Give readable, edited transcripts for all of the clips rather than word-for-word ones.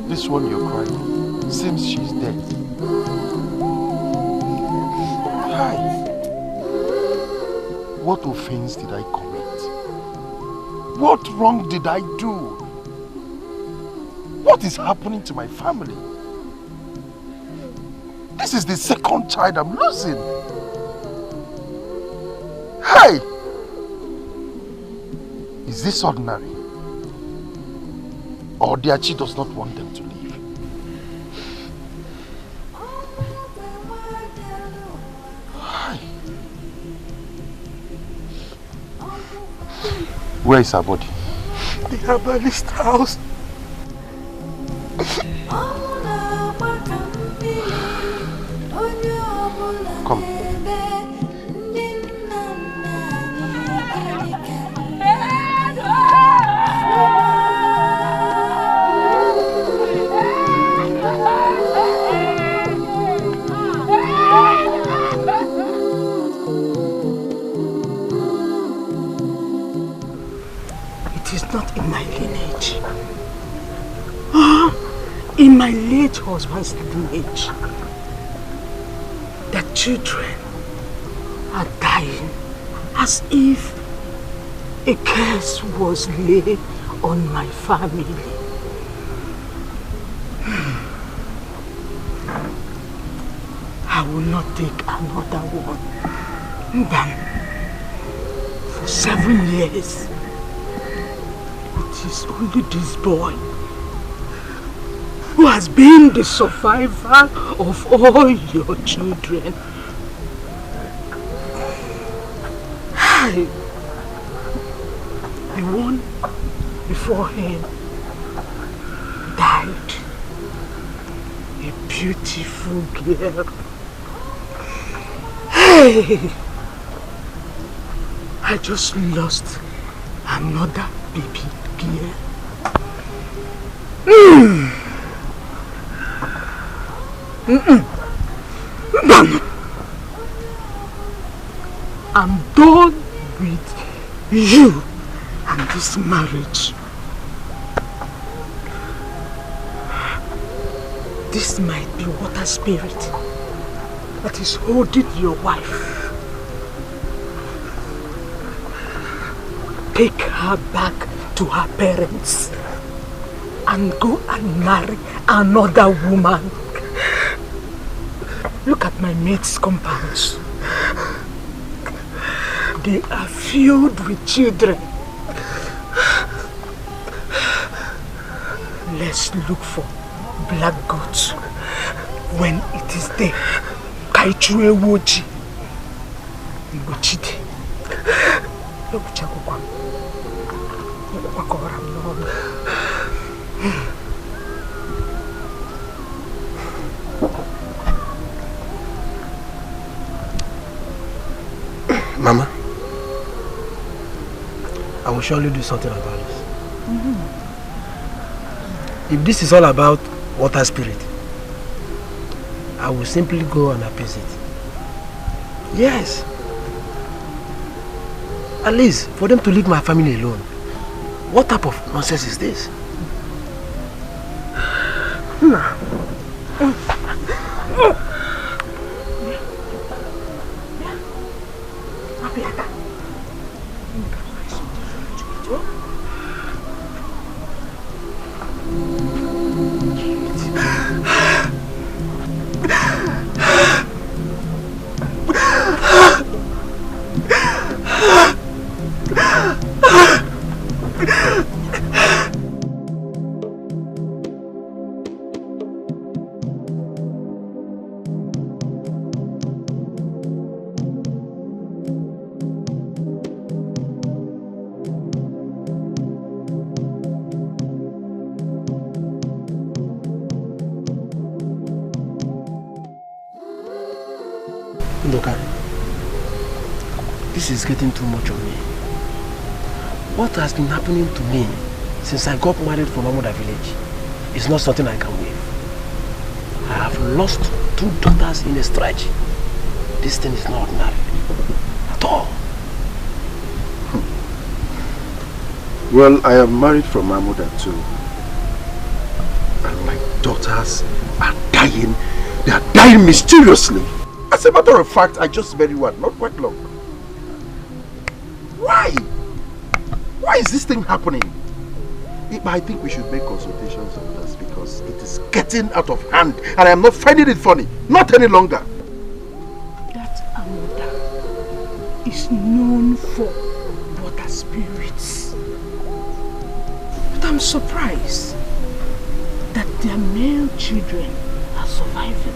This one you're crying seems she's dead. Hi. What offense did I commit? What wrong did I do? What is happening to my family? This is the second child I'm losing. Hey! Is this ordinary? Or Diachi does not want them to leave? Hi. Where is her body? The herbalist house. Come. It is not in my lineage. In my late husband's lineage, the children are dying as if a curse was laid on my family. I will not take another one. But for 7 years, it is only this boy who has been the survivor of all your children. The one before him died. A beautiful girl. Hey! I just lost another baby girl. I'm done with you and this marriage. This might be water spirit that is holding your wife. Take her back to her parents and go and marry another woman. Look at my mate's compounds. They are filled with children. Let's look for black goats when it is there. Kaichue woji. Ngochide. Yokuchakukwa. Yokukwakora mnono. Mama, I will surely do something about this. If this is all about water spirit, I will simply go and appease it. Yes. At least for them to leave my family alone. What type of nonsense is this? This is getting too much of me. What has been happening to me since I got married from Amoda village is not something I can waive. I have lost 2 daughters in a stretch. This thing is not ordinary at all. Well, I am married from Amoda too. And my daughters are dying. They are dying mysteriously. As a matter of fact, I just married one, not quite long. Why? Why is this thing happening? I think we should make consultations on this because it is getting out of hand and I am not finding it funny. Not any longer. That Amoda is known for water spirits. But I'm surprised that their male children are surviving.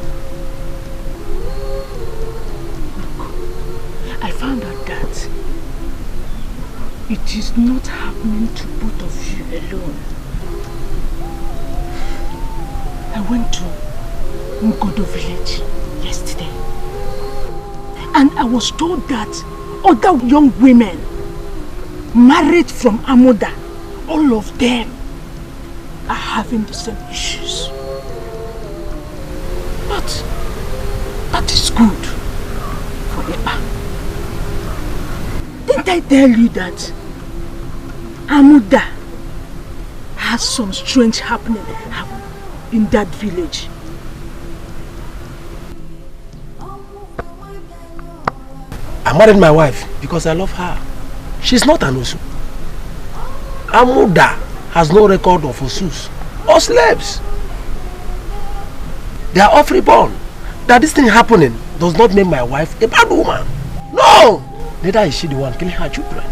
Look, I found out that it is not happening to both of you alone. I went to Ngodo village yesterday and I was told that other young women married from Amoda, all of them are having the same issues. But that is good for Eba. Didn't I tell you that Amoda has some strange happening in that village? I married my wife because I love her. She's not an Osu. Amoda has no record of Osus or slaves. They are all freeborn. That this thing happening does not make my wife a bad woman. No! Neither is she the one killing her children.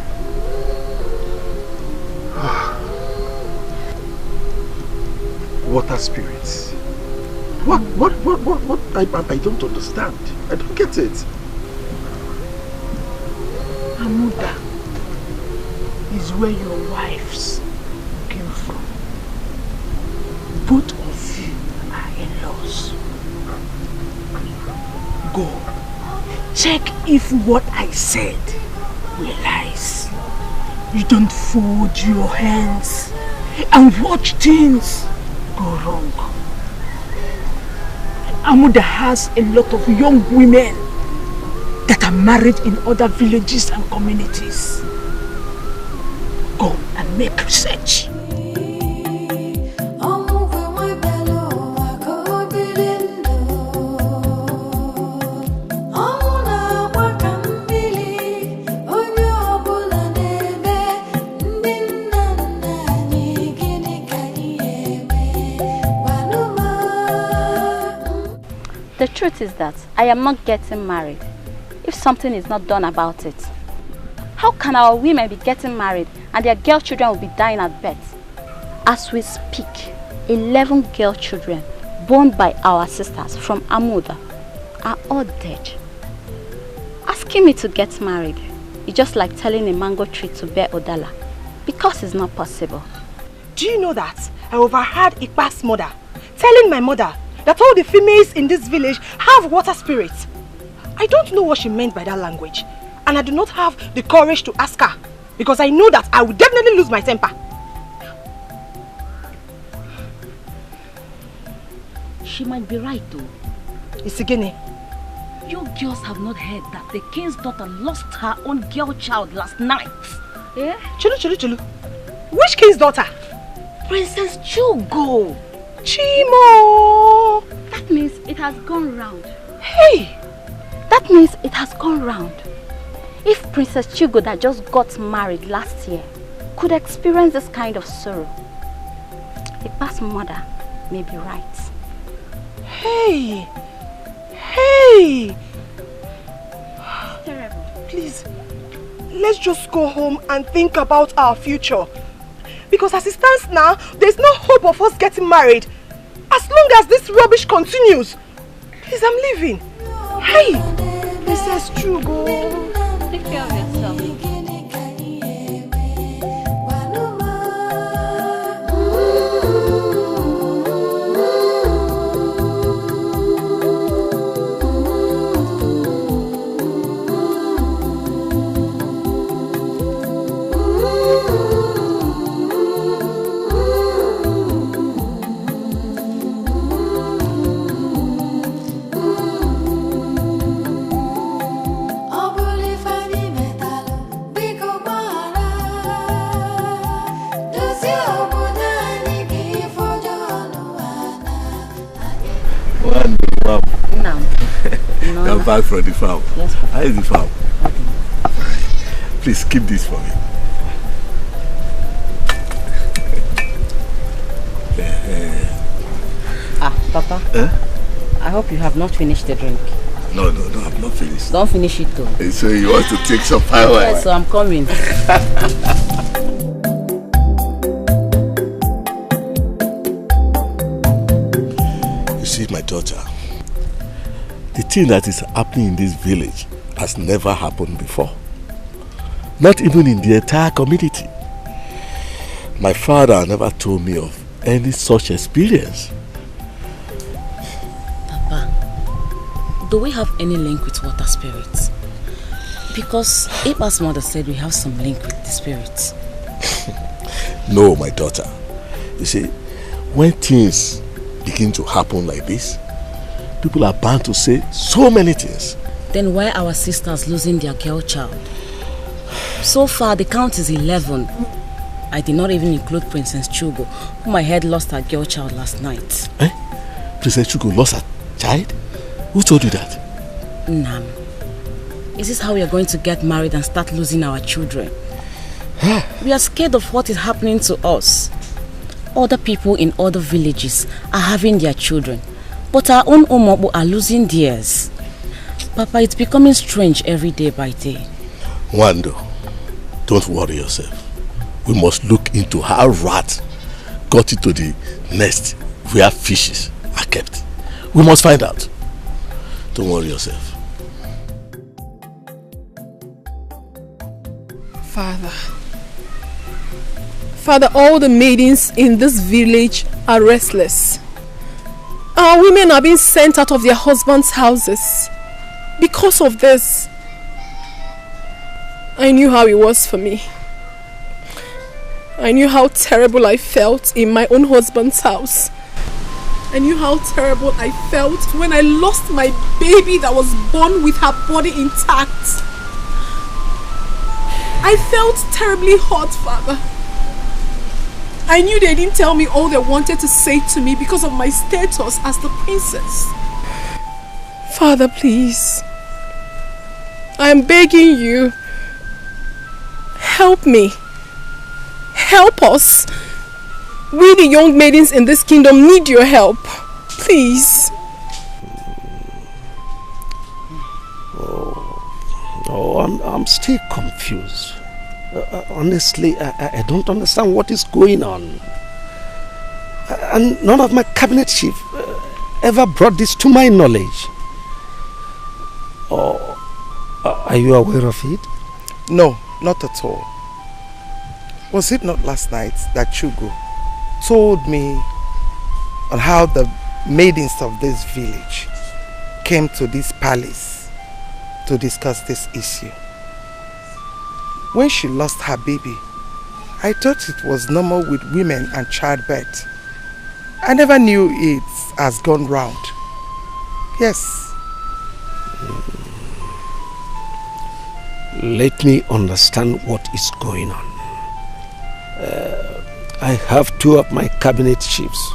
Water spirits. What? I don't understand. I don't get it. Amoda is where your wives came from. Both of you are in-laws. Go. Check if what I said were lies. You don't fold your hands and watch things go wrong. Amoda has a lot of young women that are married in other villages and communities. Go and make research. The truth is that I am not getting married if something is not done about it. How can our women be getting married and their girl children will be dying at birth? As we speak, 11 girl children born by our sisters from Amoda are all dead. Asking me to get married is just like telling a mango tree to bear Odala, because it's not possible. Do you know that I overheard Ikpa's mother telling my mother that all the females in this village have water spirits? I don't know what she meant by that language, and I do not have the courage to ask her because I know that I will definitely lose my temper. She might be right though. Isigene, you girls have not heard that the king's daughter lost her own girl child last night. Yeah? Chulu. Which king's daughter? Princess Chugo. Chimo! That means it has gone round. Hey! That means it has gone round. If Princess Chugo that just got married last year could experience this kind of sorrow, Ikpa's mother may be right. Hey! It's terrible. Please, let's just go home and think about our future. Because as it stands now, there's no hope of us getting married. As long as this rubbish continues. Please, I'm leaving. Hey! Princess Chugo. Take care of yourself. back from the farm. Yes, Papa. How is the farm? Okay. Please keep this for me. Papa. I hope you have not finished the drink. No, I'm not finished. Don't finish it though. So you want to take some power? Yes, so I'm coming. You see, my daughter, the thing that is happening in this village has never happened before. Not even in the entire community. My father never told me of any such experience. Papa, do we have any link with water spirits? Because Ipa's mother said we have some link with the spirits. No, my daughter. You see, when things begin to happen like this, people are bound to say so many things. Then why are our sisters losing their girl child? So far, the count is 11. I did not even include Princess Chugo, whom I heard lost her girl child last night. Eh? Princess Chugo lost her child? Who told you that? Nam, is this how we are going to get married and start losing our children? We are scared of what is happening to us. Other people in other villages are having their children, but our own Omobo are losing theirs. Papa, it's becoming strange every day by day. Wando, don't worry yourself. We must look into how rats got into the nest where fishes are kept. We must find out. Don't worry yourself. Father, all the maidens in this village are restless. Our women are being sent out of their husbands' houses. Because of this, I knew how it was for me. I knew how terrible I felt in my own husband's house. I knew how terrible I felt when I lost my baby that was born with her body intact. I felt terribly hurt, Father. I knew they didn't tell me all they wanted to say to me because of my status as the princess. Father, please. I am begging you. Help me. Help us. We, the young maidens in this kingdom, need your help. Please. I'm still confused. Honestly, I don't understand what is going on. And none of my cabinet chief ever brought this to my knowledge. Are you aware of it? No, not at all. Was it not last night that Chugo told me on how the maidens of this village came to this palace to discuss this issue? When she lost her baby, I thought it was normal with women and childbirth. I never knew it has gone round. Yes. Let me understand what is going on. I have two of my cabinet chiefs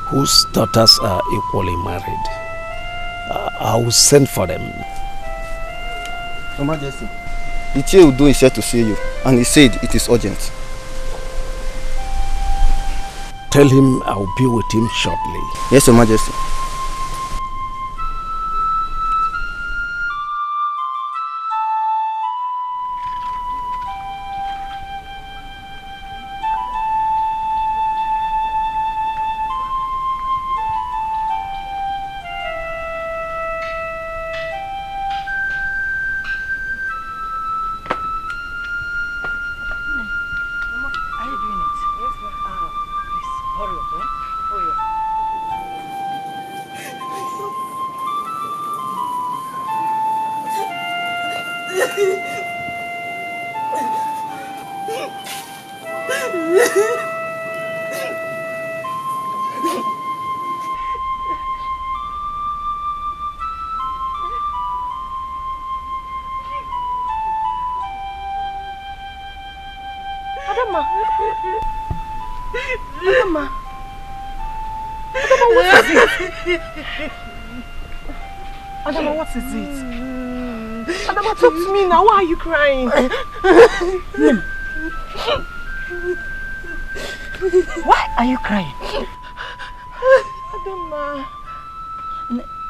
whose daughters are equally married. I will send for them. Your Majesty, Ichie Udo is here to see you, and he said it is urgent. Tell him I will be with him shortly. Yes, Your Majesty. Adama, what is it? Adama, talk to me now. Why are you crying? Why are you crying? Adama.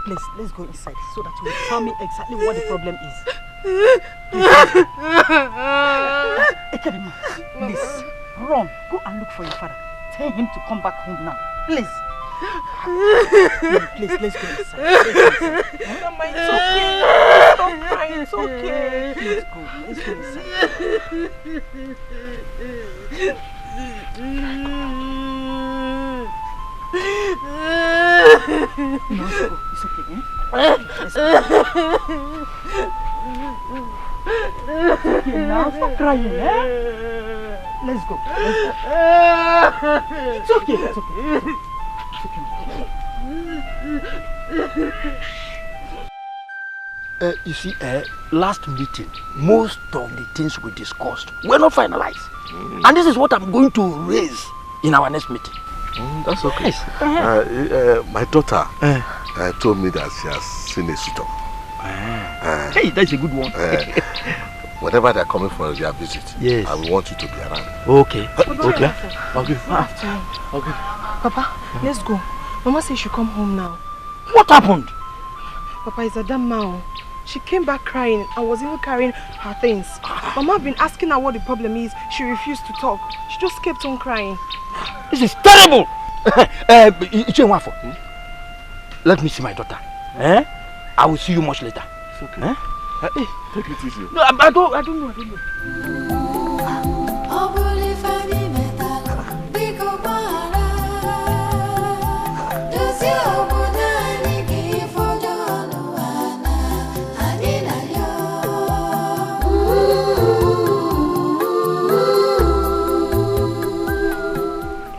Please, let's go inside so that you will tell me exactly what the problem is. Ekadima, please, run. Go and look for your father. Tell him to come back home now. Please. Please, let's go inside. Adama, it's okay. Stop crying. It's okay. Let's go inside. No, it's okay. Let's go. Okay, now stop crying, eh? Let's go. It's okay. It's okay. You see, last meeting, most of the things we discussed were not finalized. And this is what I'm going to raise in our next meeting. That's okay. Yes. My daughter told me that she has seen a suitor. Hey, that's a good one. Whenever they're coming for their visit, yes, I want you to be around. Okay. Okay. Okay. Okay. Papa, let's go. Mama says she should come home now. What happened? Papa, it's Adama. She came back crying and was even carrying her things. Mama been asking her what the problem is. She refused to talk. She just kept on crying. This is terrible. Let me see my daughter. I will see you much later. It's okay. Take it easy. No, I don't know.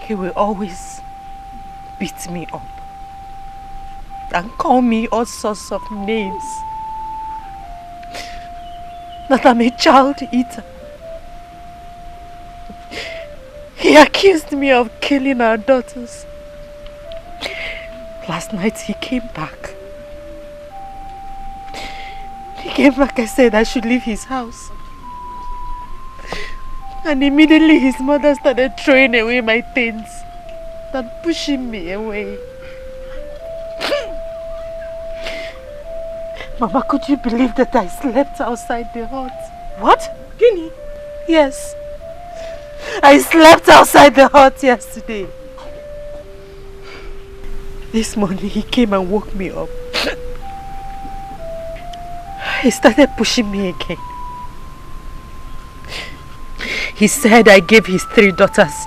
He will always beat me up and call me all sorts of names. That I'm a child eater. He accused me of killing our daughters. Last night he came back. He came back and said I should leave his house. And immediately his mother started throwing away my things and pushing me away. Mama, could you believe that I slept outside the hut? What? Guinea? Yes. I slept outside the hut yesterday. This morning he came and woke me up. He started pushing me again. He said I gave his 3 daughters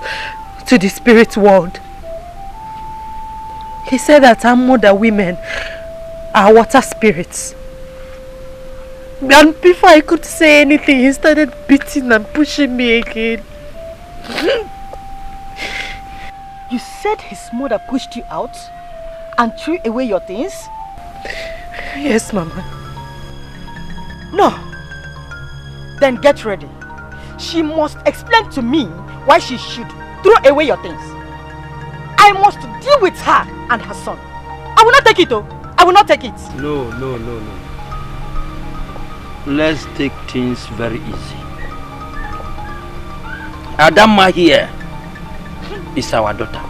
to the spirit world. He said that our mother women are water spirits. And before I could say anything, he started beating and pushing me again. You said his mother pushed you out and threw away your things? Yes, Mama. No. Then get ready. She must explain to me why she should throw away your things. I must deal with her and her son. I will not take it, though. I will not take it. No. Let's take things very easy. Adama here is our daughter.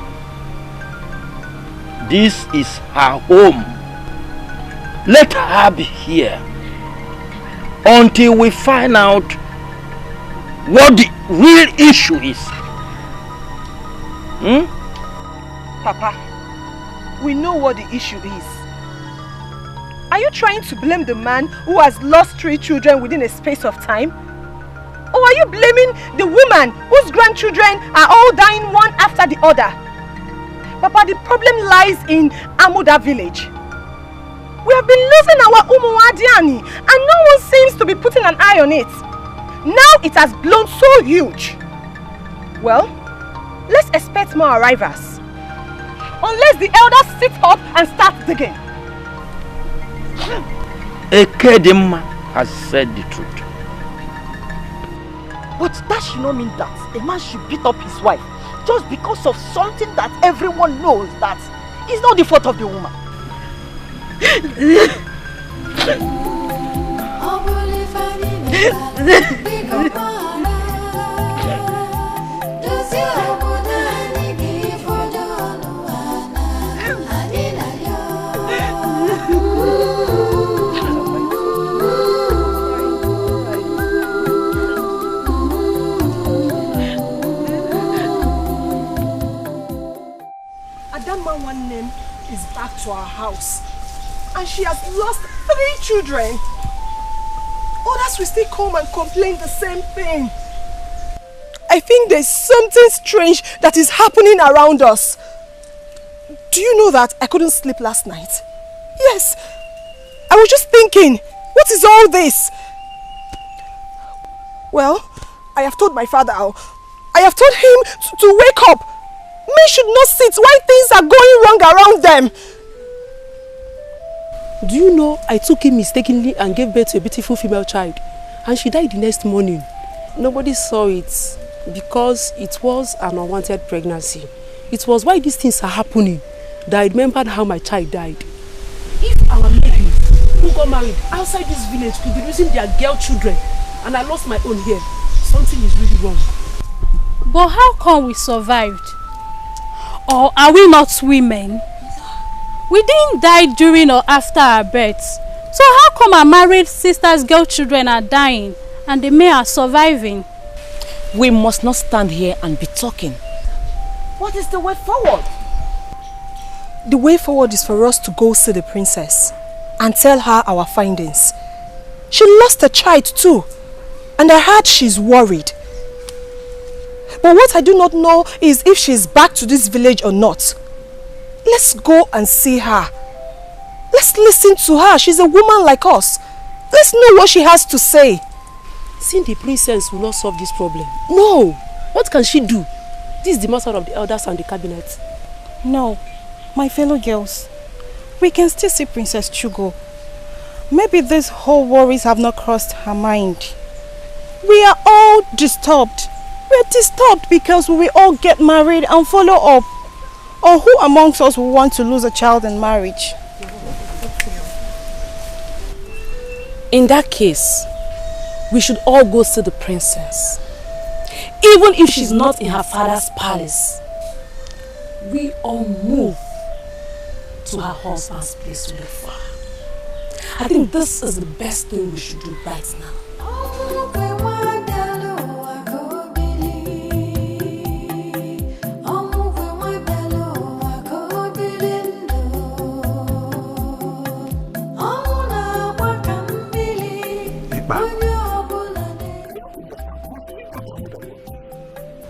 This is her home. Let her be here until we find out what the real issue is. Papa, we know what the issue is. Are you trying to blame the man who has lost 3 children within a space of time? Or are you blaming the woman whose grandchildren are all dying one after the other? Papa, the problem lies in Amuda village. We have been losing our Umuwadiani and no one seems to be putting an eye on it. Now it has blown so huge. Well, let's expect more arrivals. Unless the elders sit up and start digging. Ekedema has said the truth. But that should not mean that a man should beat up his wife just because of something that everyone knows that is not the fault of the woman. Adama one name is back to our house. And she has lost 3 children. Others will still come and complain the same thing. I think there's something strange that is happening around us. Do you know that I couldn't sleep last night? Yes. I was just thinking, what is all this? Well, I have told my father. I have told him to wake up. Men should not sit while things are going wrong around them. Do you know I took him mistakenly and gave birth to a beautiful female child, and she died the next morning? Nobody saw it because it was an unwanted pregnancy. It was why these things are happening that I remembered how my child died. If our ladies who got married outside this village could be losing their girl children, and I lost my own here, something is really wrong. But how come we survived? Or are we not women? We didn't die during or after our births. So how come our married sisters' girl children are dying and the men are surviving? We must not stand here and be talking. What is the way forward? The way forward is for us to go see the princess and tell her our findings. She lost a child too, and I heard she's worried. But what I do not know is if she's back to this village or not. Let's go and see her. Let's listen to her. She's a woman like us. Let's know what she has to say. Seeing the princess will not solve this problem. No! What can she do? This is the matter of the elders and the cabinet. No, my fellow girls. We can still see Princess Chugo. Maybe these whole worries have not crossed her mind. We are all disturbed. We are disturbed because we will all get married and follow up. Or who amongst us will want to lose a child in marriage? In that case, we should all go see the princess. Even if she's not in her father's palace, we all move to her husband's place to look for her. I think this is the best thing we should do right now.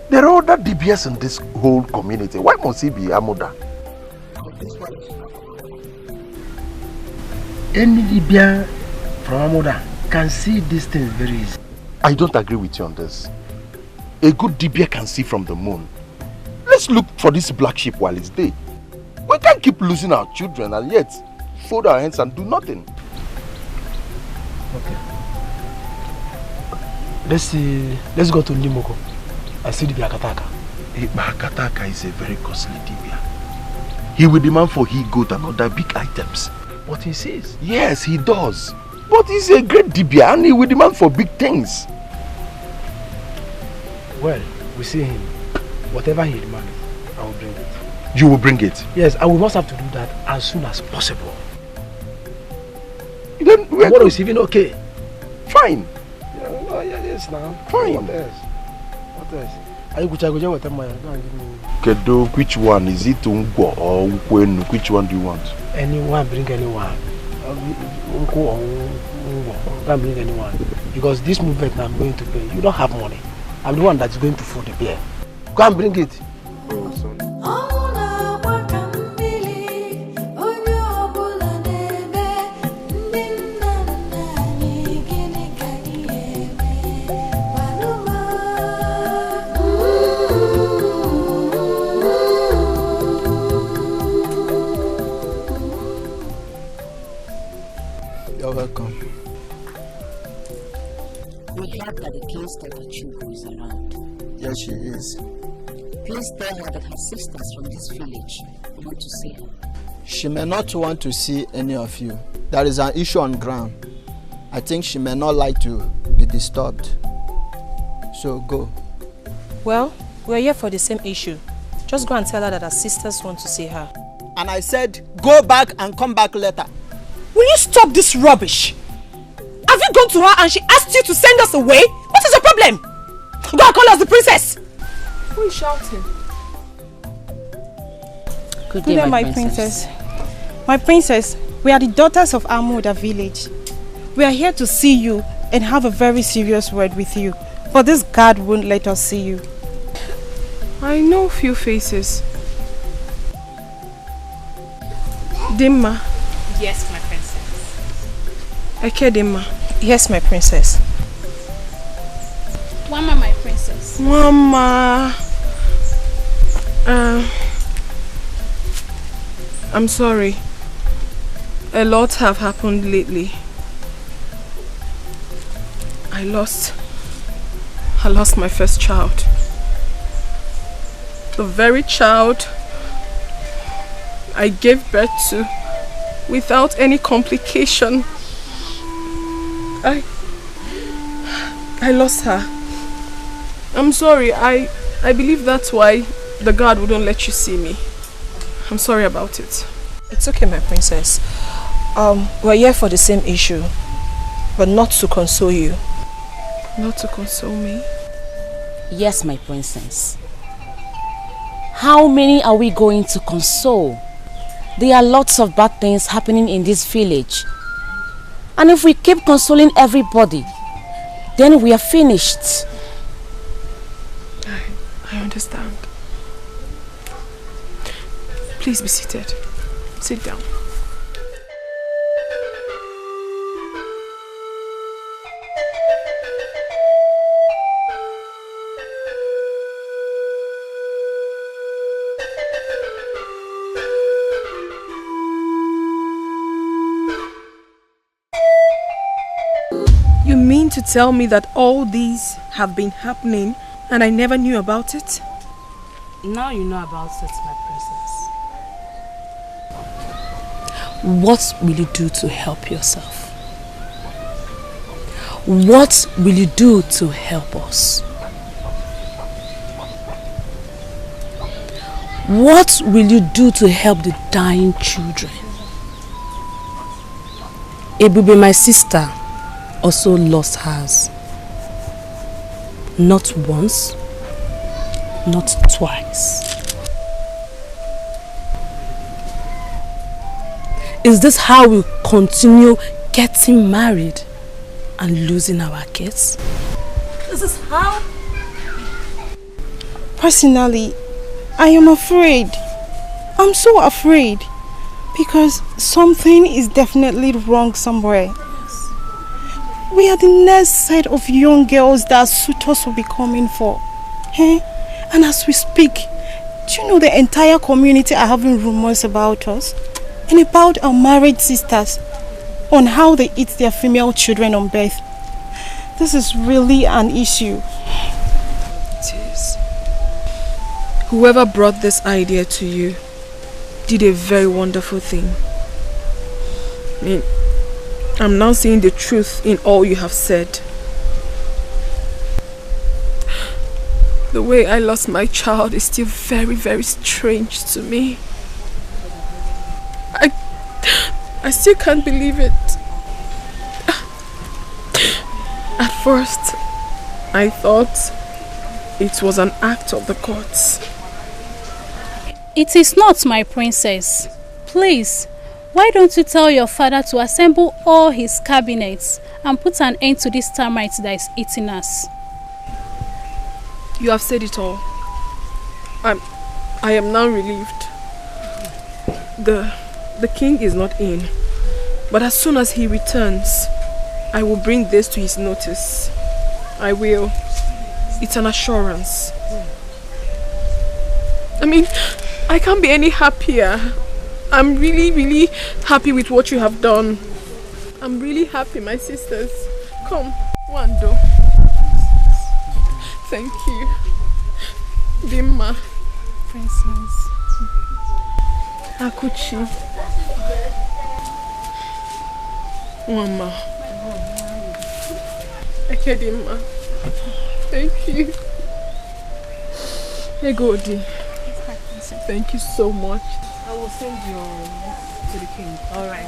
There are other DBS in this whole community. Why must he be Amuda? Any DBS from Amuda can see these things very easy. I don't agree with you on this. A good DBS can see from the moon. Let's look for this black sheep while it's day. We can't keep losing our children and yet fold our hands and do nothing. Okay. Let's go to Limoko. I see the Akataka. Akataka is a very costly dibia. He will demand for he goat and other big items. But he says? Yes, he does. But he's a great dibia and he will demand for big things. Well, we see him. Whatever he demands, I will bring it. You will bring it? Yes, and we must have to do that as soon as possible. Then tomorrow is even okay. Fine. Yes, now. Fine. What else? Are you going with them? Kedo, which one? Is it Ungwo or Ukwenu? Which one do you want? Anyone, bring anyone. Unko or Ungwo. Can't bring anyone. Because this movement I'm going to pay, you don't have money. I'm the one that's going to food the beer. Go and bring it. Oh, sorry. Welcome. We heard that the king's daughter Chugo is around. Yes, she is. Please tell her that her sisters from this village want to see her. She may not want to see any of you, there is an issue on ground. I think she may not like to be disturbed. So go. Well, we're here for the same issue. Just go and tell her that her sisters want to see her. And I said, go back and come back later. Will you stop this rubbish? Have you gone to her and she asked you to send us away? What is your problem? Go and call us the princess. Who is shouting? Good day, my princess. My princess, we are the daughters of Amuda village. We are here to see you and have a very serious word with you. But this guard won't let us see you. I know few faces. Dimma. Yes, my princess. Eke Dimma. Yes, my princess. Wama, my princess. Mama. I'm sorry. A lot have happened lately. I lost my first child. The very child I gave birth to without any complication. I lost her. I'm sorry. I believe that's why the guard wouldn't let you see me. I'm sorry about it. It's okay, my princess. We're here for the same issue, but not to console you. Not to console me? Yes, my princess. How many are we going to console? There are lots of bad things happening in this village. And if we keep consoling everybody, then we are finished. I understand. Please be seated. Sit down. You mean to tell me that all these have been happening and I never knew about it? Now you know about it, my princess. What will you do to help yourself? What will you do to help us? What will you do to help the dying children? Ebube, my sister, also lost hers. Not once, not twice. Is this how we continue getting married and losing our kids? This is how? Personally, I am afraid. I'm so afraid. Because something is definitely wrong somewhere. Yes. We are the next set of young girls that suitors will be coming for. Eh? And as we speak, do you know the entire community are having rumors about us? And about our married sisters, on how they eat their female children on birth. This is really an issue. It is. Whoever brought this idea to you did a very wonderful thing. I mean, I'm now seeing the truth in all you have said. The way I lost my child is still very, very strange to me. I still can't believe it. At first, I thought it was an act of the gods. It is not, my princess. Please, why don't you tell your father to assemble all his cabinets and put an end to this termite that is eating us? You have said it all. I am now relieved. The king is not in, but as soon as he returns, I will bring this to his notice. I will. It's an assurance. I mean, I can't be any happier. I'm really, really happy with what you have done. I'm really happy, my sisters. Come, Wando. Thank you. Dimma. Princess. Akuchi. Mama. Ekedima. Thank you. Hey, Godi. Thank you so much. I will send you to the king. All right.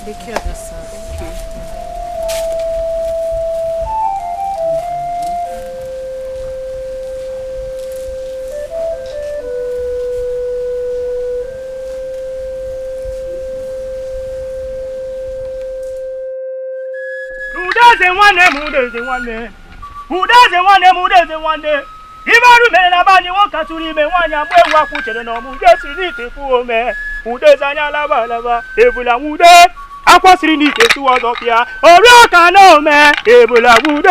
Take care of yourself. Thank you. Who doesn't want them? Who doesn't want them? Who doesn't want them? Who doesn't want them? If I remember about you, what can you me one ya boy walk with the normal? Just read it for me. Who does I lava? Ebula wood. I was in it to was up here. Oh, rock I know, man. Ebula wood.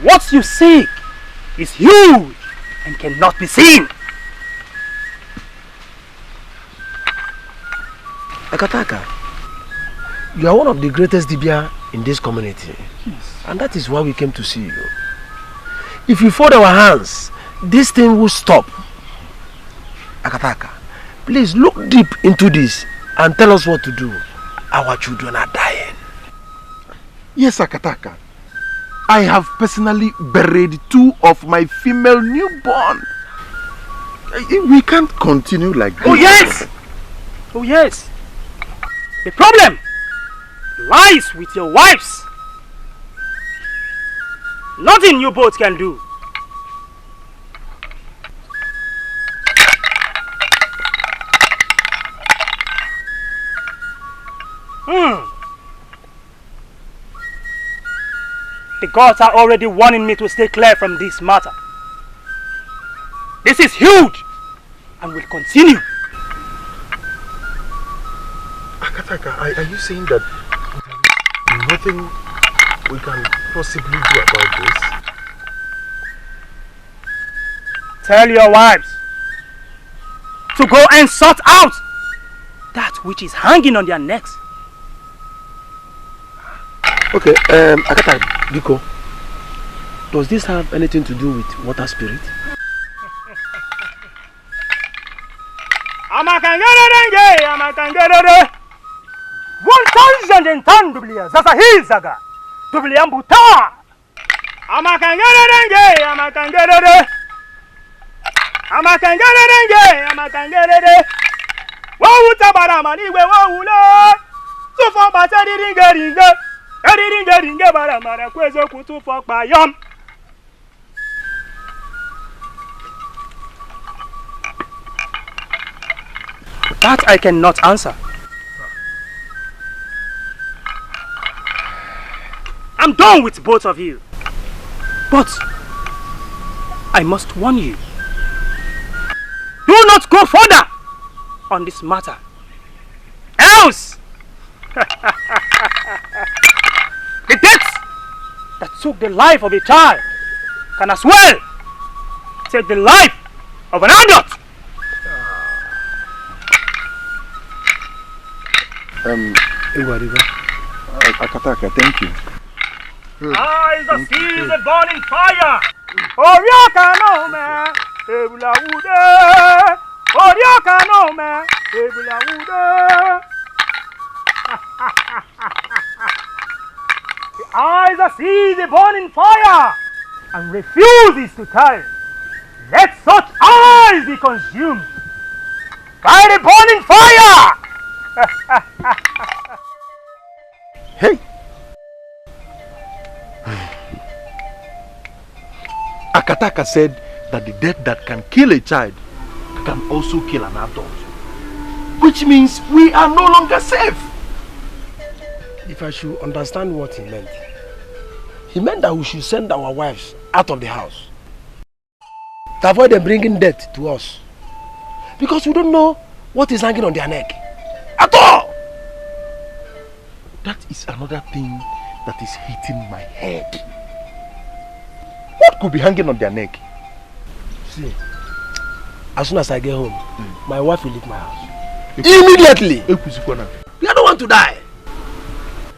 What you seek is huge and cannot be seen. Akataka, you are one of the greatest Dibia in this community. Yes. And that is why we came to see you. If we fold our hands, this thing will stop. Akataka, please look deep into this and tell us what to do. Our children are dying. Yes, Akataka. I have personally buried 2 of my female newborn. We can't continue like this. Oh yes! Oh yes! The problem lies with your wives. Nothing you both can do. The gods are already warning me to stay clear from this matter. This is huge and will continue. Akataka, are you saying that nothing we can possibly do about this? Tell your wives to go and sort out that which is hanging on their necks. Okay, Akataka, Biko, does this have anything to do with water spirit? Amakangere 1010 dublia sasa hii saga dublia mbuta amakangere wo utabara maniwe wo ule tufo bata ringe bara mara kwezo kutufo pa yom. That I cannot answer. I'm done with both of you. But I must warn you. Do not go further on this matter. Else the death that took the life of a child can as well take the life of an adult. Akataka, thank you. Eyes that see the burning fire. Orioka no me, ebula wude. Orioka no me, ebula wude. The eyes that see the burning fire and refuses to tire. Let such eyes be consumed by the burning fire. Hey! Akataka said that the death that can kill a child can also kill an adult. Which means we are no longer safe. If I should understand what he meant that we should send our wives out of the house to avoid them bringing death to us. Because we don't know what is hanging on their neck at all. That is another thing that is hitting my head. What could be hanging on their neck? See, as soon as I get home, my wife will leave my house. Immediately! We don't want to die.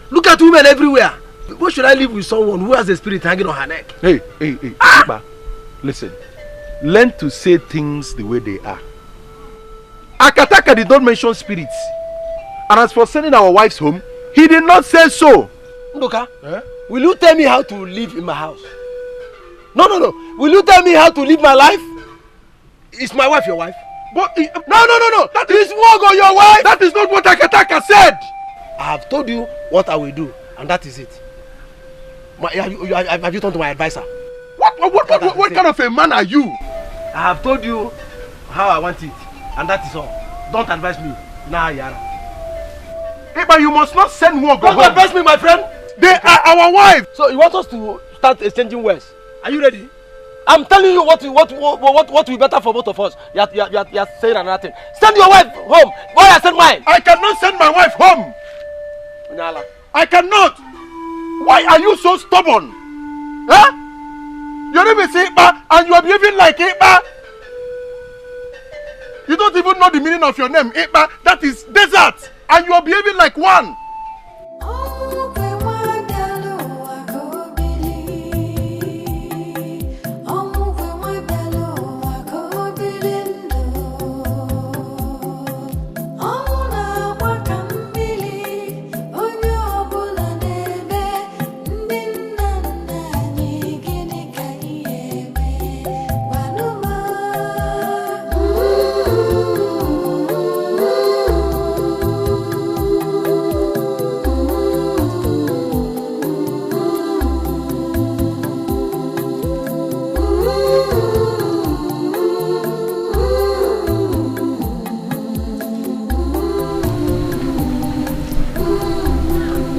Look at women everywhere. Why should I live with someone who has a spirit hanging on her neck? Hey, Iba, listen. Learn to say things the way they are. Akataka did not mention spirits. And as for sending our wives home, he did not say so. Ndoka, will you tell me how to live in my house? No. Will you tell me how to live my life? Is my wife your wife? But no. That is Mogo your wife. That is not what Akataka said. I have told you what I will do, and that is it. Have you turned to my advisor? What kind of a man are you? I have told you how I want it, and that is all. Don't advise me. Nah, Yara. Hey, but you must not send Mogo home. Don't advise me, my friend. They are our wives. So you want us to start exchanging words? Are you ready? I'm telling you what will be better for both of us. You are saying another thing. Send your wife home. Why I send mine? I cannot send my wife home. Nyala. I cannot. Why are you so stubborn? Huh? You don't even say Iba and you are behaving like Iba. You don't even know the meaning of your name. Iba, that is desert. And you are behaving like one.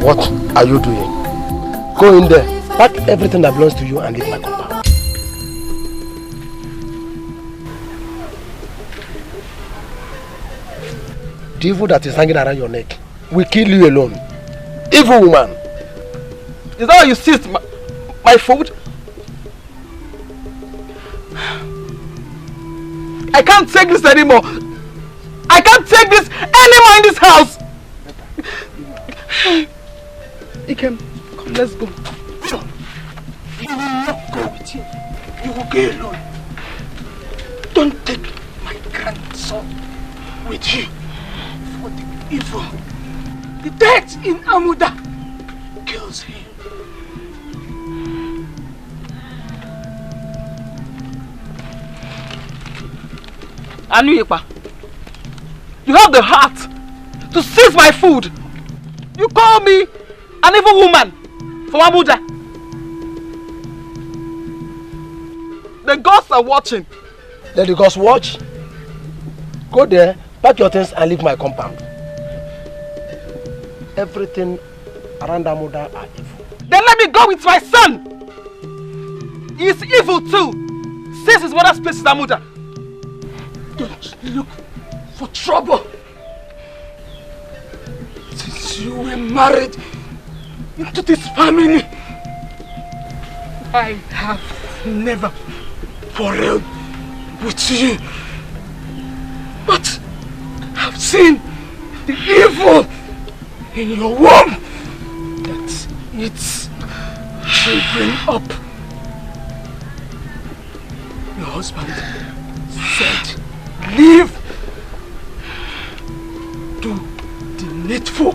What are you doing? Go in there, pack everything that belongs to you and leave my compound. The evil that is hanging around your neck will kill you alone. Evil woman! Is that why you seized my food? I can't take this anymore! I can't take this anymore in this house! Ikem, come, let's go. John, you will not go with him. You will go alone. Don't take my grandson with you for the evil. The death in Amuda kills him. Anuyepa, you have the heart to seize my food. You call me an evil woman from Abuja. The gods are watching. Let the gods watch. Go there, pack your things and leave my compound. Everything around Amuda are evil. Then let me go with my son. He is evil too, since his mother's place is Amuda. Don't look for trouble. Since you were married into this family, I have never quarreled with you. But I've seen the evil in your womb that eats children up. Your husband said, leave, do the needful.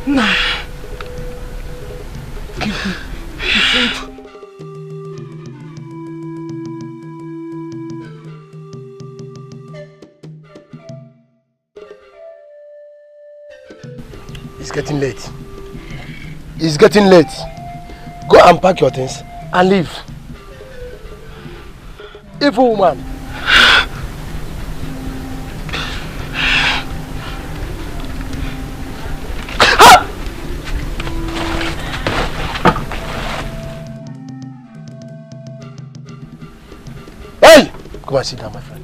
Now, give me the food. It's getting late. It's getting late. Go and pack your things and leave. Evil woman. Hey! Come and sit down, my friend.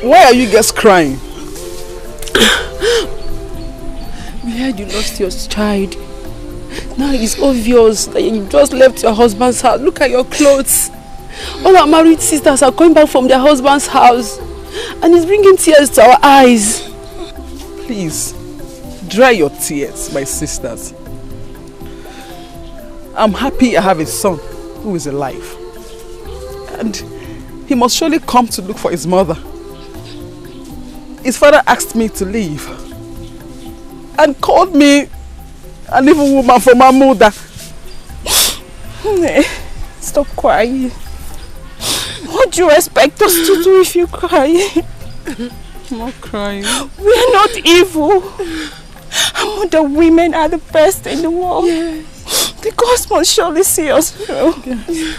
Why are you guys crying? We heard you lost your child. Now it's obvious that you just left your husband's house. Look at your clothes. All our married sisters are coming back from their husband's house. And it's bringing tears to our eyes. Please, dry your tears, my sisters. I'm happy I have a son who is alive. And he must surely come to look for his mother. His father asked me to leave and called me an evil woman from my mother. Stop crying. What do you expect us to do if you cry? I'm not crying. We are not evil. The women are the best in the world. Yes. The gods must surely see us through. Yes.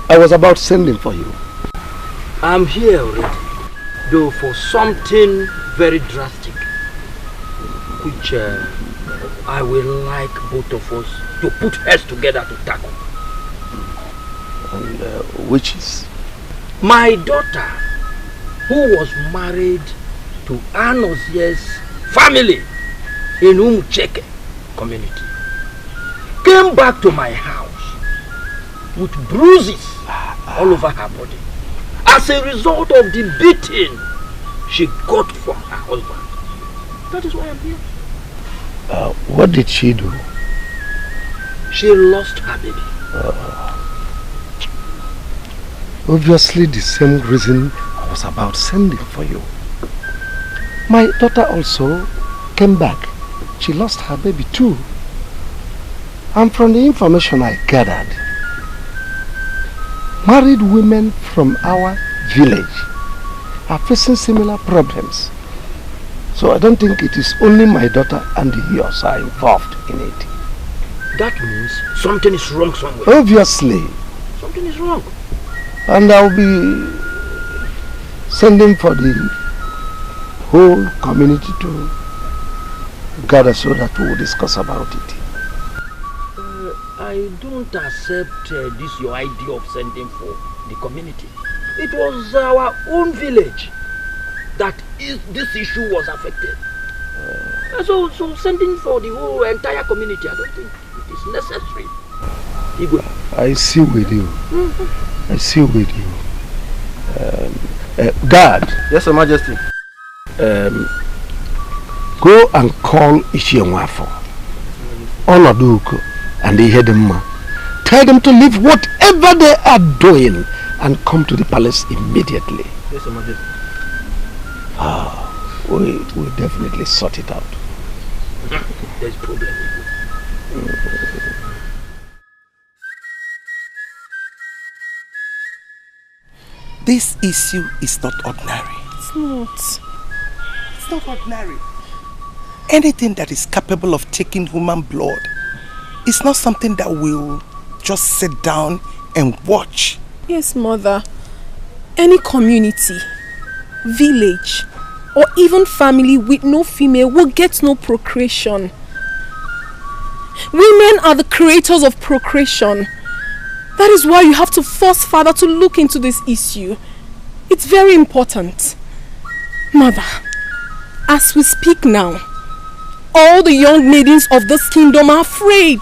I was about sending for you. I'm here already, though for something very drastic, which I will like both of us to put heads together to tackle. And which is? My daughter, who was married to Anozie's family in Umucheke community, came back to my house with bruises all over her body as a result of the beating she got from her husband. That is why I'm here. What did she do? She lost her baby. Obviously the same reason I was about sending for you. My daughter also came back. She lost her baby too. And from the information I gathered, married women from our village are facing similar problems. So I don't think it is only my daughter and yours are involved in it. That means something is wrong somewhere. Obviously. Something is wrong. And I'll be sending for the whole community to gather so that we will discuss about it. I don't accept this your idea of sending for the community. It was our own village that this issue was affected. So sending for the whole entire community, I don't think it is necessary. Igwe. I see with you. I see with you. Guard. Yes, Your Majesty. Go and call Ishienwafo, Onoduko, and Ihedemma. Tell them to leave whatever they are doing and come to the palace immediately. Yes, Your Majesty. We'll definitely sort it out. There's a problem. This issue is not ordinary. It's not. It's not ordinary. Anything that is capable of taking human blood is not something that we'll just sit down and watch. Yes, Mother. Any community, village, or even family with no female will get no procreation. Women are the creators of procreation. That is why you have to force Father to look into this issue. It's very important. Mother, as we speak now, all the young maidens of this kingdom are afraid.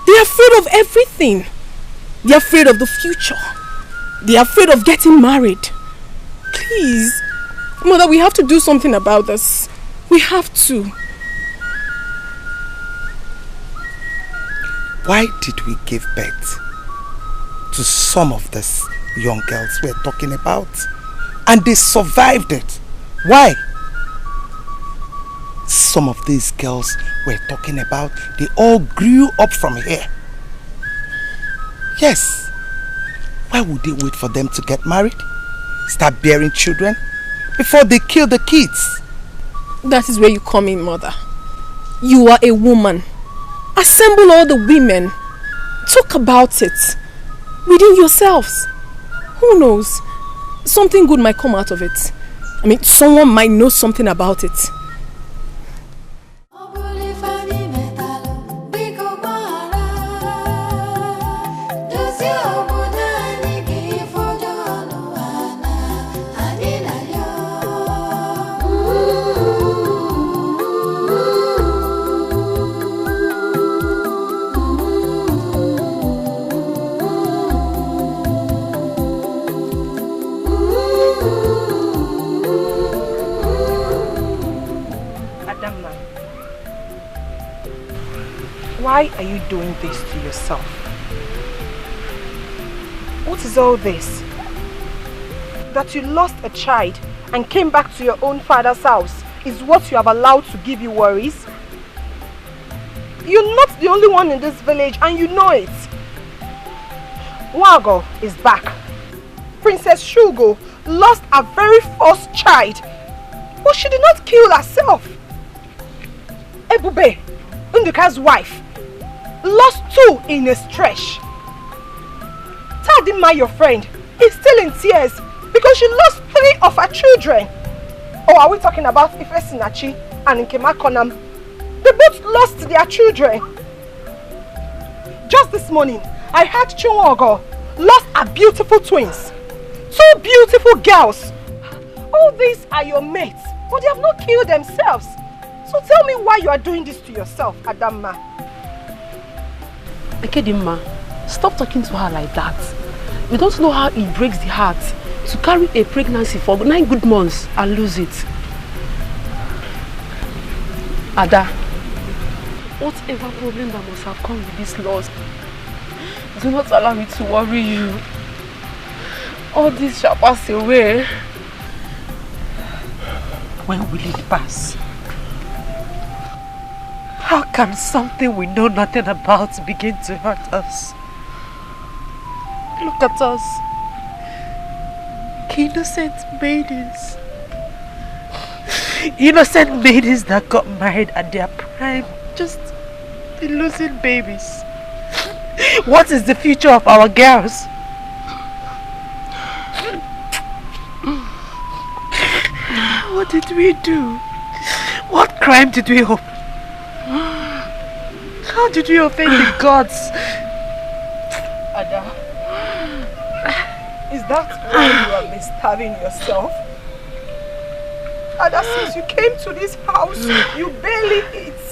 They are afraid of everything. They are afraid of the future. They are afraid of getting married. Please, Mother, we have to do something about this. We have to. Why did we give birth to some of these young girls we're talking about? And they survived it. Why? Some of these girls we're talking about, they all grew up from here. Yes. Why would they wait for them to get married? Start bearing children before they kill the kids? That is where you come in, Mother. You are a woman. Assemble all the women. Talk about it. Within yourselves. Who knows? Something good might come out of it. I mean, someone might know something about it. Why are you doing this to yourself? What is all this? That you lost a child and came back to your own father's house is what you have allowed to give you worries? You're not the only one in this village and you know it. Wago is back. Princess Shugo lost a very first child, but she did not kill herself. Ebube, Nduka's wife, lost 2 in a stretch. Tadima, your friend, is still in tears because she lost 3 of her children. Or are we talking about Ife Sinachi and Nkema Konam? They both lost their children. Just this morning, I heard Chunwogo lost her beautiful twins. 2 beautiful girls. All these are your mates, but they have not killed themselves. So tell me why you are doing this to yourself, Adamma. Ekedimma, stop talking to her like that. You don't know how it breaks the heart to carry a pregnancy for 9 good months and lose it. Ada, whatever problem that must have come with this loss, do not allow me to worry you. All this shall pass away. When will it pass? How can something we know nothing about begin to hurt us? Look at us. Innocent maidens. Innocent maidens that got married at their prime, just losing babies. What is the future of our girls? What did we do? What crime did we commit? How did we offend the gods? Ada, is that why you are misstarving yourself? Ada, since you came to this house, you barely eat.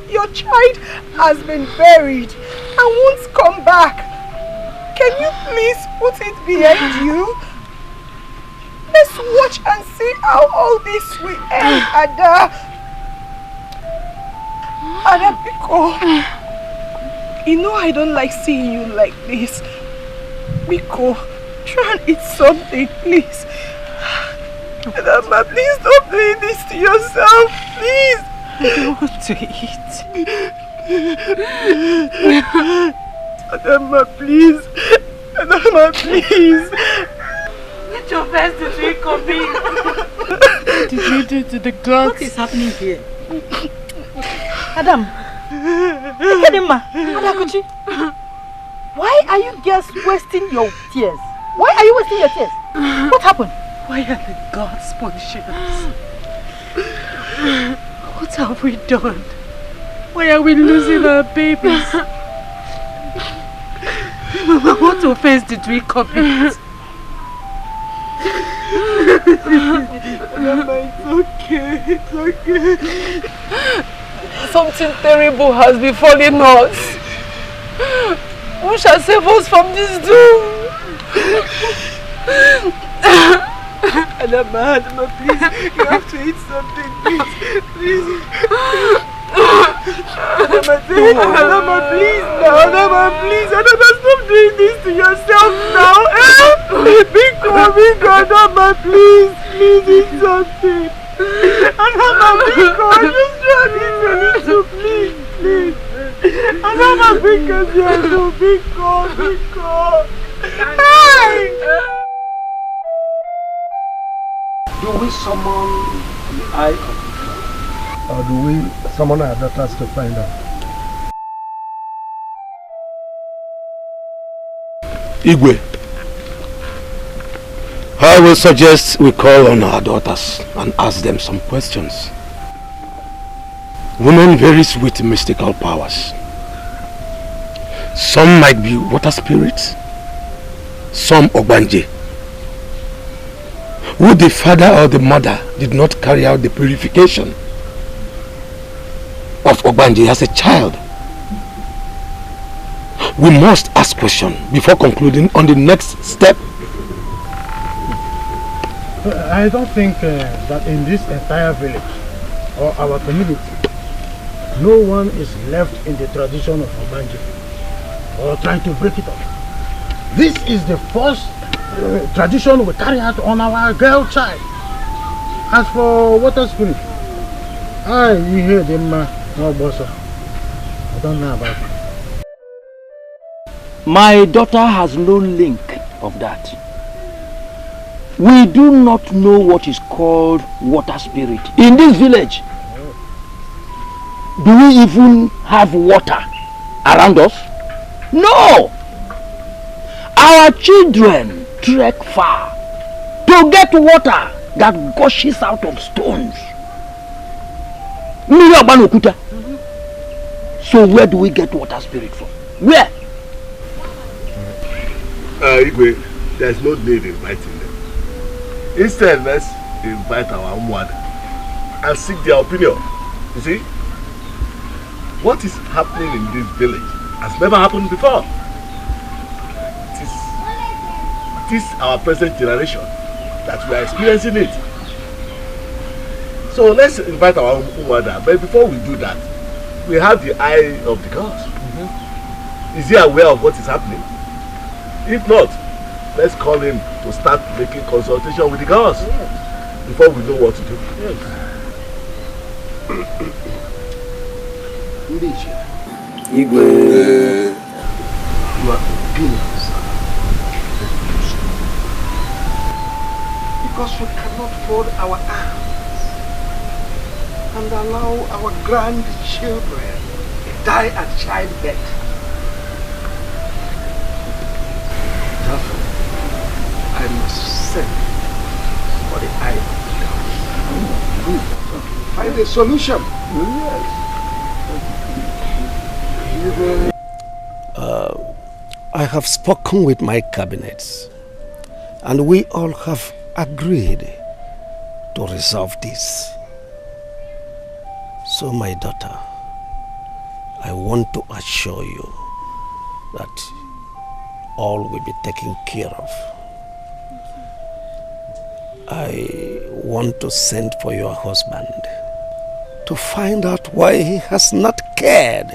Your child has been buried and won't come back. Can you please put it behind you? Let's watch and see how all this will end, Ada. Ada, Biko, you know I don't like seeing you like this. Biko, try and eat something, please. Adama, please stop doing this to yourself, please. I don't want to eat. Adama, please. Adama, please. Get your best to drink of me. What did you do to the gods? What is happening here? Adam, Adakuchi, why are you girls wasting your tears? Why are you wasting your tears? What happened? Why are the gods punishing us? What have we done? Why are we losing our babies? Mama, what offense did we commit? Mama, it's okay. It's okay. Something terrible has befallen us. Who shall save us from this doom? Adama, please, you have to eat something, please. Please. Adama, please, now. Adama, please. Adama, stop doing this to yourself now. Biko, Adama, please. Please eat something. Adama, Biko, just try this a little, please. Adama, Biko. Hey! Do we summon the eye of the Or do we summon our daughters to find out? Igwe, I will suggest we call on our daughters and ask them some questions. Women vary with mystical powers. Some might be water spirits, some Ogbanje. Who the father or the mother did not carry out the purification of Ogbanje as a child. We must ask questions before concluding on the next step. I don't think that in this entire village or our community, no one is left in the tradition of Ogbanje or trying to break it up. This is the first tradition we carry out on our girl child. As for water spirit, you hear them, no boss. I don't know about it. My daughter has no link of that. We do not know what is called water spirit in this village. Do we even have water around us? No! Our children trek far to get water that gushes out of stones. So where do we get water spirit from? Where? Igwe, there's no need inviting them. Instead, let's invite our own mother and seek their opinion. You see, what is happening in this village has never happened before. It is our present generation that we are experiencing it. So let's invite our own mother. But before we do that, we have the eye of the gods. Is he aware of what is happening? If not, let's call him to start making consultation with the gods before we know what to do. Igwe, you are being because we cannot fold our arms and allow our grandchildren die at childbirth. Therefore, I must send for the eye of the God. Find a solution. I have spoken with my cabinets, and we all have agreed to resolve this. So, my daughter, I want to assure you that all will be taken care of. I want to send for your husband to find out why he has not cared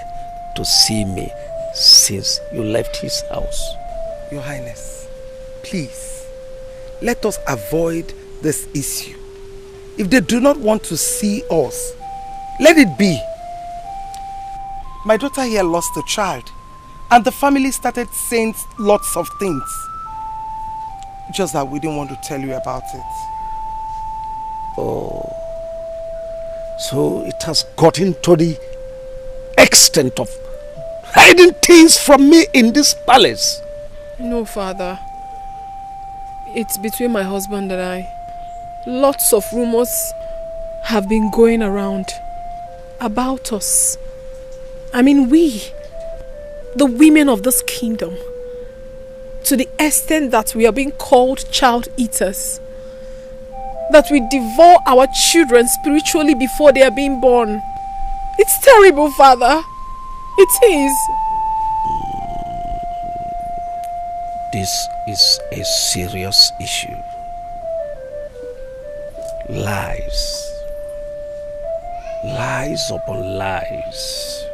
to see me since you left his house. Your Highness, please, let us avoid this issue. If they do not want to see us, let it be. My daughter here lost a child, and the family started saying lots of things. Just that we didn't want to tell you about it. Oh, so it has gotten to the extent of hiding things from me in this palace. No, Father. It's between my husband and I. Lots of rumors have been going around about us. I mean, we, the women of this kingdom, to the extent that we are being called child eaters, that we devour our children spiritually before they are being born. It's terrible, Father. It is. This is a serious issue. Lies. Lies upon lies.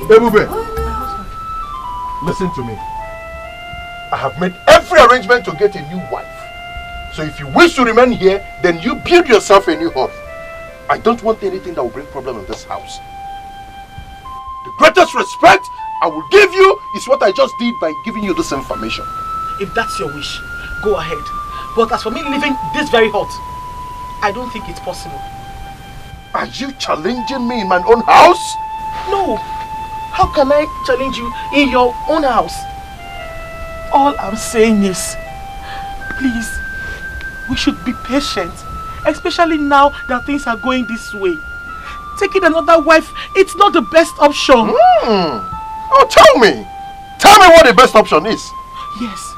Ebube, listen to me. I have made every arrangement to get a new wife. So if you wish to remain here, then you build yourself a new home. I don't want anything that will bring problem in this house. The greatest respect I will give you is what I just did by giving you this information. If that's your wish, go ahead. But as for me leaving this very hut, I don't think it's possible. Are you challenging me in my own house? No. How can I challenge you in your own house? All I'm saying is, please, we should be patient. Especially now that things are going this way. Taking another wife, it's not the best option. Oh, tell me. Tell me what the best option is. Yes.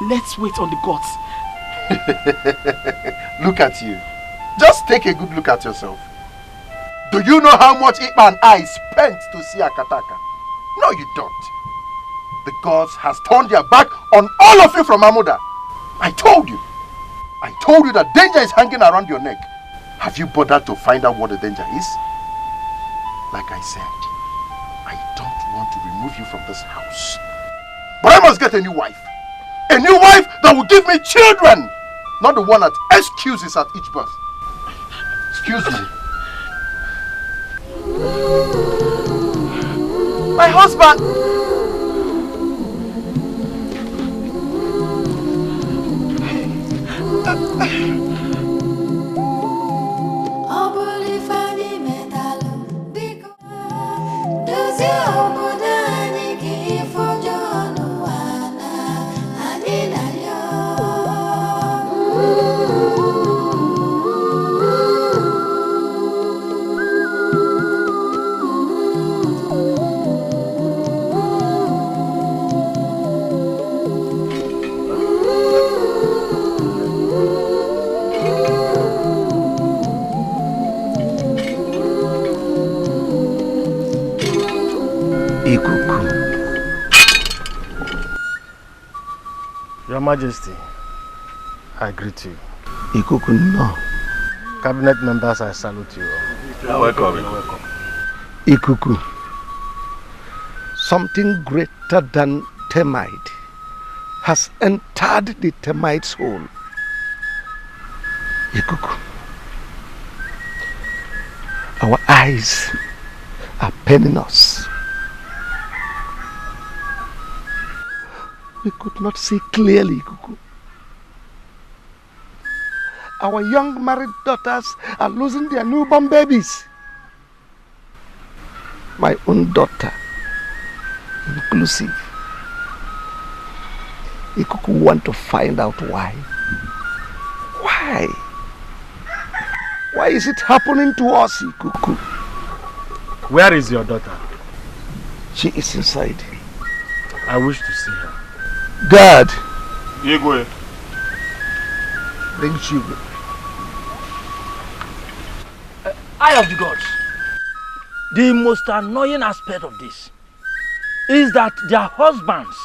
Let's wait on the gods. Look at you. Just take a good look at yourself. Do you know how much Ipa and I spent to see Akataka? No, you don't. The gods has turned their back on all of you from Amuda. I told you that danger is hanging around your neck. Have you bothered to find out what the danger is? Like I said, I don't want to remove you from this house. But I must get a new wife. A new wife that will give me children. Not the one that excuses at each birth. Excuse me. My husband! Your Majesty, I greet you. Ikuku, no. Cabinet members, I salute you. You're welcome. Ikuku, something greater than termite has entered the termite's hole. Ikuku, our eyes are paining us. We could not see clearly, Kuku. Our young married daughters are losing their newborn babies. My own daughter, inclusive. Ikuku want to find out why. Why? Why is it happening to us, Ikuku? Where is your daughter? She is inside. I wish to see her. God! Igwe. Bring Chigwe. Eye of the gods. The most annoying aspect of this is that their husbands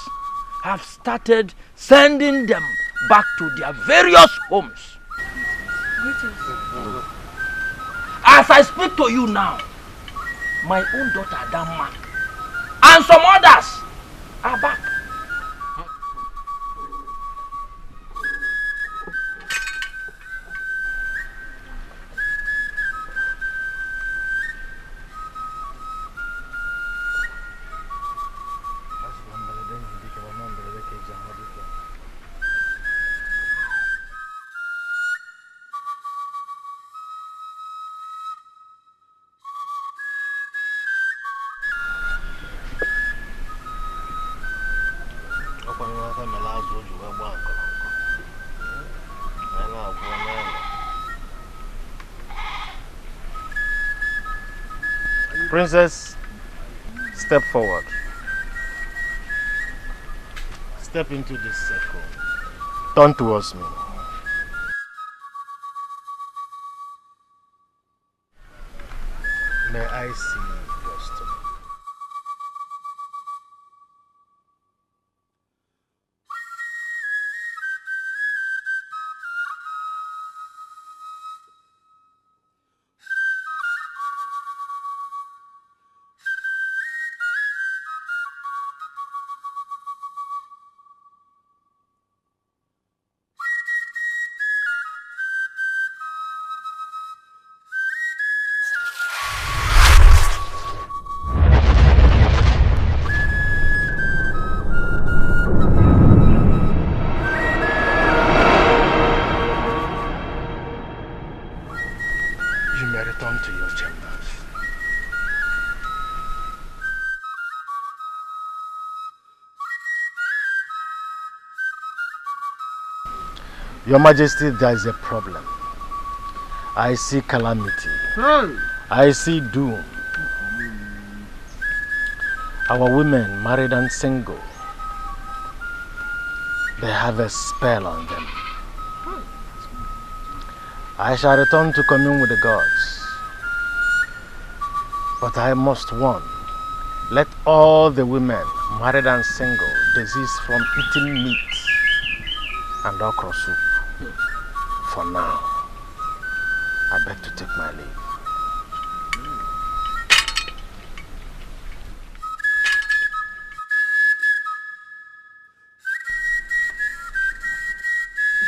have started sending them back to their various homes. As I speak to you now, my own daughter Adama and some others are back. Princess, step forward. Step into this circle. Turn towards me. May I see your stomach? Your Majesty, there is a problem. I see calamity. I see doom. Our women, married and single, they have a spell on them. I shall return to commune with the gods. But I must warn, let all the women, married and single, desist from eating meat and okra soup. For now, I beg to take my leave.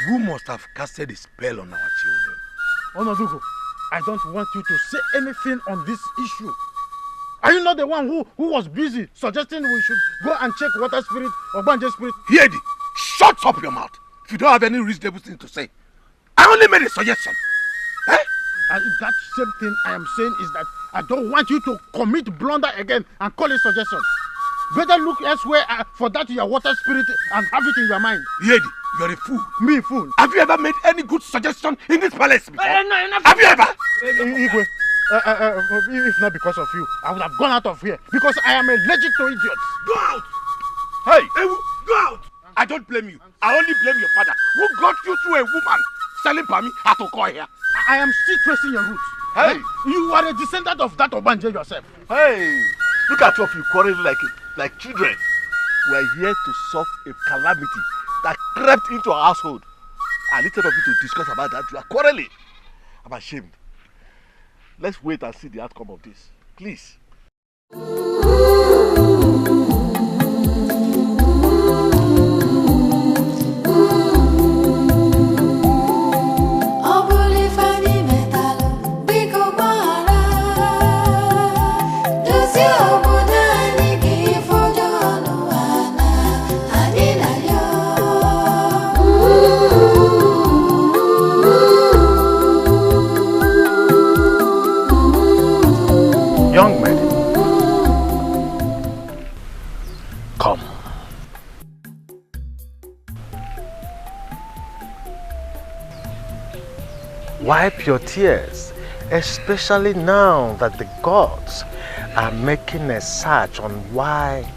Who must have casted a spell on our children? Onodugo, I don't want you to say anything on this issue. Are you not the one who was busy suggesting we should go and check water spirit or Banje spirit? Yedi, shut up your mouth if you don't have any reasonable thing to say. I only made a suggestion. Eh? That same thing I am saying is that I don't want you to commit blunder again and call it suggestion. Better look elsewhere for that your water spirit and have it in your mind. Yedi, you're a fool. Me, fool. Have you ever made any good suggestion in this palace before? No, have you ever? Igwe, if not because of you, I would have gone out of here because I am allergic to idiots. Go out! Hey! Go out! I don't blame you. I only blame your father who got you to a woman selling Pami at Okoye here. I am still tracing your roots. Hey! You are a descendant of that Obanje yourself. Hey! Look at you quarreling like children. We are here to solve a calamity that crept into our household. And instead of you to discuss about that, you are quarreling. I'm ashamed. Let's wait and see the outcome of this. Please. Young men, come. Wipe your tears, especially now that the gods are making a search on why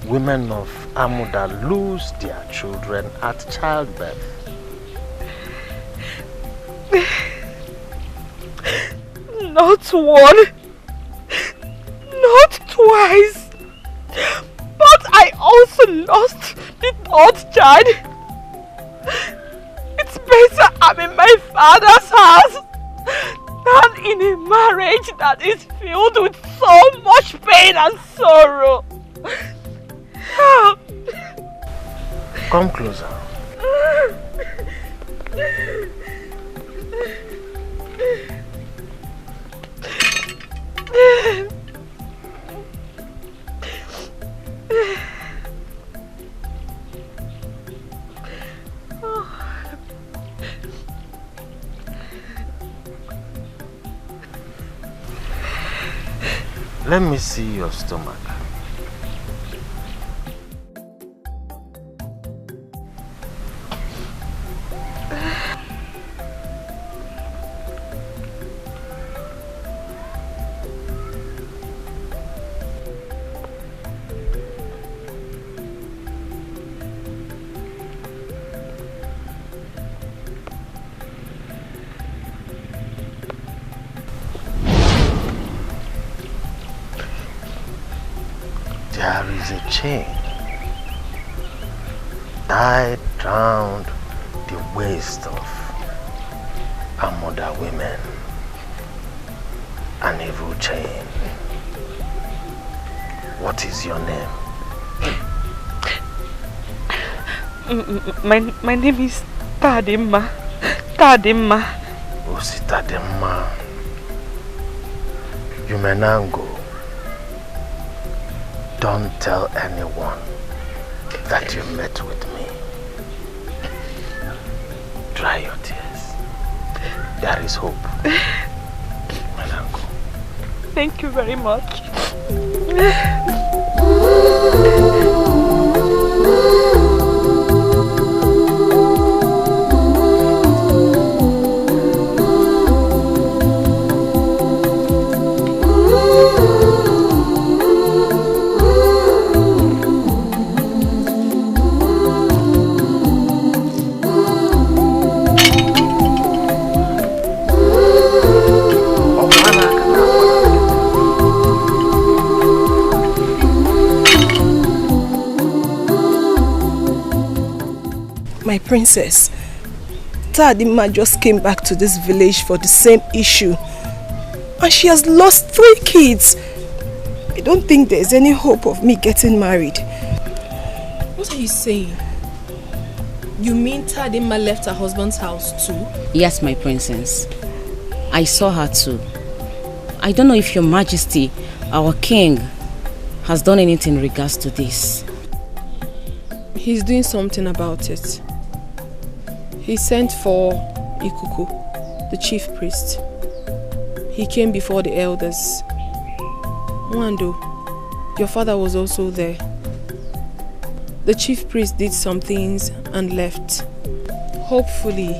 women of Amuda lose their children at childbirth. Not one, not twice, but I also lost the third child. It's better I'm in my father's house than in a marriage that is filled with so much pain and sorrow. Come closer. Let me see your stomach. There is a chain tied round the waist of Amuda women. An evil chain. What is your name? My name is Tadima. Tadima. Osi Tadima. You may now go. Don't tell anyone that you met with me. Dry your tears. There is hope. My uncle. Thank you very much. My princess, Tadima just came back to this village for the same issue. And she has lost 3 kids. I don't think there's any hope of me getting married. What are you saying? You mean Tadima left her husband's house too? Yes, my princess. I saw her too. I don't know if your majesty, our king, has done anything in regards to this. He's doing something about it. He sent for Ikuku, the chief priest. He came before the elders. Mwando, your father was also there. The chief priest did some things and left. Hopefully,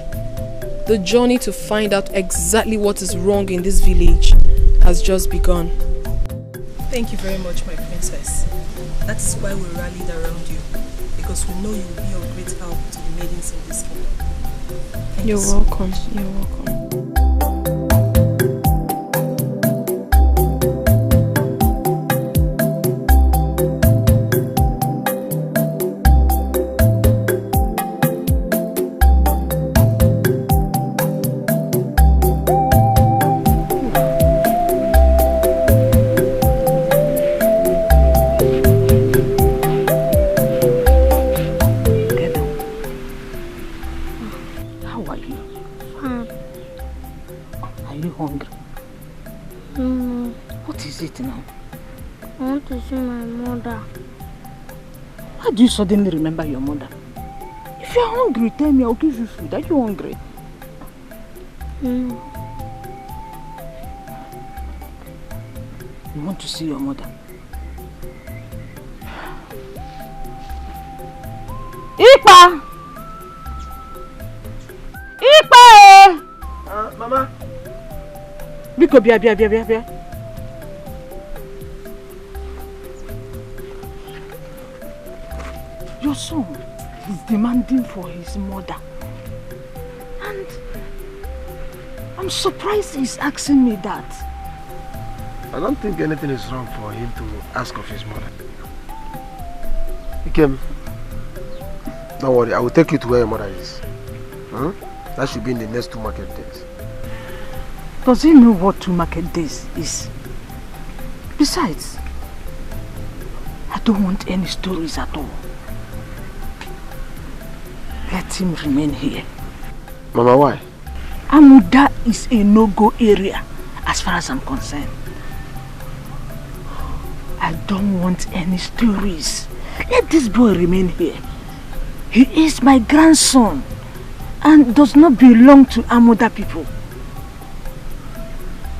the journey to find out exactly what is wrong in this village has just begun. Thank you very much, my princess. That is why we rallied around you, because we know you will be of great help to the maidens in this kingdom. You're welcome. You're welcome. Do you suddenly remember your mother? If you're hungry, tell me, I'll give you food. Are you hungry? No. You want to see your mother? Ipa! Ipa! Mama. Biko, bia. Your son is demanding for his mother. And I'm surprised he's asking me that. I don't think anything is wrong for him to ask of his mother. Ikem, don't worry, I will take you to where your mother is. That should be in the next 2 market days. Does he know what 2 market days is? Besides, I don't want any stories at all. Let him remain here. Mama, why? Amuda is a no-go area as far as I'm concerned. I don't want any stories. Let this boy remain here. He is my grandson and does not belong to Amuda people.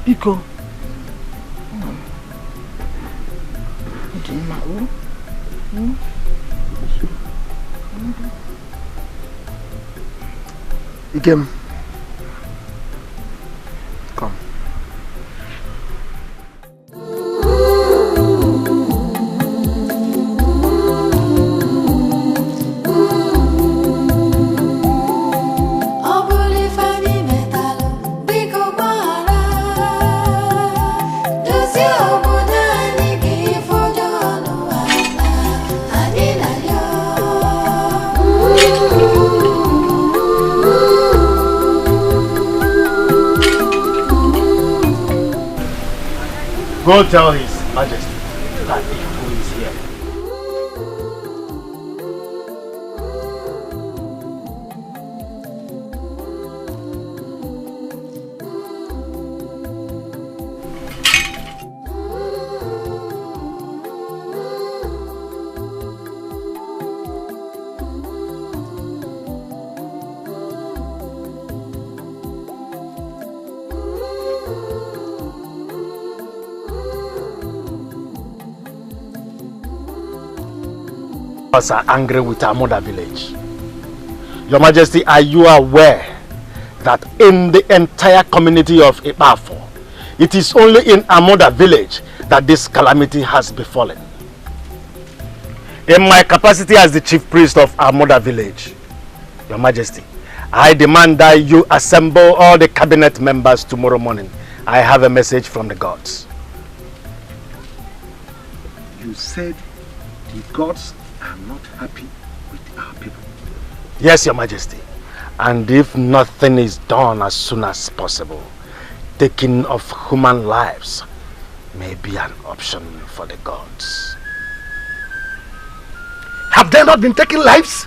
Biko. Ikem, come. Go tell His Majesty that Ifu is here. Are angry with our mother village. Your Majesty, are you aware that in the entire community of Ibafo, it is only in Amoda village that this calamity has befallen? In my capacity as the chief priest of Amoda village, Your Majesty, I demand that you assemble all the cabinet members tomorrow morning. I have a message from the gods. You said the gods are not happy with our people. Yes, Your Majesty. And if nothing is done as soon as possible, taking of human lives may be an option for the gods. Have they not been taking lives?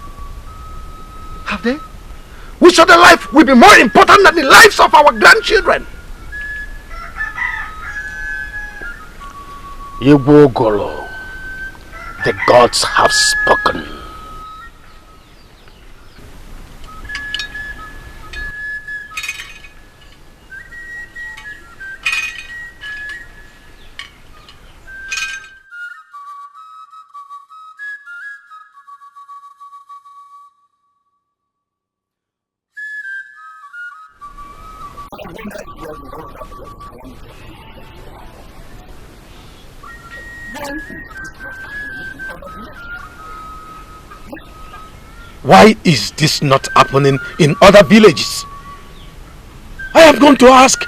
Have they? Which other life will be more important than the lives of our grandchildren? Igbo Golo, the gods have spoken. Why is this not happening in other villages? I have gone to ask,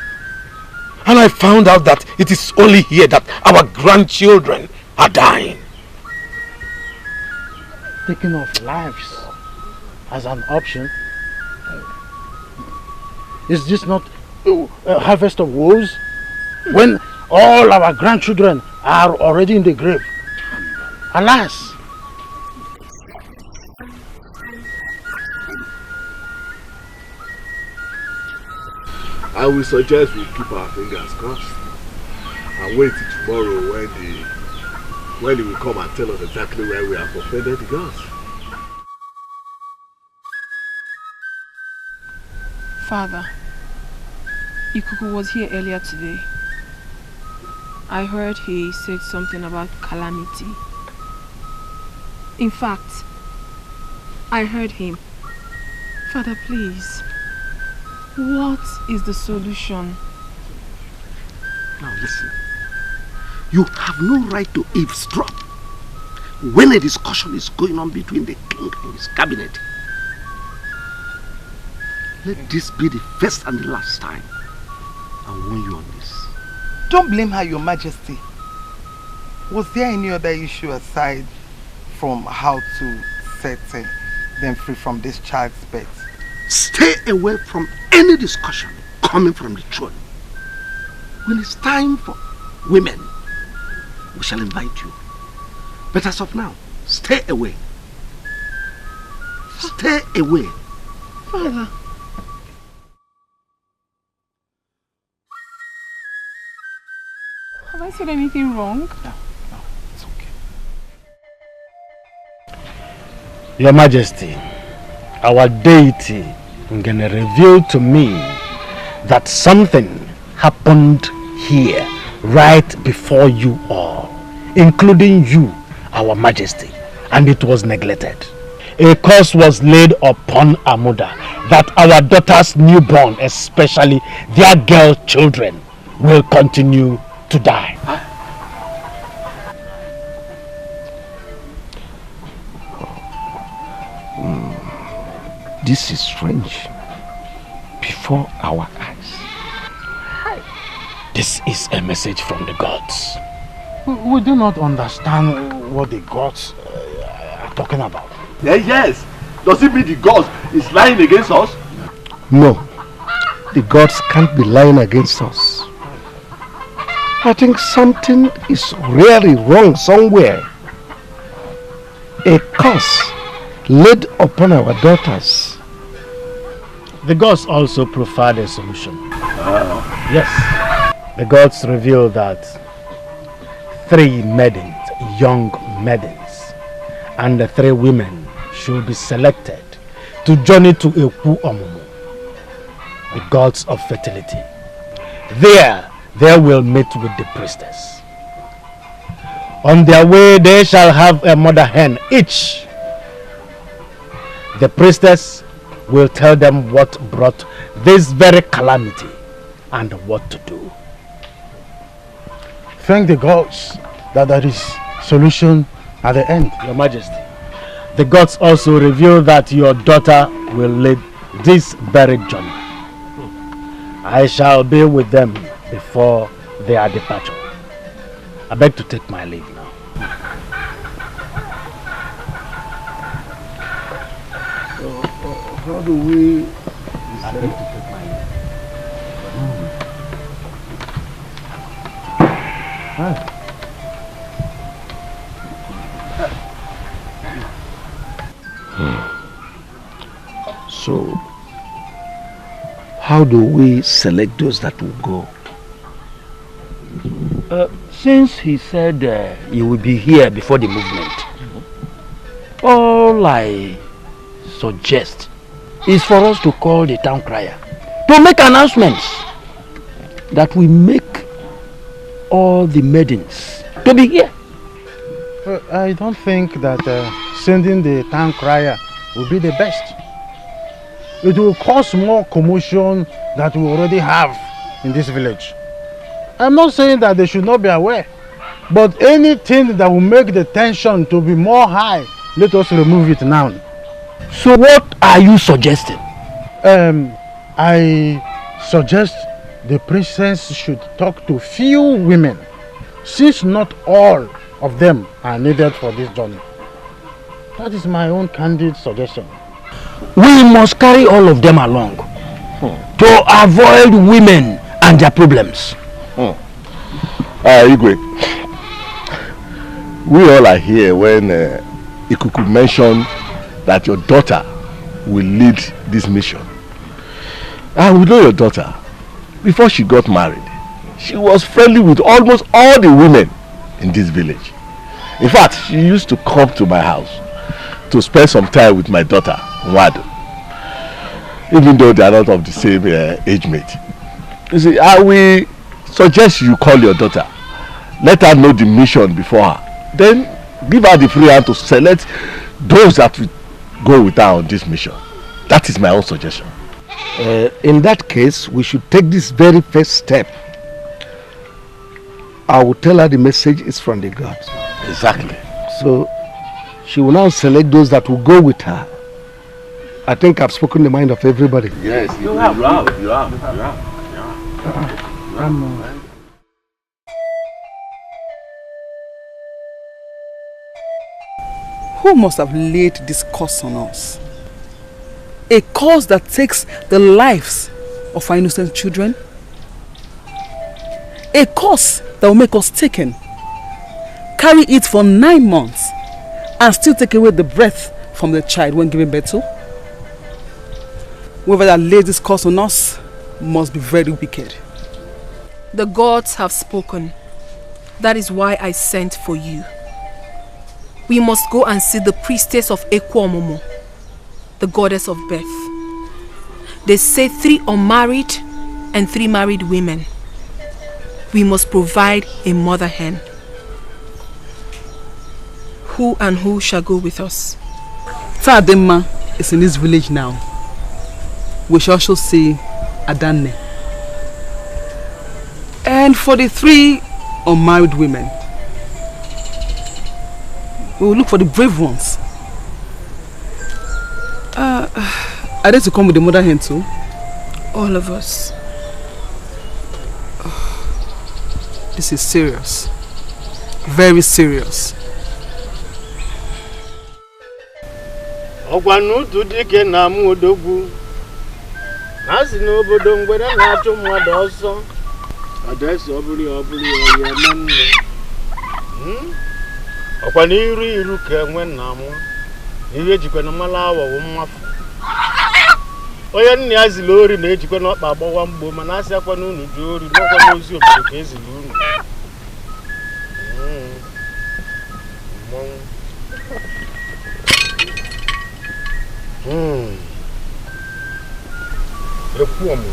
and I found out that it is only here that our grandchildren are dying. Taking of lives as an option? Is this not a harvest of woes? When all our grandchildren are already in the grave? Alas! I will suggest we keep our fingers crossed and wait till tomorrow when he will come and tell us exactly where we have offended the gods. Father, Ikuku was here earlier today. I heard he said something about calamity. In fact, I heard him. Father, please. What is the solution? Now listen, you have no right to eavesdrop when a discussion is going on between the king and his cabinet. Let this be the first and the last time I warn you on this. Don't blame her, Your Majesty. Was there any other issue aside from how to set them free from this child's birth? Stay away from any discussion coming from the throne. When it's time for women, we shall invite you. But as of now, stay away. Stay away. Father. Have I said anything wrong? No, it's okay. Your Majesty, our deity Ngene revealed to me that something happened here right before you all, including you, our Majesty, and it was neglected. A curse was laid upon Amuda that our daughters newborn, especially their girl children, will continue to die. This is strange. Before our eyes. This is a message from the gods. We do not understand what the gods are talking about. Yes. Does it mean the gods is lying against us? No. The gods can't be lying against us. I think something is really wrong somewhere. A curse laid upon our daughters. The gods also provide a solution. Yes. The gods reveal that 3 maidens, young maidens, and the 3 women should be selected to journey to Eku Omumu, the gods of fertility. There, they will meet with the priestess. On their way, they shall have a mother hen each. The priestess will tell them what brought this very calamity and what to do. Thank the gods that there is solution at the end. Your Majesty, the gods also reveal that your daughter will lead this buried journey. I shall be with them before their departure. I beg to take my leave now. How do we... So, how do we select those that will go? Since he said he will be here before the movement, all I suggest is for us to call the town crier to make announcements that we make all the maidens to be here. I don't think that sending the town crier will be the best. It will cause more commotion that we already have in this village. I'm not saying that they should not be aware, but anything that will make the tension to be more high, let us remove it now. So what are you suggesting? I suggest the princess should talk to few women, since not all of them are needed for this journey. That is my own candid suggestion. We must carry all of them along to avoid women and their problems. Igwe, we all are here when Ikuku mentioned that your daughter will lead this mission. And we know your daughter. Before she got married, she was friendly with almost all the women in this village. In fact, she used to come to my house to spend some time with my daughter, Wado. Even though they are not of the same age mate. You see, I will suggest you call your daughter. Let her know the mission before her. Then give her the free hand to select those that will go with her on this mission. That is my own suggestion. In that case, we should take this very first step. I will tell her the message is from the gods. Exactly. So she will now select those that will go with her. I think I've spoken the mind of everybody. Yes, you have. Who must have laid this curse on us? A curse that takes the lives of our innocent children? A curse that will make us taken, carry it for 9 months, and still take away the breath from the child when giving birth to? Whoever that laid this curse on us must be very wicked. The gods have spoken. That is why I sent for you. We must go and see the priestess of Ekwomomo, the goddess of birth. They say 3 unmarried and 3 married women. We must provide a mother hen. Who and who shall go with us? Fadema is in this village now. We shall also see Adanne. And for the 3 unmarried women, we will look for the brave ones. Are they to come with the mother hen too? All of us. This is serious. Very serious. Ogwanutu dike na mu odogwu. Nasi no obodo ngwere na atu mmadu ọsọ. Adesi obuli oya manne. Ọkwa na iru ka enwe nna mụ. Ihe jikwe na mala awo wo mmafu. Onye nne ya zili ori na ejikwe na ọkpa agbawa mgbo mana asị akwa na unu ji ori n'ọkwa n'ozi obodo ka ezili unu. Ekwomo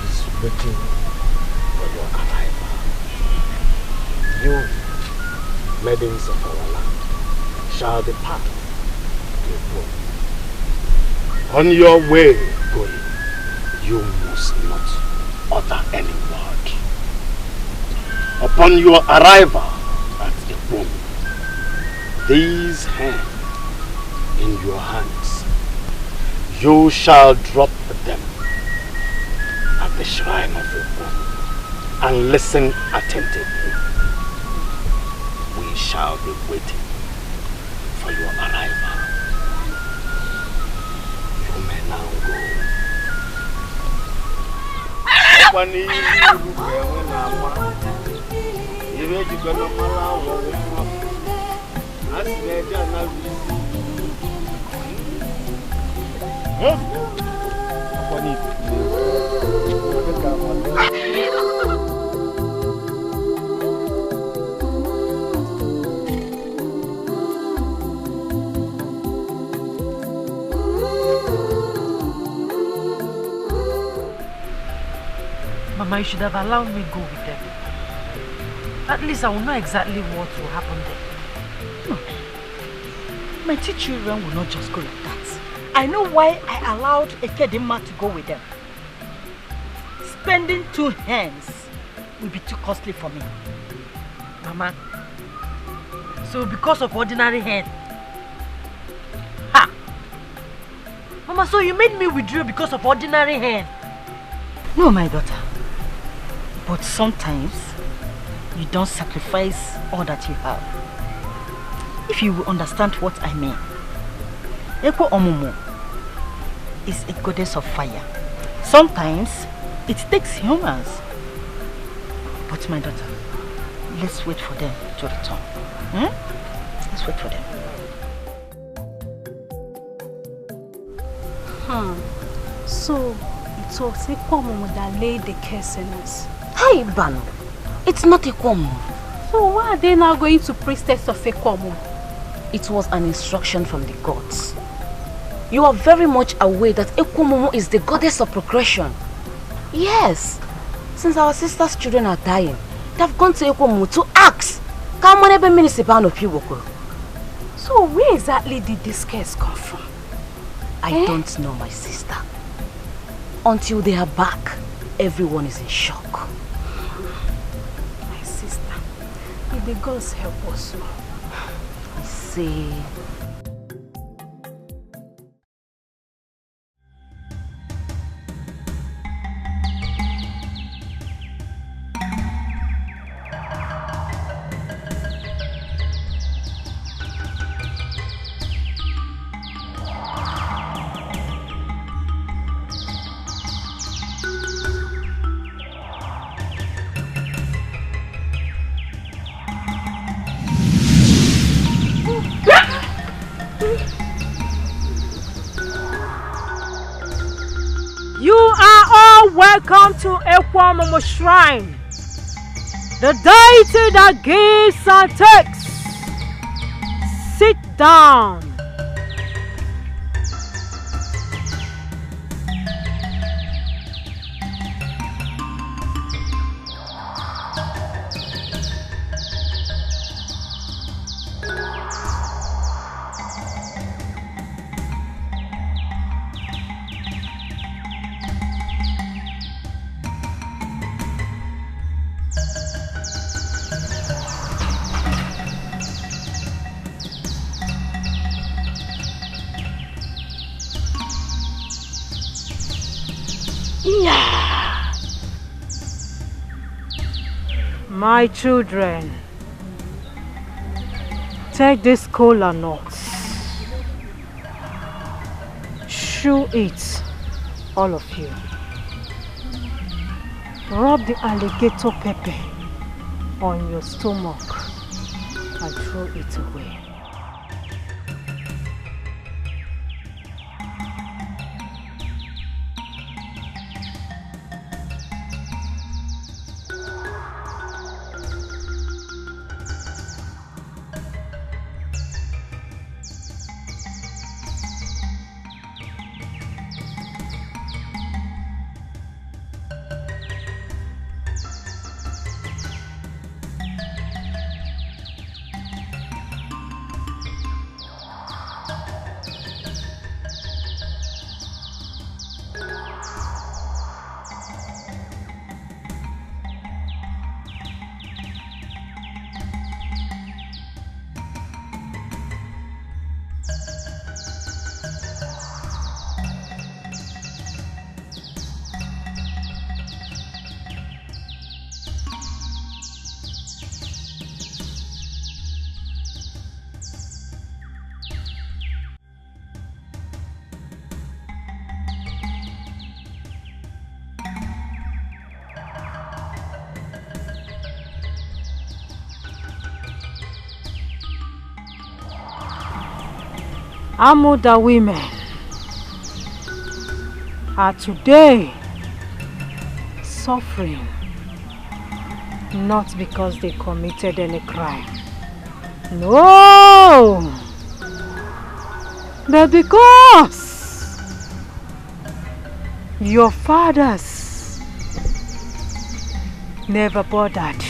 is waiting for your arrival. You, maidens of our land, shall depart to Ekwomo. On your way going, you must not utter any word. Upon your arrival at Ekwomo, these hands in your hands, you shall drop them at the shrine of Ekwomo and listen attentively. We shall be waiting for your arrival. Mama, you should have allowed me go with them. At least I will know exactly what will happen there. No. My two children will not just go like that. I know why I allowed Ekedima to go with them. Spending 2 hands will be too costly for me. Mama. So because of ordinary hand. Ha! Mama, so you made me withdraw because of ordinary hand. No, my daughter. But sometimes you don't sacrifice all that you have. If you will understand what I mean. Eko Omumu is a goddess of fire. Sometimes it takes humans. But my daughter, let's wait for them to return. Let's wait for them. So it was Eko Omumu that laid the curse on us. Hey, Bano, it's not Eko Omumu. So why are they now going to priestess of Eko Omumu? It was an instruction from the gods. You are very much aware that Eko Omumu is the goddess of progression. Yes, since our sister's children are dying, they have gone to Eko Omumu to ask. So where exactly did this curse come from? I don't know, my sister. Until they are back, everyone is in shock. My sister, may the gods help us. I see. Welcome to Eko Omumu Shrine, the deity that gives and takes. Sit down. My children, take this cola nuts, chew it, all of you. Rub the alligator pepper on your stomach and throw it away. Amuda women are today suffering not because they committed any crime. No! But because your fathers never bothered.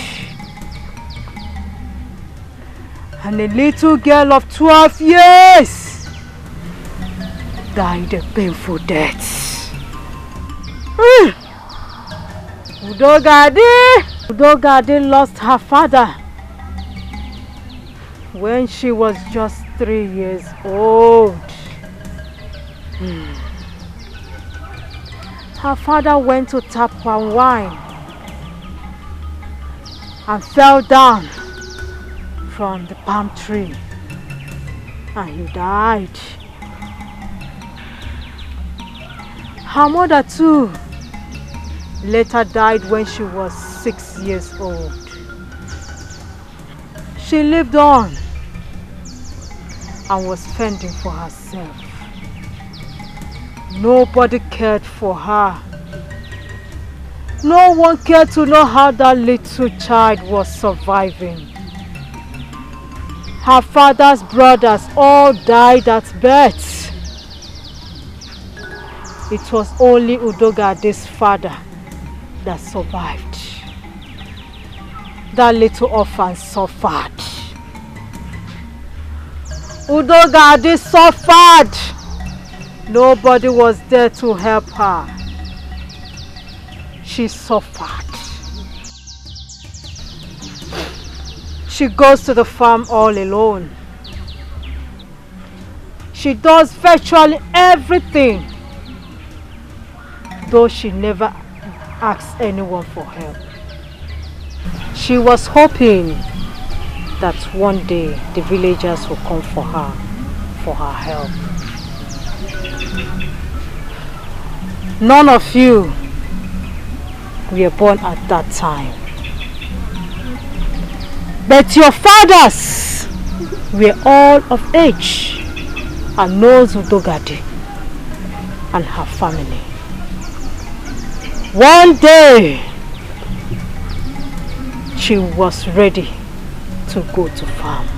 And a little girl of 12 years died a painful death. Udogade lost her father when she was just 3 years old. Her father went to tap palm wine and fell down from the palm tree and he died. Her mother too later died when she was 6 years old. She lived on and was fending for herself. Nobody cared for her. No one cared to know how that little child was surviving. Her father's brothers all died at birth. It was only Udogade's father that survived. That little orphan suffered. Udogade suffered. Nobody was there to help her. She suffered. She goes to the farm all alone. She does virtually everything, though she never asks anyone for help. She was hoping that one day the villagers will come for her help. None of you were born at that time. But your fathers were all of age and knows Udogade and her family. One day, she was ready to go to farm.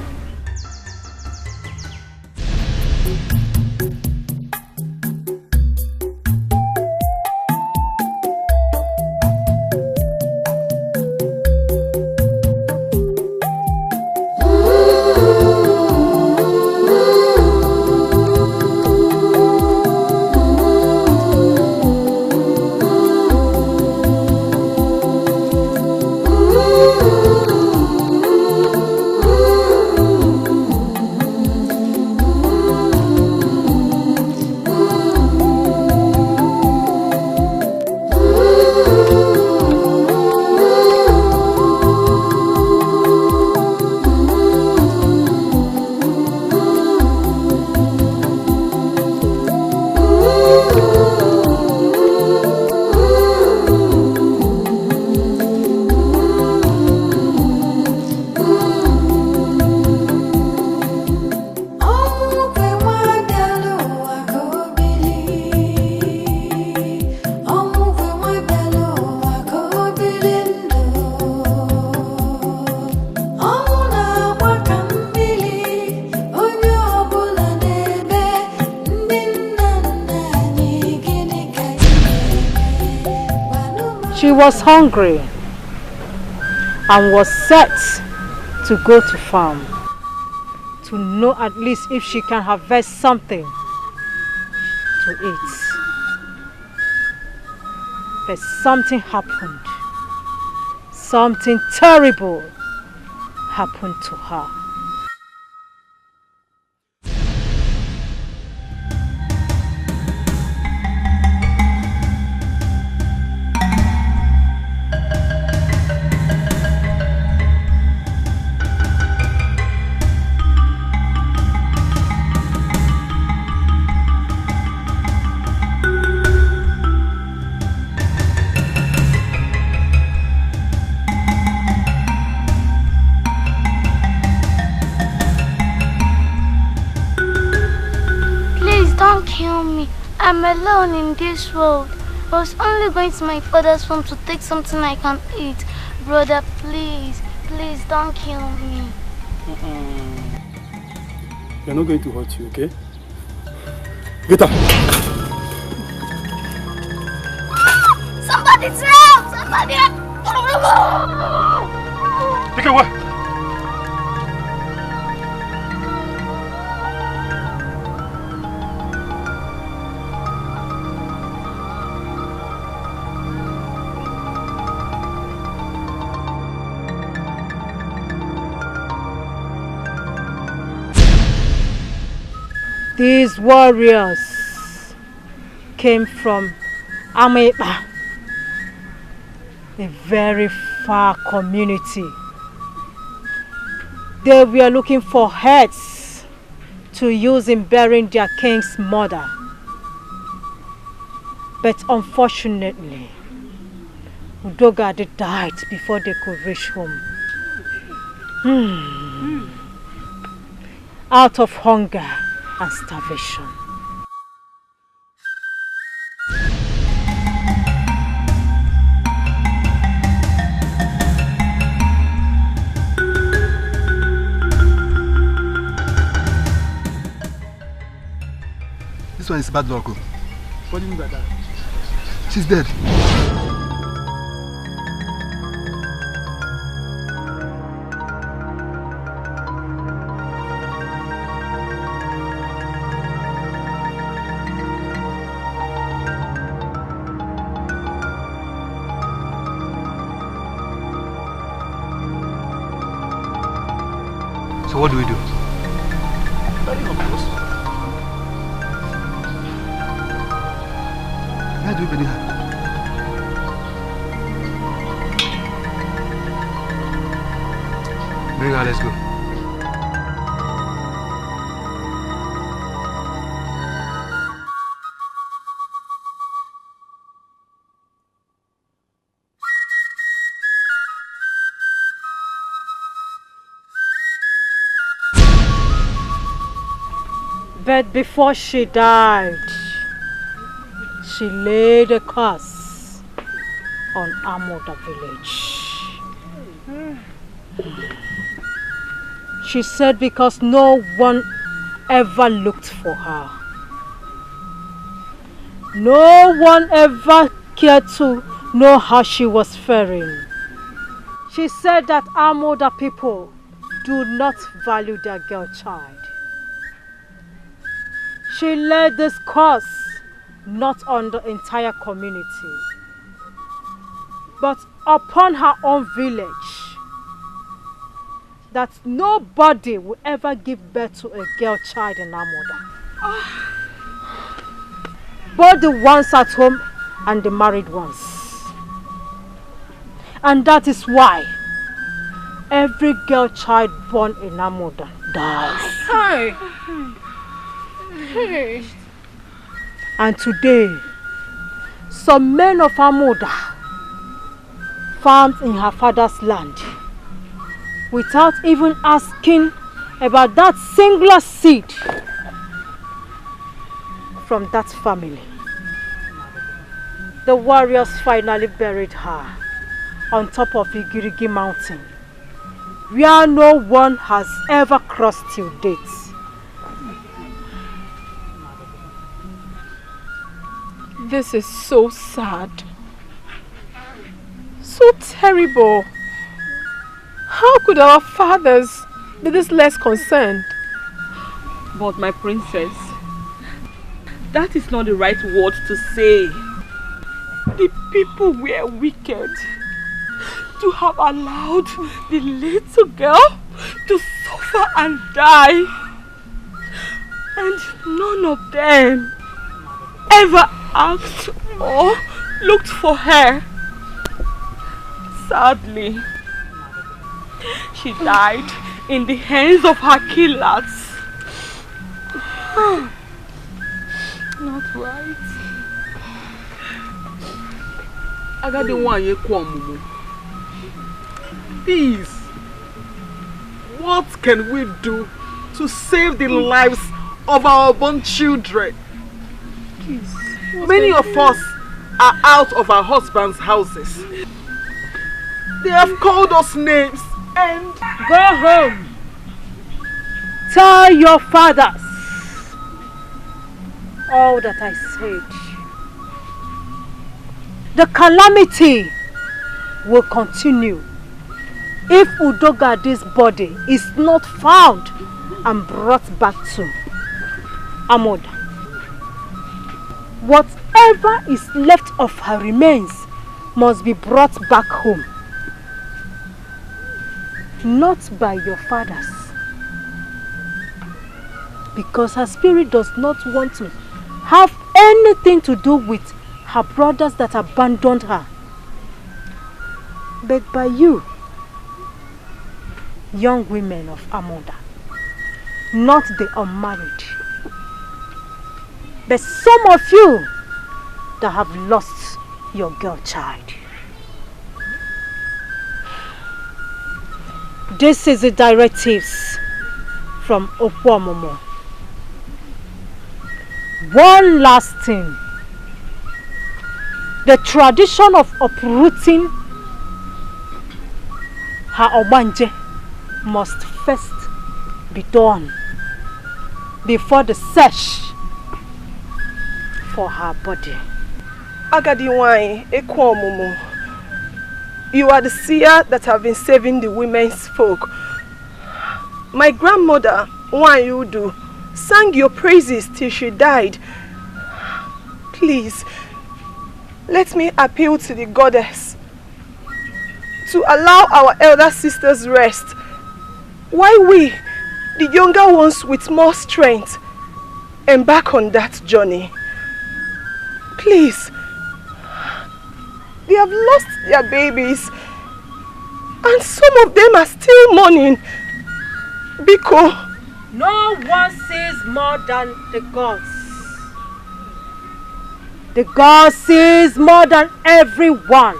She was hungry and was set to go to farm to know at least if she can harvest something to eat. But something happened. Something terrible happened to her. don't kill me. I'm alone in this world. I was only going to my father's home to take something I can eat. Brother, please, please don't kill me. They're not going to hurt you, okay? Get up! Somebody's help! Somebody help! Take it away! These warriors came from Ameba, a very far community. They were looking for heads to use in burying their king's mother. But unfortunately, Udogade died before they could reach home. Out of hunger and starvation. This one is bad luck. What do you mean by that? She's dead. So what do we do? Bury her, of course. Where do we bury her? Bring her, let's go. But before she died, she laid a curse on Amoda village. She said because no one ever looked for her. No one ever cared to know how she was faring. She said that Amoda people do not value their girl child. She laid this curse not on the entire community, but upon her own village, that nobody will ever give birth to a girl child in Amoda. Both the ones at home and the married ones. And that is why every girl child born in Amoda dies. Hi. Hey. And today, some men of Amoda farmed in her father's land without even asking about that singular seed from that family. The warriors finally buried her on top of Igirigi mountain, where no one has ever crossed till date. This is so sad. So terrible. How could our fathers be this less concerned? But my princess, that is not the right word to say. The people were wicked to have allowed the little girl to suffer and die. And none of them ever asked or looked for her. Sadly, she died in the hands of her killers. Not right. Agadi wanye kwamumu. Please, what can we do to save the lives of our born children? Please. Many of us are out of our husbands' houses. They have called us names and... Go home. Tell your fathers all that I said. The calamity will continue if Udogadi's body is not found and brought back to Amoda. Whatever is left of her remains must be brought back home. Not by your fathers. Because her spirit does not want to have anything to do with her brothers that abandoned her. But by you, young women of Amoda, not the unmarried, but some of you that have lost your girl child. This is the directives from Okwamomo. One last thing. The tradition of uprooting her Obanje must first be done before the search for her body. Agadiwai Ekwomumu, you are the seer that have been saving the women's folk. My grandmother, Wanyudu, sang your praises till she died. Please, let me appeal to the goddess to allow our elder sisters rest, while we, the younger ones with more strength, embark on that journey. Please, they have lost their babies, and some of them are still mourning. Biko. No one sees more than the gods. The God sees more than everyone.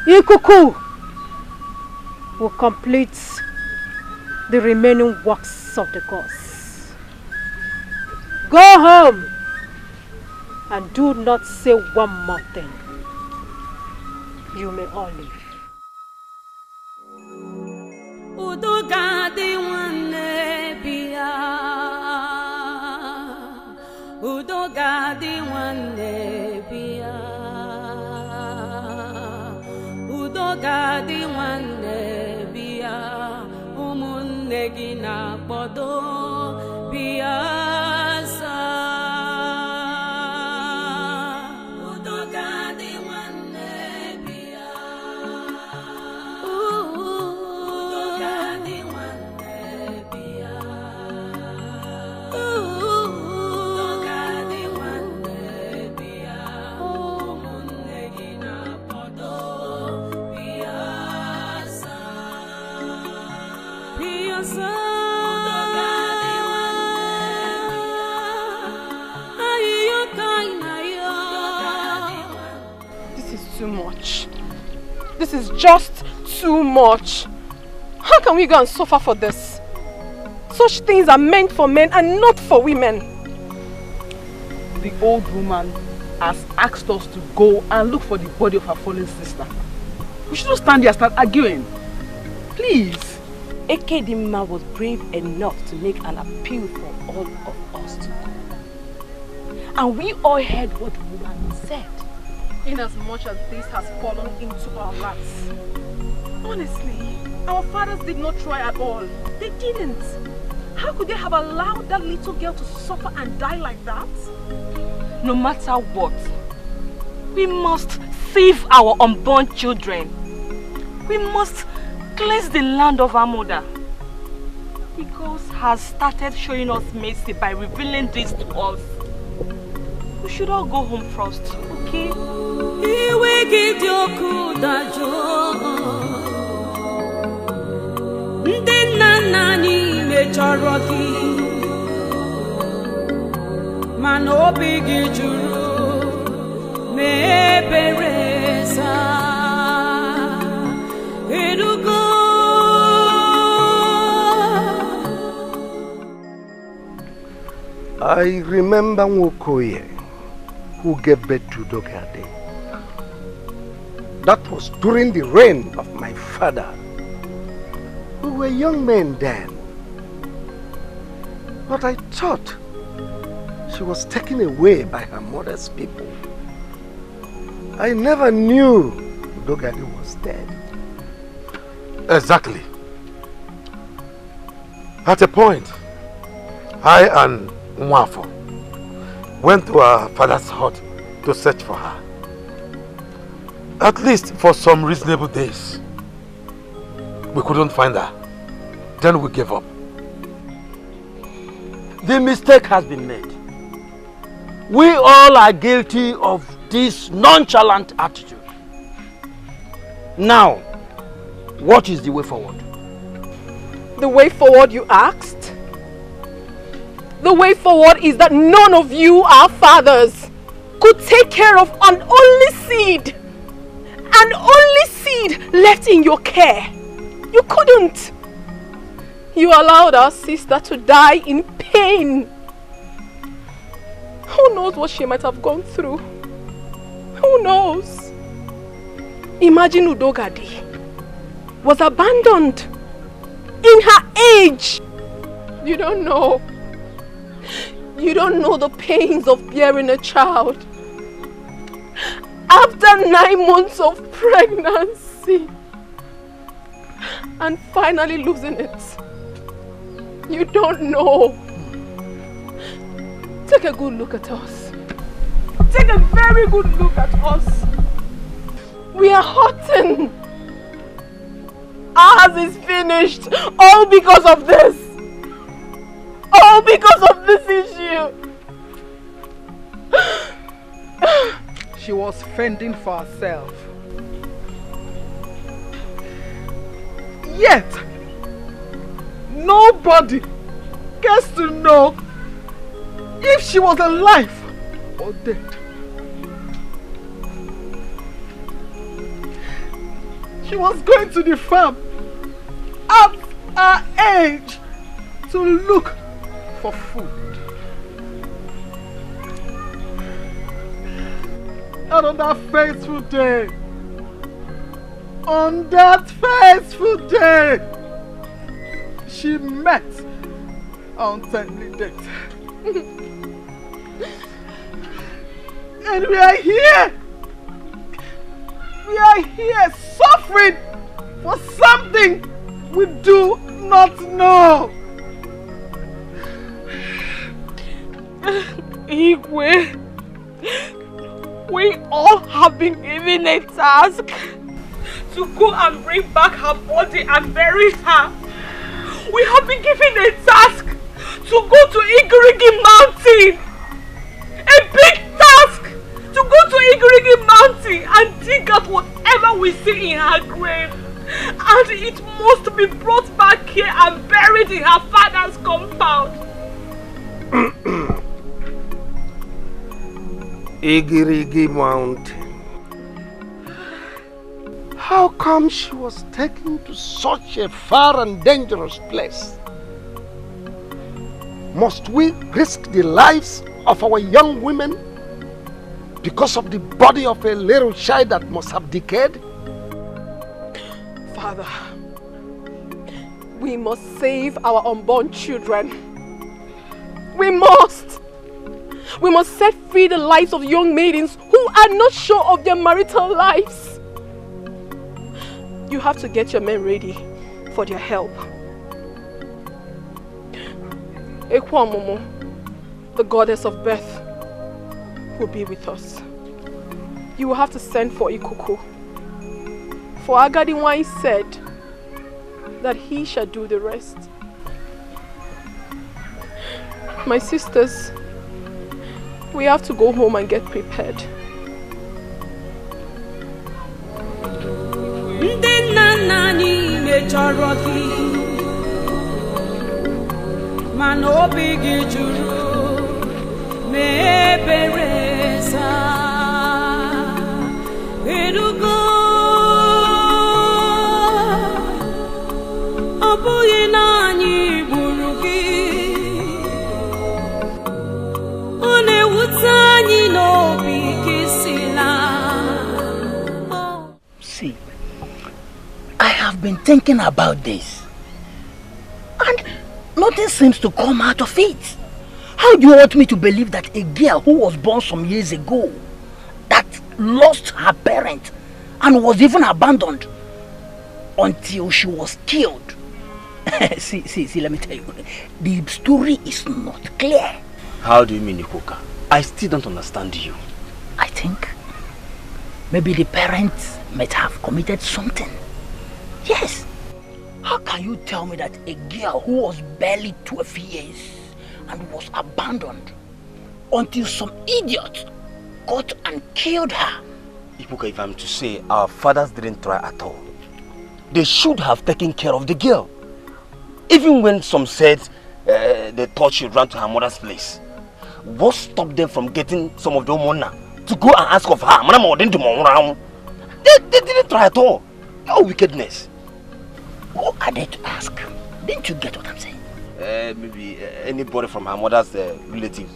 Ikuku will complete the remaining works of the gods. Go home and do not say one more thing. You may all leave. Udogadi wane biya, Udogadi wane biya, Udogadi wane biya, umunne gina bodo biya sa. Udogadi wane biya. Too much. This is just too much. How can we go and suffer for this? Such things are meant for men and not for women. The old woman has asked us to go and look for the body of her fallen sister. We shouldn't stand here and start arguing. Please. Ekedimma was brave enough to make an appeal for all of us to go. And we all heard what the woman said. In as much as this has fallen into our laps. Honestly, our fathers did not try at all. They didn't. How could they have allowed that little girl to suffer and die like that? No matter what, we must save our unborn children. We must cleanse the land of our mother. God has started showing us mercy by revealing this to us. We should all go home first, okay? Iwe gidioku dajo, ndị nna anyị mechọrọ gị, mana obi gị jụrụ mebere sa. Erugo. I remember Nwokoye, who gave birth to Dogade. That was during the reign of my father. We were young men then. But I thought she was taken away by her mother's people. I never knew Dogade was dead. Exactly. At a point, I and Nwafo went to our father's hut to search for her. At least for some reasonable days. We couldn't find her. Then we gave up. The mistake has been made. We all are guilty of this nonchalant attitude. Now, what is the way forward? The way forward, you asked? The way forward is that none of you, our fathers, could take care of an only seed. An only seed left in your care. You couldn't. You allowed our sister to die in pain. Who knows what she might have gone through? Who knows? Imagine Udogadi was abandoned in her age. You don't know. You don't know the pains of bearing a child. After 9 months of pregnancy and finally losing it. You don't know. Take a good look at us. Take a very good look at us. We are hurting. Ours is finished. All because of this. All because of this issue. She was fending for herself. Yet, nobody gets to know if she was alive or dead. She was going to the farm at her age to look for food. And on that fateful day, she met her untimely death. And we are here suffering for something we do not know. Igwe, we all have been given a task to go and bring back her body and bury her. We have been given a task to go to Igirigi Mountain. A big task to go to Igirigi Mountain and dig out whatever we see in her grave. And it must be brought back here and buried in her father's compound. Igirigi Mountain. How come she was taken to such a far and dangerous place? Must we risk the lives of our young women because of the body of a little child that must have decayed? Father, we must save our unborn children. We must. We must set free the lives of young maidens who are not sure of their marital lives. You have to get your men ready for their help. Ekwamomo, the goddess of birth, will be with us. You will have to send for Ikuku. For Agadiwai said that he shall do the rest. My sisters, we have to go home and get prepared. been thinking about this. And nothing seems to come out of it. How do you want me to believe that a girl who was born some years ago, that lost her parent and was even abandoned until she was killed? see, let me tell you, the story is not clear. How do you mean, Ikuka? I still don't understand you. I think maybe the parents might have committed something. Yes. How can you tell me that a girl who was barely 12 years and was abandoned until some idiot got and killed her? Ikuka, if I'm to say, our fathers didn't try at all. They should have taken care of the girl. Even when some said they thought she ran to her mother's place. What stopped them from getting some of the Omona to go and ask of her? They didn't try at all. Your wickedness. Who are they to ask? Didn't you get what I'm saying? Maybe anybody from her mother's relatives.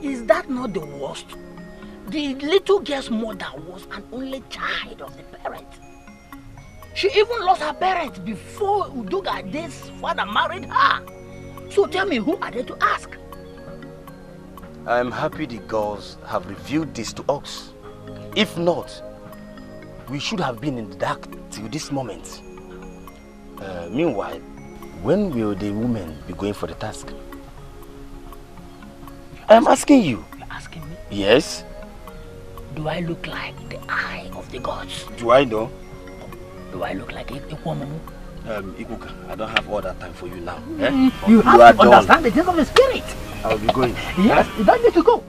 Is that not the worst? The little girl's mother was an only child of the parent. She even lost her parents before Udogade's father married her. So tell me, who are they to ask? I'm happy the girls have revealed this to us. If not, we should have been in the dark till this moment. Meanwhile, when will the women be going for the task? I'm asking you. You're asking me? Yes. Do I look like the eye of the gods? Do I know? Do I look like a woman? Ikuka, I don't have all that time for you now. You have to understand the things of the spirit. I'll be going. Yes, you don't need to go.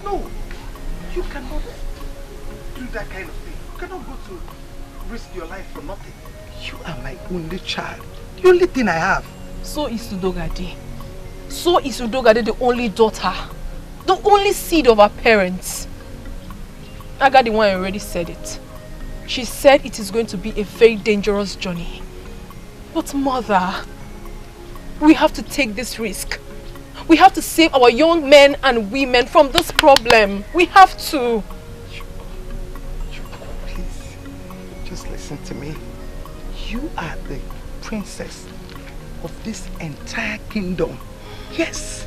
No, you cannot do that kind of thing. You cannot go to risk your life for nothing. You are my only child. The only thing I have. So is Udogade. So is Udogade the only daughter. The only seed of our parents. Aga the one already said it. She said it is going to be a very dangerous journey. But mother, we have to take this risk. We have to save our young men and women from this problem. We have to. Please, just listen to me. You are the princess of this entire kingdom. Yes,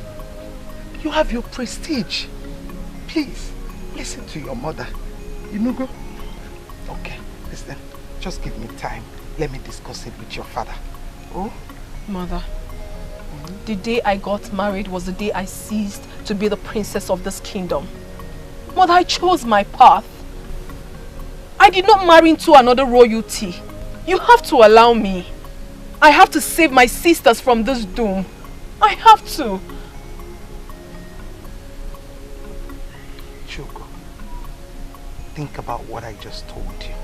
you have your prestige. Please, listen to your mother. You know, go. Okay, listen. Just give me time. Let me discuss it with your father. Oh? Mother, the day I got married was the day I ceased to be the princess of this kingdom. Mother, I chose my path. I did not marry into another royalty. You have to allow me. I have to save my sisters from this doom. I have to. Chogo, think about what I just told you.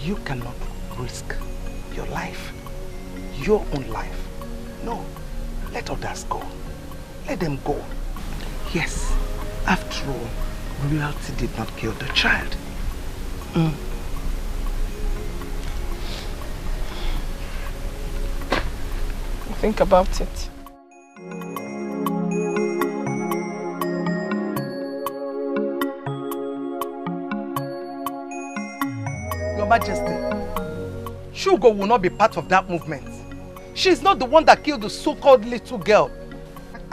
You cannot risk your life, your own life. No, let others go. Let them go. Yes, after all, royalty did not kill the child. Think about it. Your Majesty, Shugo will not be part of that movement. She's not the one that killed the so-called little girl.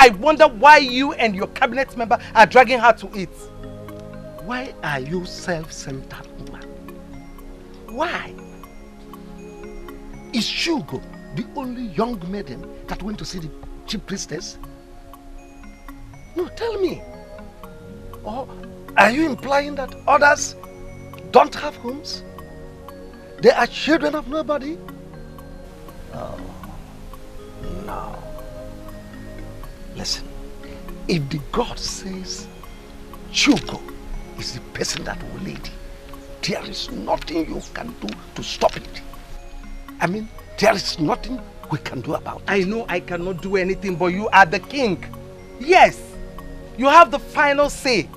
I wonder why you and your cabinet member are dragging her to it. Why are you self-centered, woman? Why? Is Shugo the only young maiden that went to see the chief priestess? No, tell me. Or are you implying that others don't have homes? They are children of nobody? Oh, no. Listen, if the God says Shugo is the person that will lead, there is nothing you can do to stop it. I mean, there is nothing we can do about it. I know I cannot do anything, but you are the king. Yes, you have the final say.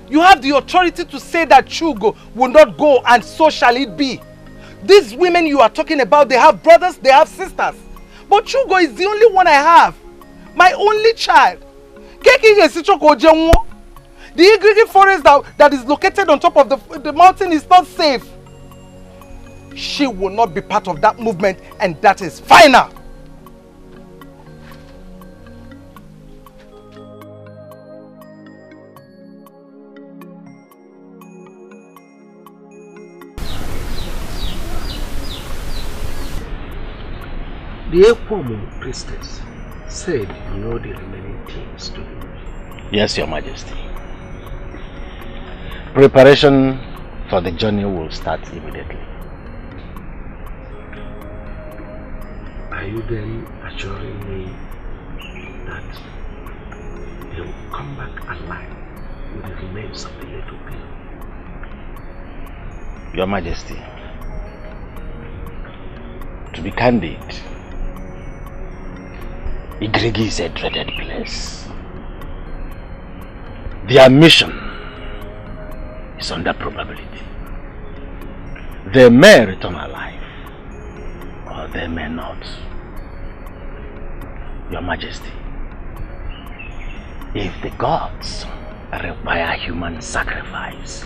You have the authority to say that Shugo will not go, and so shall it be. These women you are talking about, they have brothers, they have sisters. But Shugo is the only one I have. My only child. The Igigi forest that is located on top of the mountain is not safe. She will not be part of that movement, and that is final. The Ekwomu priestess said you know the remaining things to do. Yes, Your Majesty. Preparation for the journey will start immediately. Are you then assuring me that they will come back alive with the remains of the little girl? Your Majesty, to be candid, Igrigi is a dreaded place. Their mission is under probability. They may return alive, or they may not. Your Majesty, if the gods require human sacrifice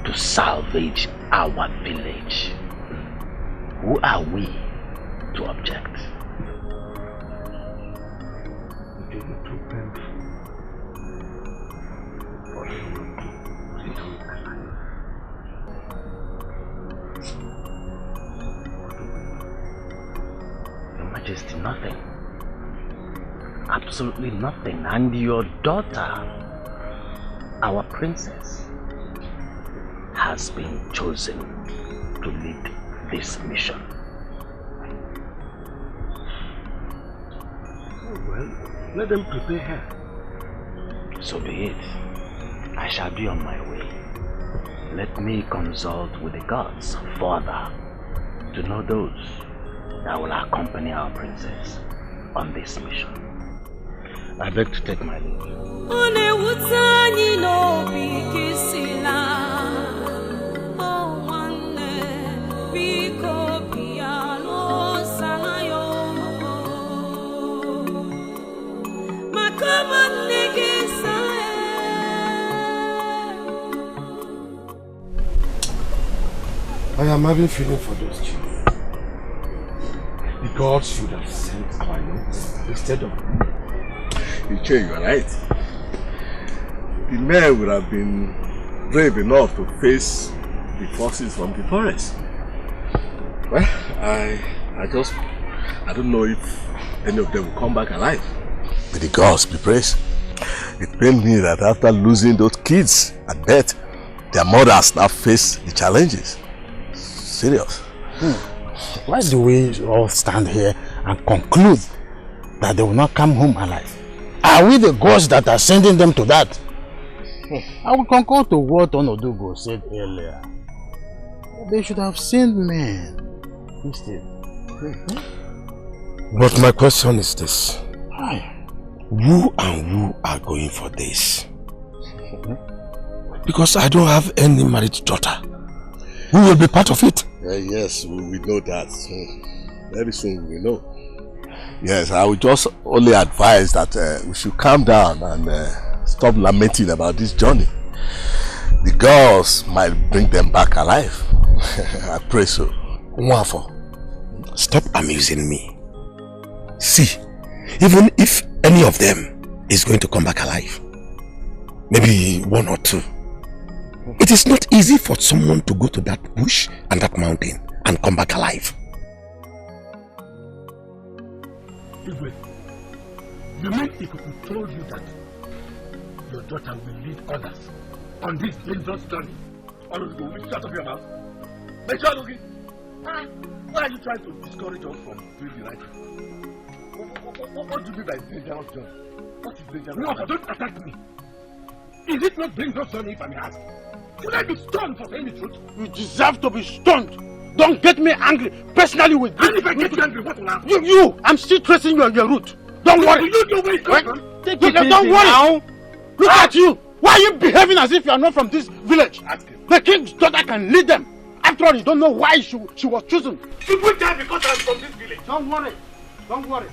to salvage our village, who are we to object? It will be too painful for them to return alive. Your Majesty, nothing. Absolutely nothing. And your daughter, our princess, has been chosen to lead this mission. Oh, well, let them prepare her. So be it. I shall be on my way. Let me consult with the gods further to know those that will accompany our princess on this mission. I beg to take my leave. I am having feeling for those children. The gods should have sent our notes instead of You are right. The men would have been brave enough to face the forces from the forest. Well, I don't know if any of them will come back alive. May the gods be praised. It pained me that after losing those kids at birth, their mothers now face the challenges. Serious. Why do we all stand here and conclude that they will not come home alive? Are we the gods that are sending them to that? I will concur to what Onodugo said earlier. They should have sent men instead. But my question is this. Who and who are going for this? Because I don't have any married daughter. Who will be part of it? Yes, we know that. Very soon we will know. Yes, I would just only advise that we should calm down and stop lamenting about this journey. The girls might bring them back alive. I pray so. Nwafo, stop amusing me. See, even if any of them is going to come back alive, maybe one or two, it is not easy for someone to go to that bush and that mountain and come back alive. You mean if we told you that your daughter will lead others on this dangerous journey, or will we shut up your mouth? Why are you trying to discourage us from doing the right thing? What do you mean by dangerous journey? What is dangerous? No, don't attack me. Is it not dangerous journey if I may ask? Should I be stoned for saying the truth? You deserve to be stoned. Don't get me angry personally with you. And if I get you angry, what will happen? You! I'm still tracing you on your route. Don't worry. You know where it comes from? Don't worry. Now. Look at you. Why are you behaving as if you are not from this village? Ask him. The king's daughter can lead them. After all, you don't know why she was chosen. She put that because I'm from this village. Don't worry. Don't worry.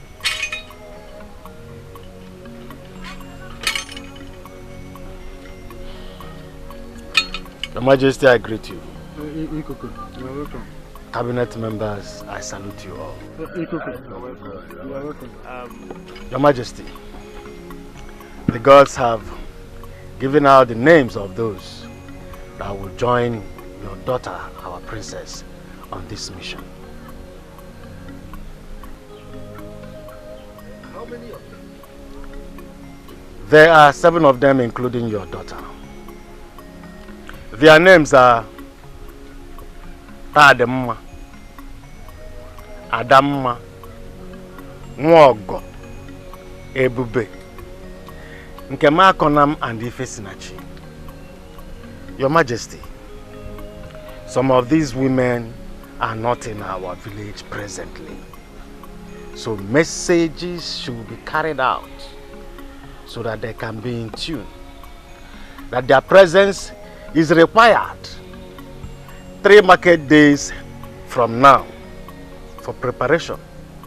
Your Majesty, I greet you. You're welcome. Cabinet members, I salute you all. You're welcome. Your Majesty, the gods have given out the names of those that will join your daughter, our princess, on this mission. How many of them? There are 7 of them, including your daughter. Their names are Adamma, Adamma, Nwogo, Ebube, Nkema Konam, and Ifesinachi. Your Majesty, some of these women are not in our village presently. So messages should be carried out so that they can be in tune. That their presence is required 3 market days from now for preparation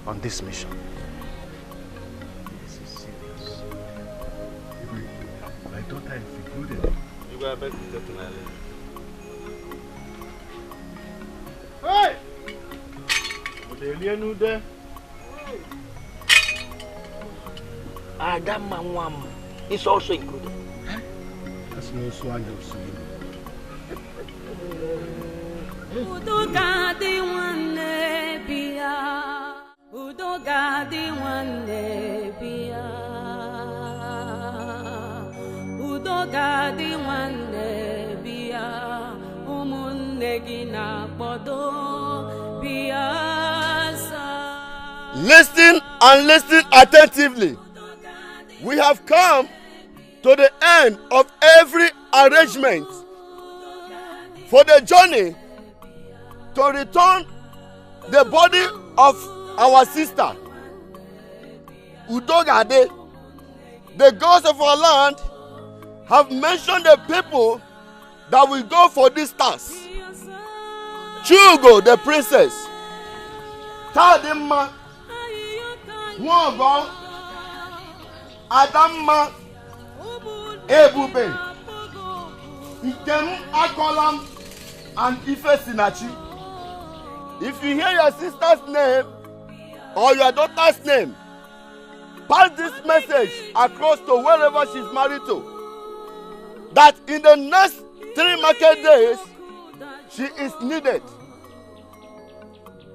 on this mission. This is serious. My daughter is included. You go back to my Hey! What are you doing there? Adam Mamwam is also included. That's no swag of swing. Udogadi one bia, Udogadi one bia, Udogadi one bia, Umunegina bodo biasa. Listen and listen attentively. We have come to the end of every arrangement for the journey to return the body of our sister Udogade. The gods of our land have mentioned the people that will go for this task. Chugo, the princess, Tadimma, Nwogo, Adamma, Ebube, Ikem Akolam, and Ifesinachi. If you hear your sister's name or your daughter's name, pass this message across to wherever she's married to, that in the next 3 market days, she is needed.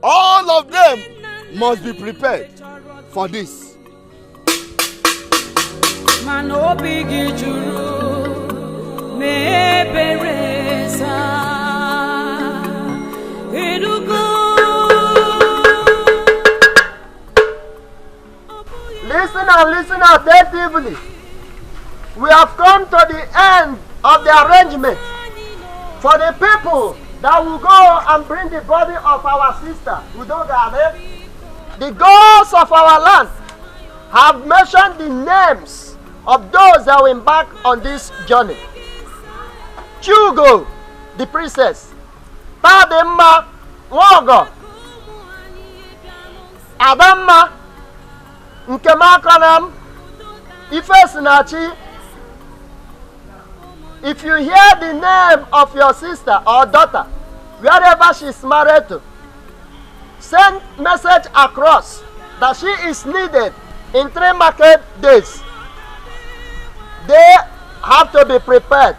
All of them must be prepared for this. Listen and listen attentively. We have come to the end of the arrangement for the people that will go and bring the body of our sister Udogade. The gods of our land have mentioned the names of those that will embark on this journey. Chugo, the princess, Tadimma, Nwogo, Adamma, Nkema Konam, Ifesinachi. If you hear the name of your sister or daughter, wherever she is married to, send message across that she is needed in 3 market days. They have to be prepared.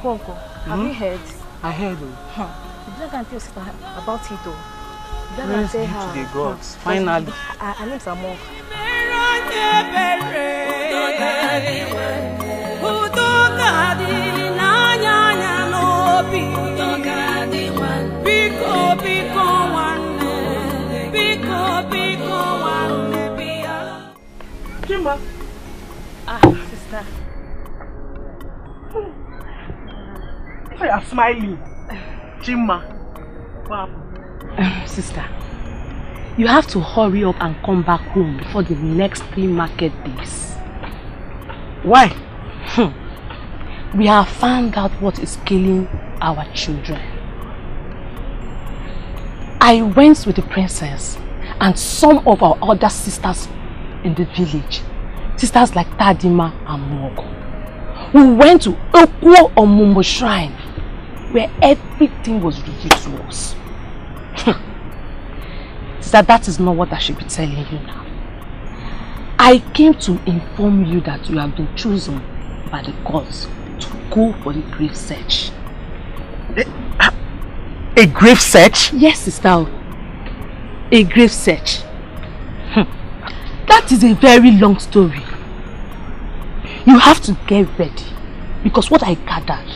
Konko, have you heard? I heard. Huh. You don't tell sister about it though. You Praise tell be her. to the gods. Finally. Her name's Amok. Chima. Sister. Why are you smiling? Chima. Wow. Sister, you have to hurry up and come back home before the next 3 market days. Why? We have found out what is killing our children. I went with the princess and some of our other sisters in the village. Sisters like Tadima and Mogo. We went to Okwo Omumbo Shrine where everything was revealed to us. Sister, that is not what I should be telling you now. I came to inform you that you have been chosen by the gods to go for the grave search. A grave search? Yes, sister. A grave search. That is a very long story. You have to get ready because what I gathered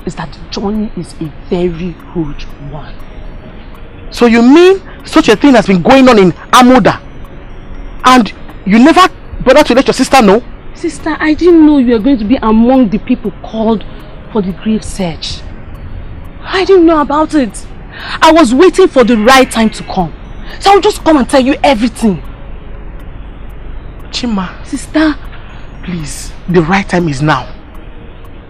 is that the journey is a very huge one. So you mean such a thing has been going on in Amuda and you never bothered to let your sister know? Sister, I didn't know you were going to be among the people called for the grave search. I didn't know about it. I was waiting for the right time to come. So I'll just come and tell you everything. Chima. Sister. Please, the right time is now.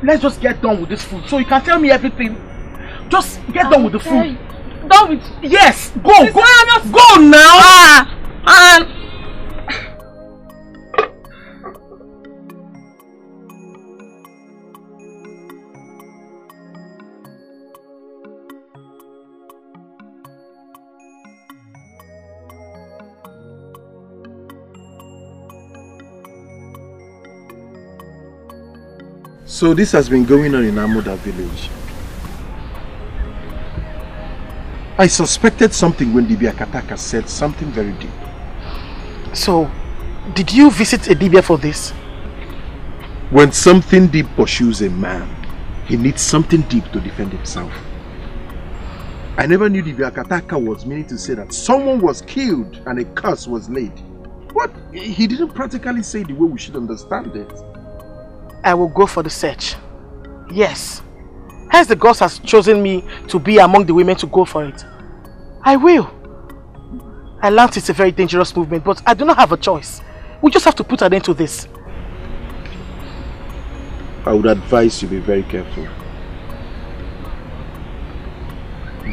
Let's just get done with this food so you can tell me everything. Just get done with the food. Done with... Yes, go, sister, go now. So this has been going on in Amuda village. I suspected something when Dibia Kataka said something very deep. So, did you visit a Dibia for this? When something deep pursues a man, he needs something deep to defend himself. I never knew Dibia Kataka was meaning to say that someone was killed and a curse was laid. What? He didn't practically say the way we should understand it. I will go for the search. Yes. Hence the gods has chosen me to be among the women to go for it. I will. I learned it's a very dangerous movement, but I do not have a choice. We just have to put an end to this. I would advise you be very careful.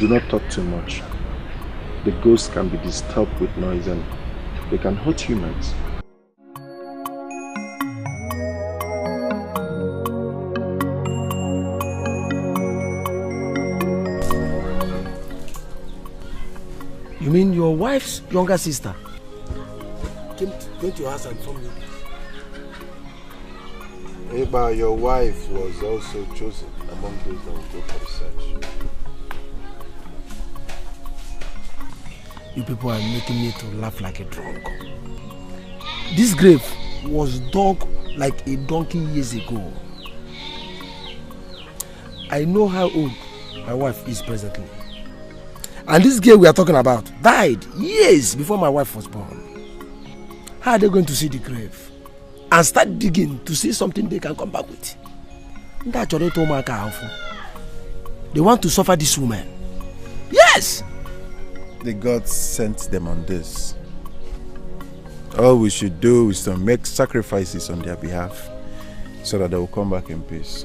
Do not talk too much. The ghosts can be disturbed with noise and they can hurt humans. You mean your wife's younger sister? Came to your house and informed you. Eba, your wife was also chosen among those that will go for the search. You people are making me to laugh like a drunk. This grave was dug like a donkey years ago. I know how old my wife is presently. And this girl we are talking about died years before my wife was born. How are they going to see the grave and start digging to see something they can come back with? They want to suffer this woman. Yes! The gods sent them on this. All we should do is to make sacrifices on their behalf so that they will come back in peace.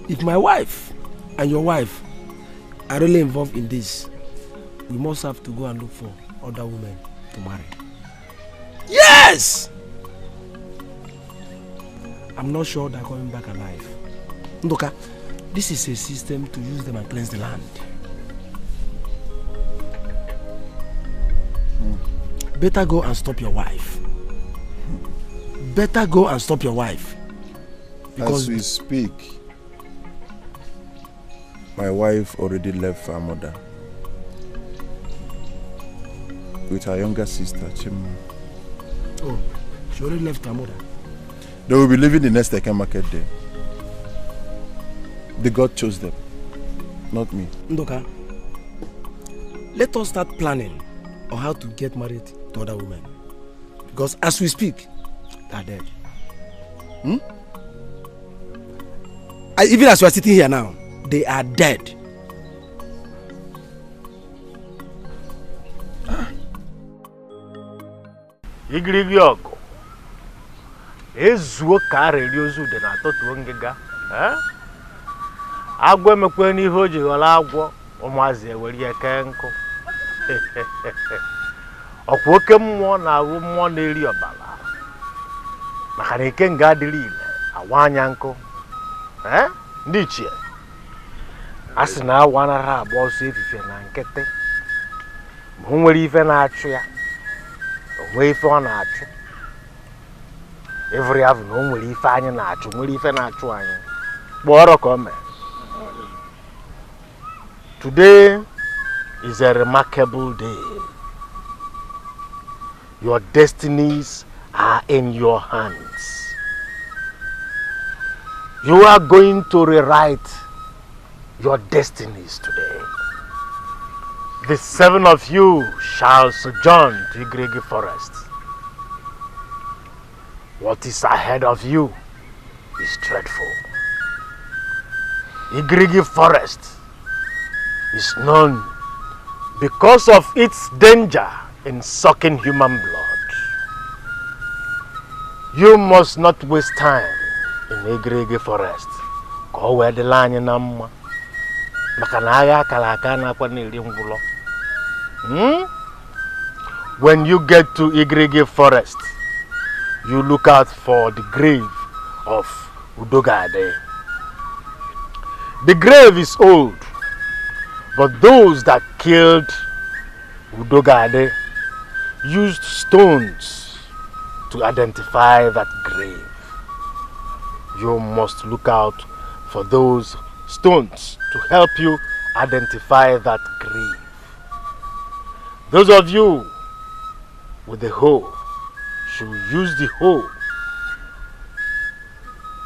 If my wife and your wife are really involved in this, we must have to go and look for other women to marry. Yes! I'm not sure they're coming back alive. Ndoka, this is a system to use them and cleanse the land. Better go and stop your wife. Better go and stop your wife. Because as we speak, my wife already left her mother with her younger sister, Chima. Oh, she already left her mother. They will be leaving the next Eke market day. The God chose them, not me. Ndoka, let us start planning on how to get married to other women. Because as we speak, they are dead. Even as we are sitting here now, they are dead. Igirigi ọgụ ezuo ka arịrị ozu dị na atọtuo ngịga agwọ emekwe n'ihe o ji ghọrọ agwọ ụmụazị ewere ya kee nkụ. Ọkwa oke mmụọ na-awụ mmụọ na-eri ọbara maka na ike nga adịrị ile awa anya nkụ. Ndị ichie a sị na awa anaghị agba ọsọ efife na nkịtị ma o nwere ife na-achụ ya o nwee ife ọ na-achụ. Every have no nwere ife anyị na-achụ nwere ife na-achụ anyị kpọrọ ka o mee. Today is a remarkable day. Your destinies are in your hands. You are going to rewrite your destinies today. The 7 of you shall sojourn to Igrigi Forest. What is ahead of you is dreadful. Igrigi Forest is known because of its danger in sucking human blood. You must not waste time in Igrigi Forest. Go where the line na Makanaga kalakana kwa niliungulo. When you get to Igrigi Forest, you look out for the grave of Udogade. The grave is old, but those that killed Udogade used stones to identify that grave. You must look out for those stones to help you identify that grave. Those of you with the hoe should use the hoe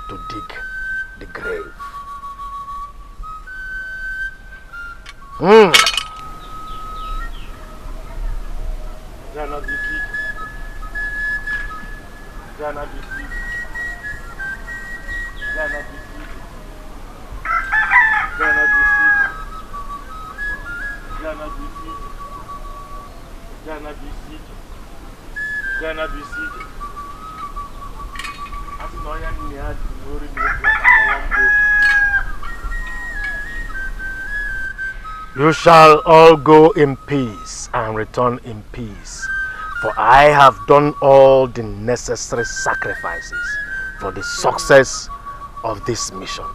to dig the grave. You shall all go in peace and return in peace, for I have done all the necessary sacrifices for the success of this mission.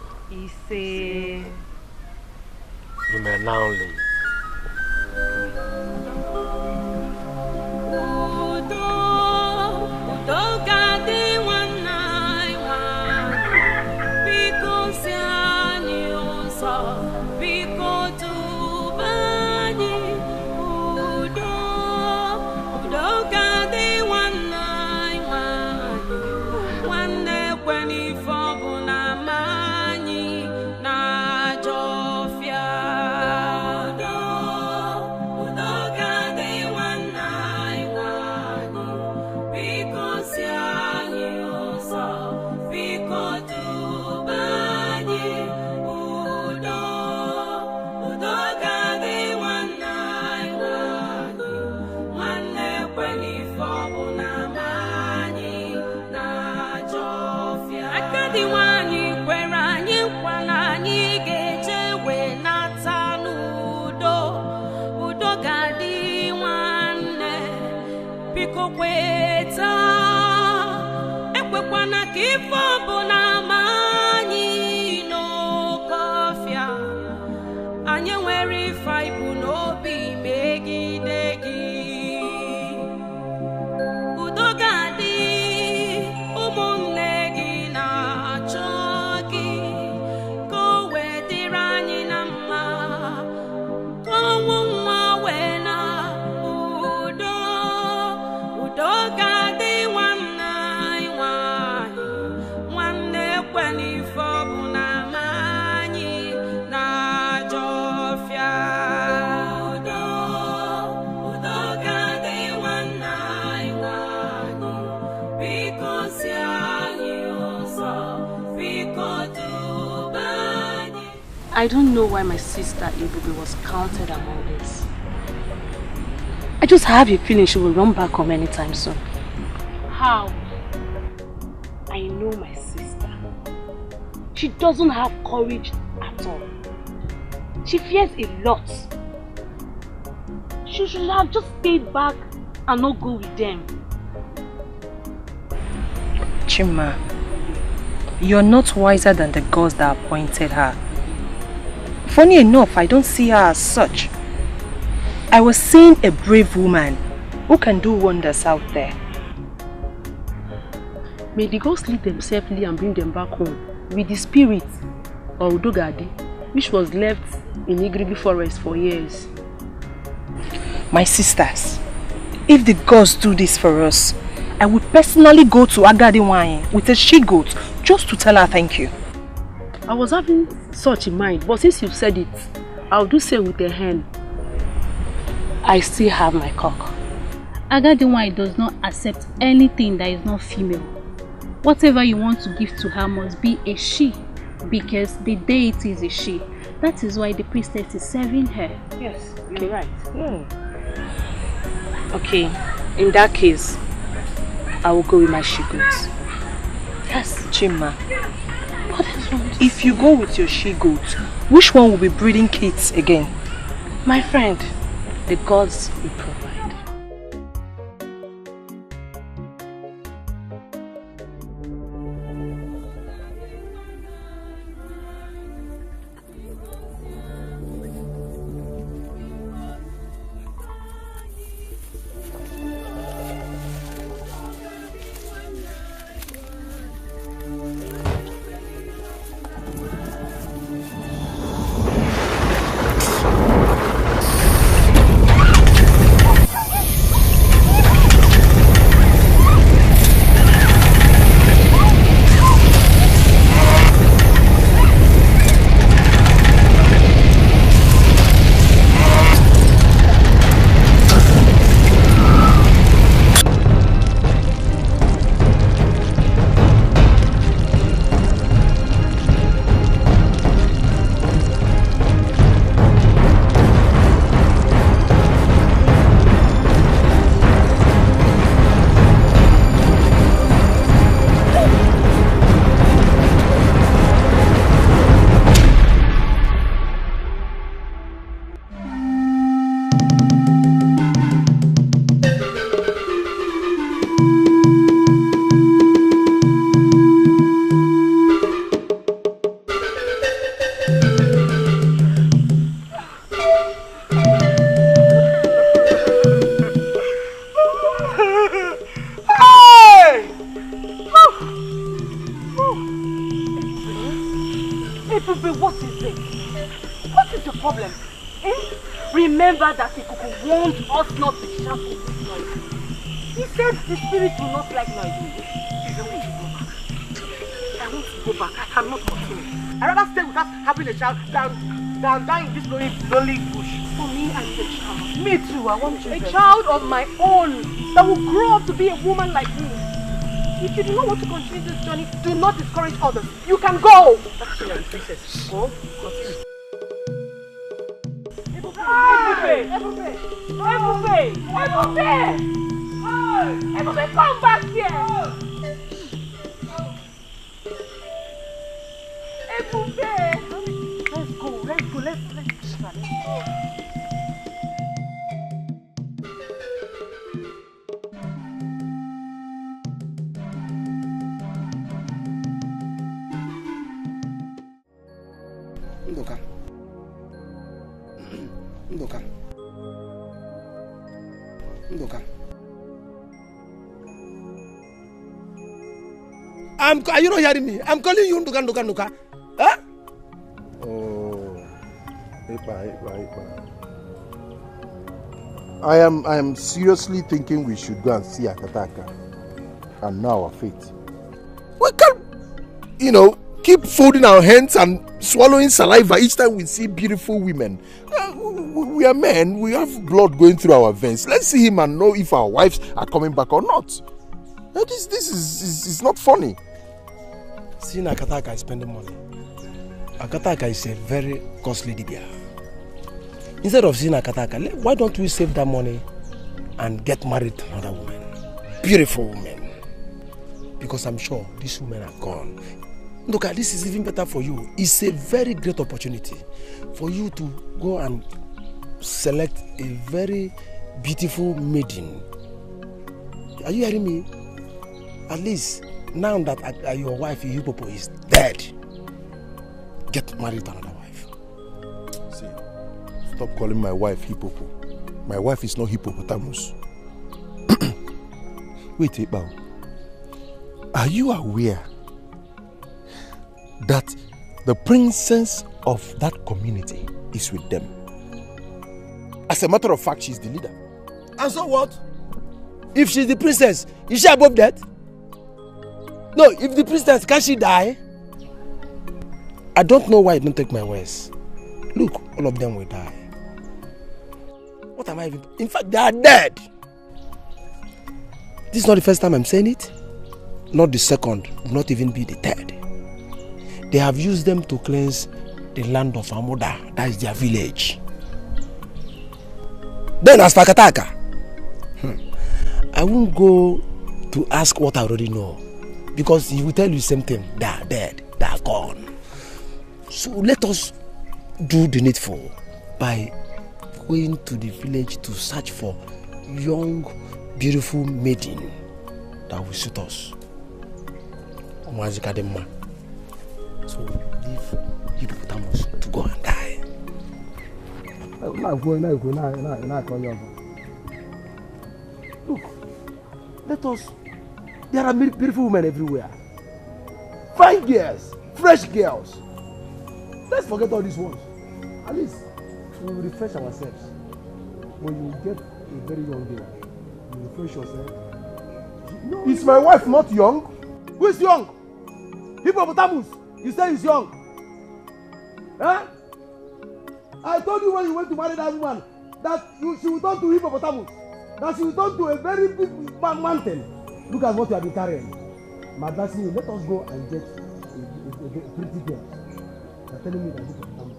You may now leave. I don't know why my sister Ebube was counted among this. I just have a feeling she will run back home anytime soon. How? I know my sister. She doesn't have courage at all. She fears a lot. She should have just stayed back and not go with them. Chima, you're not wiser than the gods that appointed her. Funny enough, I don't see her as such. I was seeing a brave woman who can do wonders out there. May the gods lead them safely and bring them back home with the spirit of Udogadi, which was left in Igrigi forest for years. My sisters, if the gods do this for us, I would personally go to Agadiwanye with a she-goat just to tell her thank you. I was having such in mind, but since you said it, I'll do so with a hen. I still have my cock. Agadiwanye does not accept anything that is not female. Whatever you want to give to her must be a she, because the deity is a she. That is why the priestess is serving her. Yes, you're right. Okay, in that case, I will go with my she-goats. Yes, Chima. But if you go with your she-goat, which one will be breeding kids again? My friend, the gods will provide. Than dying in this lonely bush. For me, I'm the child. Me too, I want children. A child of my own that will grow up to be a woman like me. If you do not want to continue this journey, do not discourage others. You can go. That's your princess. Go. Continue. Ebube, come back here. Let's go. Let's Ndoka. Are you not hearing me? I'm calling you Ndoka. Huh? Oh, I am seriously thinking we should go and see Akataka and know our fate. We can't, keep folding our hands and swallowing saliva each time we see beautiful women. We are men, we have blood going through our veins. Let's see him and know if our wives are coming back or not. This is not funny. Seeing Akataka is spending money. Akataka is a very costly dibia. Instead of seeing Akataka, why don't we save that money and get married to another woman? Beautiful woman. Because I'm sure these women are gone. Look, this is even better for you. It's a very great opportunity for you to go and select a very beautiful maiden. Are you hearing me? At least now that your wife, Hippopo, is dead, get married to another wife. See, stop calling my wife Hippopo. My wife is not hippopotamus. Wait, Iqbal. Are you aware that the princess of that community is with them? As a matter of fact, she's the leader. And so what? If she's the princess, is she above that? No, if the princess, can she die? I don't know why you don't take my words. Look, all of them will die. What am I even... In fact, they are dead. This is not the first time I'm saying it. Not the second, not even be the third. They have used them to cleanse the land of Amoda. That is their village. Then as for Kataka, I won't go to ask what I already know. Because he will tell you the same thing. They are dead. They are gone. So let us do the needful by going to the village to search for young, beautiful maiden that will suit us. So leave hippopotamus to go and die. Look, let us. There are beautiful women everywhere. Fine girls, fresh girls. Let's forget all these ones. At least we will refresh ourselves. When you get a very young girl, you refresh yourself. No, is my wife not young? Who is young? Hippopotamus. You say he's young. Huh? I told you when you went to marry that woman that she will turn to hippopotamus. That she will turn to a very big mountain. Look at what you have been carrying. I'm advising you, let us go and get a pretty girl. You're telling me that hippopotamus.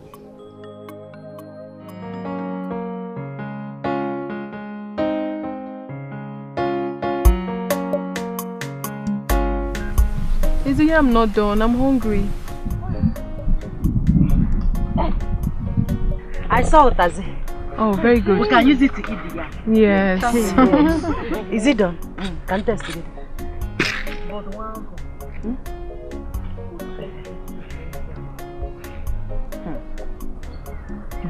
Izzy, I'm not done. I'm hungry. I saw Otazi. Oh, very good. We can use it to eat the yam. Yes. Is it done? Can you test it? But one.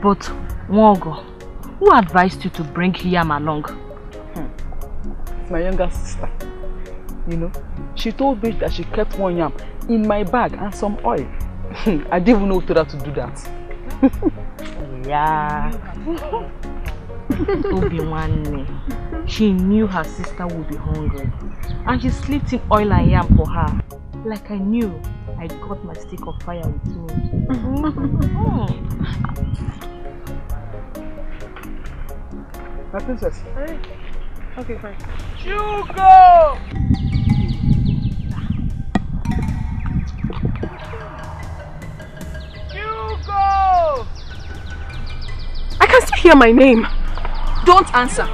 But Mwogo, who advised you to bring yam along? It's my younger sister. You know, she told me that she kept one yam in my bag and some oil. I didn't even know who told her to do that. Yeah. Obi-Wan, she knew her sister would be hungry. And she slipped in oil and yam for her. Like I knew I got my stick of fire with me. My princess. Hey. Okay, fine. Hugo! Hugo! I can still hear my name. Don't answer.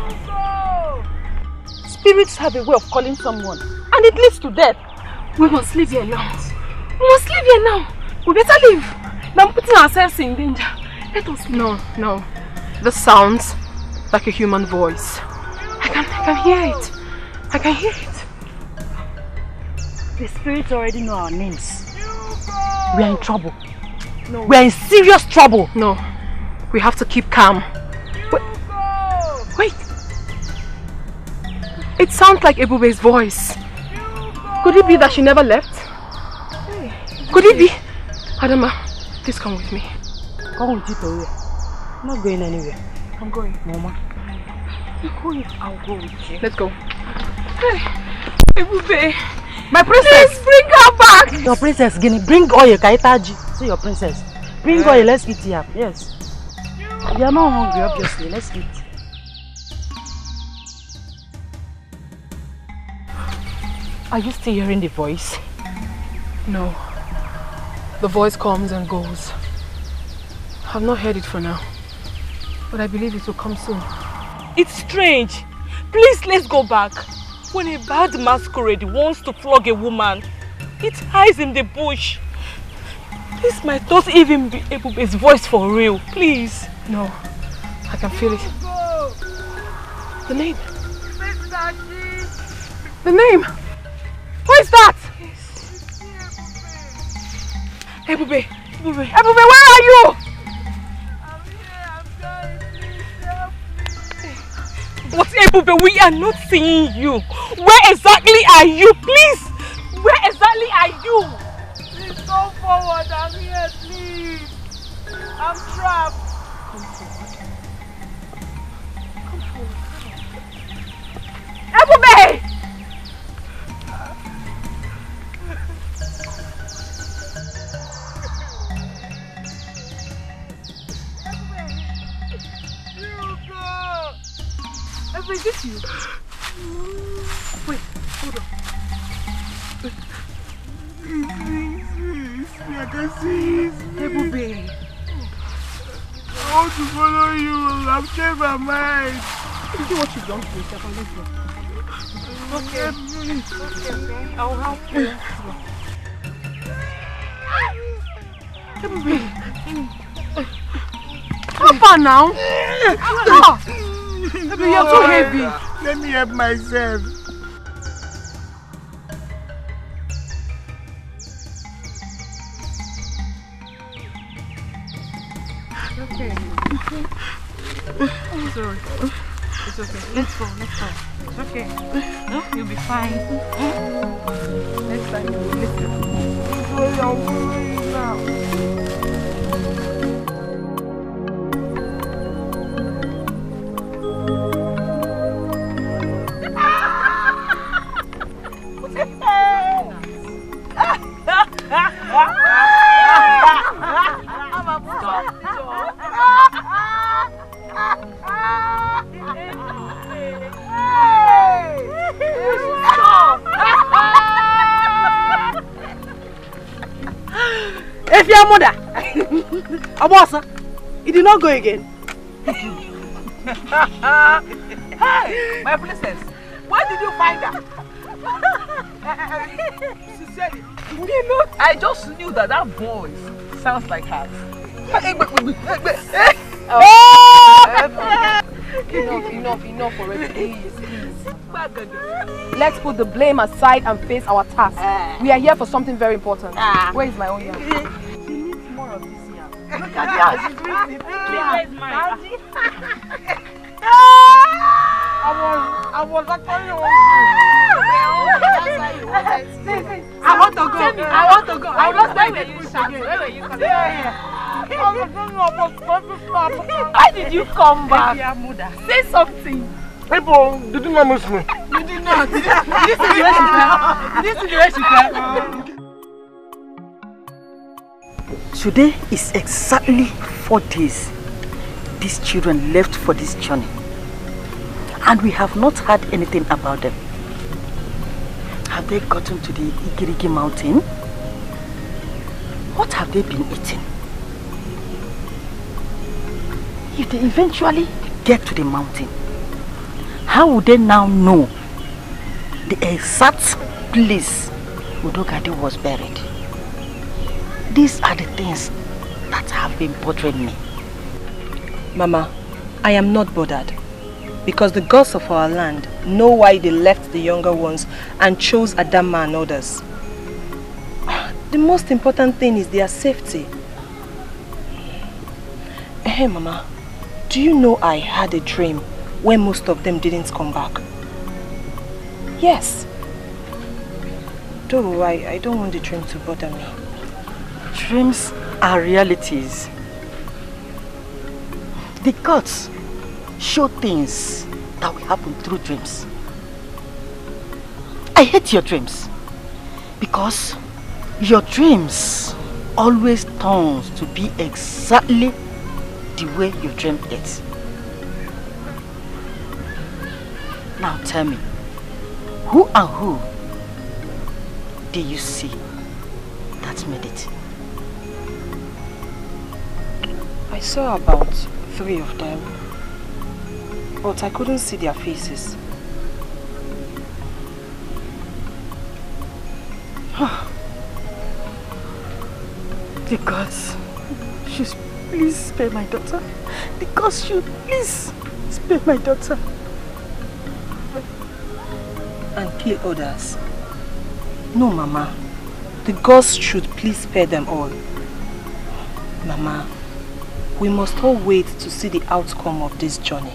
Spirits have a way of calling someone, and it leads to death. We must leave here now. We must leave here now. We better leave. Now putting ourselves in danger. Let us leave. No. This sounds like a human voice. I can hear it. I can hear it. The spirits already know our names. We are in trouble. No. We are in serious trouble. No. We have to keep calm. Wait. It sounds like Ebube's voice. Could it be that she never left? Could it be? Adama, please come with me. Come with you to where? I'm not going anywhere. I'm going. Mama. You're going. I'll go with you. Let's go. Hey, Ebube. My princess! Please bring her back! Your princess, Guinea. Bring oil, Kaitaji. See your princess. Bring oil, let's eat here. Yes. You are not hungry, obviously. Let's eat. Are you still hearing the voice? No. The voice comes and goes. I've not heard it for now. But I believe it will come soon. It's strange. Please, let's go back. When a bad masquerade wants to flog a woman, it hides in the bush This might not even be Ebube's voice for real. Please. No. I can feel it. The name. The name. Who is that? Yes. Ebube. Ebube. Ebube, where are you? I'm here. I'm sorry. Please help me. But Ebube, we are not seeing you. Where exactly are you? Please. Where exactly are you? Please come forward. I'm here, please. I'm trapped. Come forward. Come forward. Ebube! Ebube, is this you? Wait, hold on. I can see it. Ebube. I want to follow you. I've changed my mind. You do what you don't do. Let's go. Okay. Okay. I'll help you. Ebube. How far now? Ebube, you're too heavy. Let me help myself. Okay. I'm sorry. It's okay. Let's go. Let's go. It's okay. No, you'll be fine. Next time you'll be listening. If your mother, Abosa, it did not go again. Hey, my princess, where did you find her? Sincerely, I just knew that voice sounds like hers. Enough already. Please. Let's put the blame aside and face our task. We are here for something very important. Where is my own yam? She needs more of this yam. Look at her, she's drinking. Where's mine? I was actually hungry. I want to go. I was where were you shouting? Where were you coming from? Why did you come back? Say something. People, did you not miss me? You did not. Did you see the way she fell? Today is exactly 4 days these children left for this journey. And we have not heard anything about them. Have they gotten to the Igirigi mountain? What have they been eating? If they eventually get to the mountain, how would they now know the exact place Udogade was buried? These are the things that have been bothering me. Mama, I am not bothered. Because the gods of our land know why they left the younger ones and chose Adama and others. The most important thing is their safety. Hey Mama, do you know I had a dream when most of them didn't come back? Yes. Though I don't want the dream to bother me. Dreams are realities. The gods show things that will happen through dreams. I hate your dreams because your dreams always turns to be exactly the way you dreamed it. Now tell me, who and who did you see that made it? I saw about 3 of them, but I couldn't see their faces. The gods should please spare my daughter. The gods should please spare my daughter. And kill others. No, Mama. The gods should please spare them all. Mama, we must all wait to see the outcome of this journey.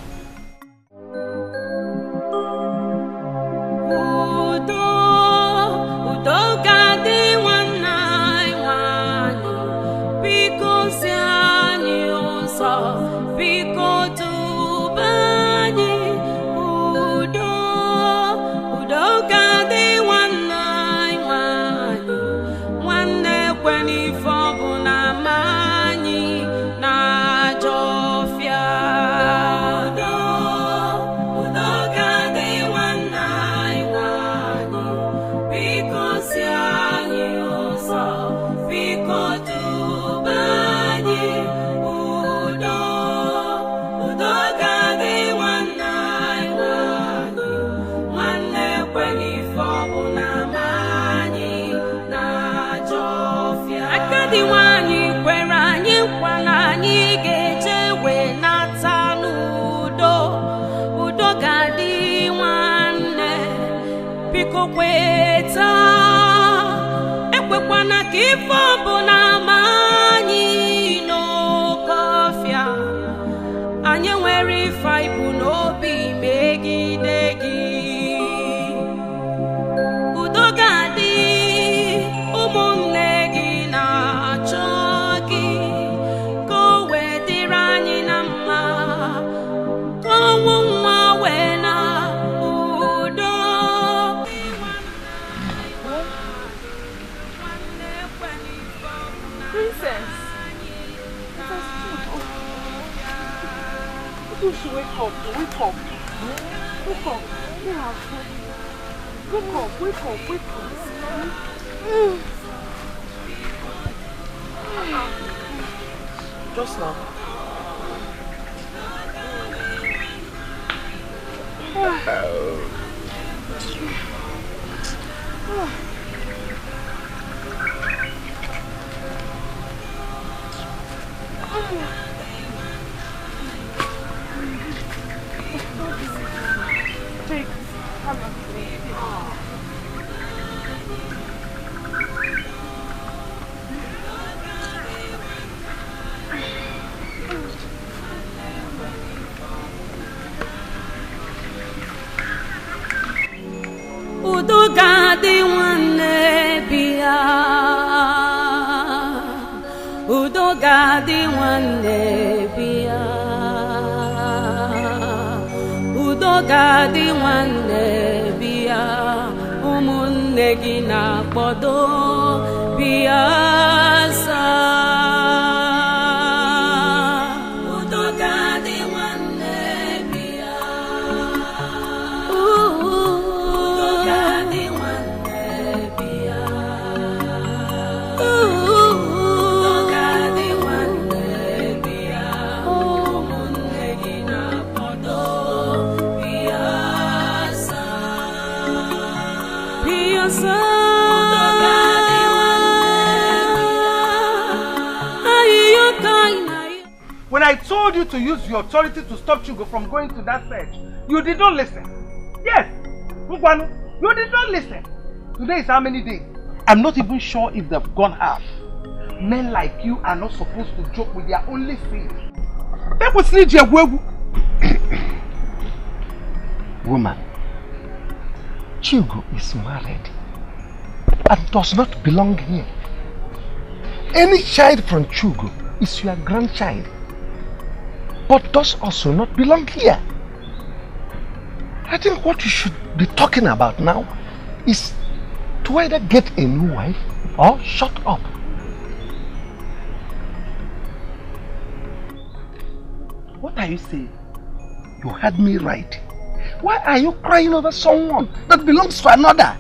Just now. When I told you to use your authority to stop Chugo from going to that search, you did not listen. Yes, Mugwanu, you did not listen. Today is how many days? I'm not even sure if they've gone half. Men like you are not supposed to joke with their only seed. Woman, Chugo is married and does not belong here. Any child from Chugo is your grandchild, but does also not belong here. I think what you should be talking about now is to either get a new wife or shut up. What are you saying? You heard me right. Why are you crying over someone that belongs to another?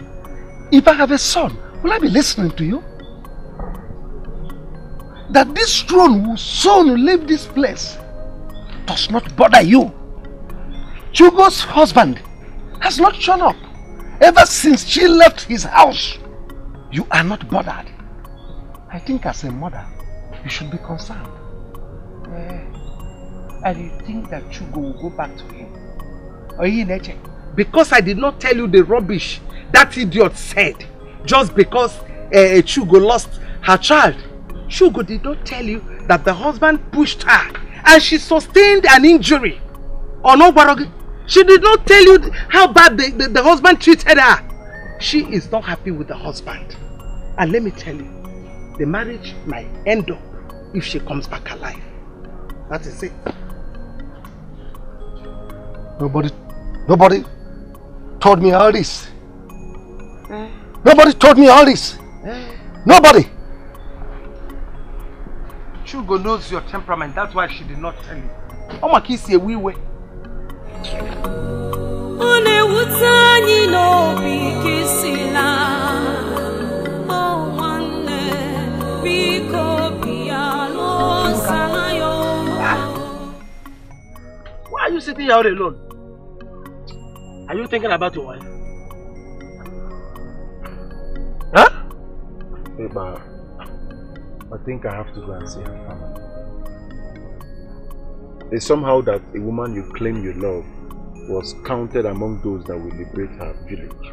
If I have a son, will I be listening to you? That this throne will soon leave this place does not bother you. Chugo's husband has not shown up ever since she left his house. You are not bothered. I think as a mother, you should be concerned. And you think that Chugo will go back to him? Because I did not tell you the rubbish that idiot said, just because Chugo lost her child. Chugo did not tell you that the husband pushed her and she sustained an injury. Or no, Barogi? She did not tell you how bad the husband treated her. She is not happy with the husband. And let me tell you, the marriage might end up if she comes back alive. That is it. Nobody told me all this. Nobody told me all this. Nobody. Chugo knows your temperament. That's why she did not tell you. Oh, Makisi, we way. Why are you sitting here all alone? Are you thinking about your wife? Huh? Hey, Ba, I think I have to go and see her family. It's somehow that a woman you claim you love was counted among those that will liberate her village.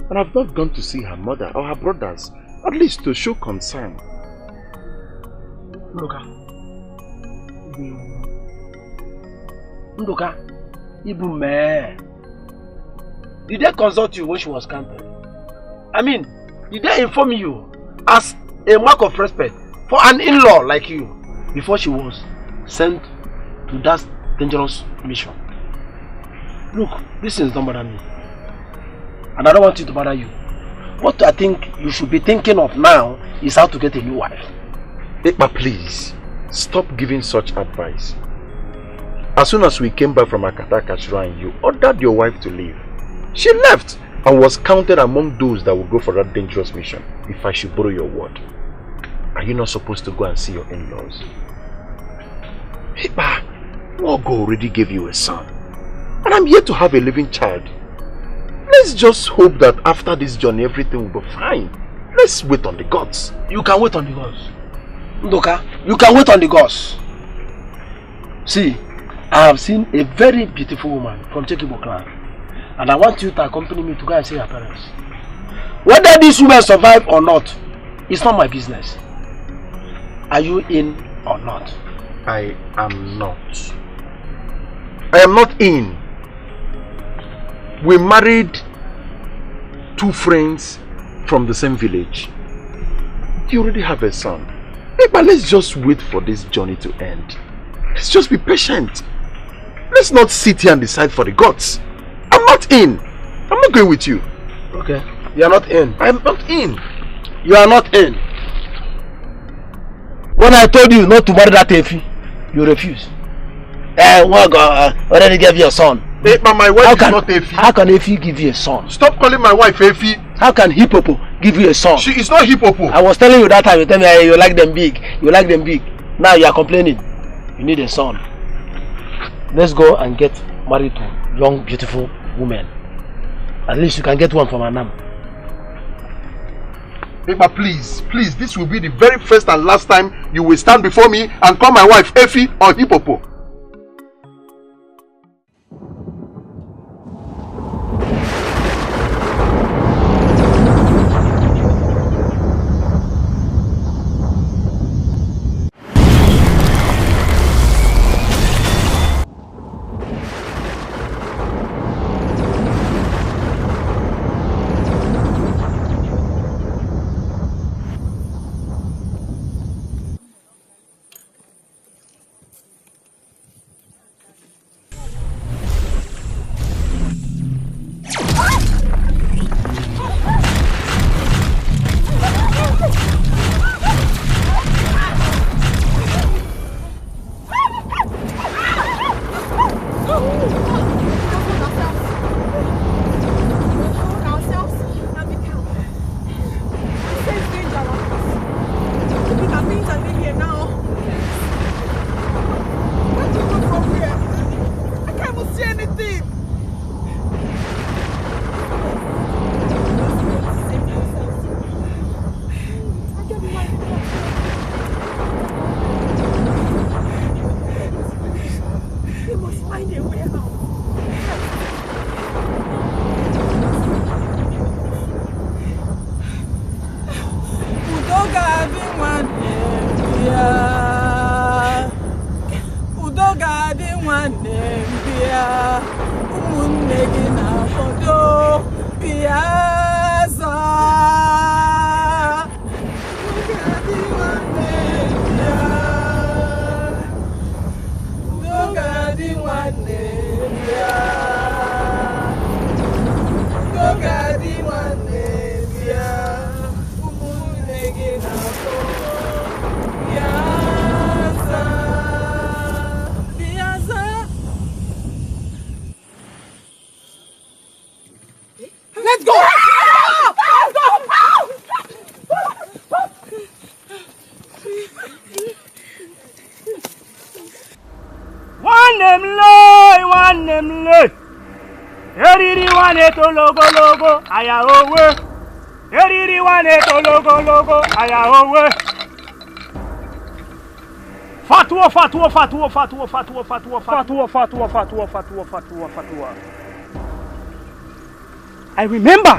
And I've not gone to see her mother or her brothers, at least to show concern. Ndoka, Ibu me. Did they consult you when she was counted? I mean, did they inform you as a mark of respect for an in-law like you before she was sent to that dangerous mission? Look, this is not bother me. And I don't want it to bother you. What I think you should be thinking of now is how to get a new wife. Ekpa, please, stop giving such advice. As soon as we came back from Akataka shrine, you ordered your wife to leave. She left and was counted among those that will go for that dangerous mission, if I should borrow your word. Are you not supposed to go and see your in-laws? Ekpa, Wogo already gave you a son. And I'm here to have a living child. Let's just hope that after this journey everything will be fine. Let's wait on the gods. You can wait on the gods. Ndoka, you can wait on the gods. See, I have seen a very beautiful woman from Chekibo clan. And I want you to accompany me to go and see her parents. Whether this woman survive or not, it's not my business. Are you in or not? I am not. I am not in. We married two friends from the same village. You already have a son. Hey, but let's just wait for this journey to end. Let's just be patient. Let's not sit here and decide for the gods. I'm not in. I'm not going with you. Okay. You are not in. I'm not in. You are not in. When I told you not to marry that Efi, you refused. Already gave you a son. Hey, but my wife is not Efi. How can Efi give you a son? Stop calling my wife Efi. How can Hippopo give you a son? She is not Hippopo. I was telling you that time, you tell me you like them big. You like them big. Now you are complaining. You need a son. Let's go and get married to young, beautiful women. At least you can get one from Anam. But please, this will be the very first and last time you will stand before me and call my wife Efi or Hippopo. nwanne m bịa ụmụnne gị na-akwado bịa zaa Ugadi nwanne m bịa Ugadi nwanne m bịa Ugadi nwanne m bịa ụmụnne gị na-akwado bịa Let's go! One name lay. Eriri one to logo, aya owe. Eriri one to logo, aya owe. Fatwa. I remember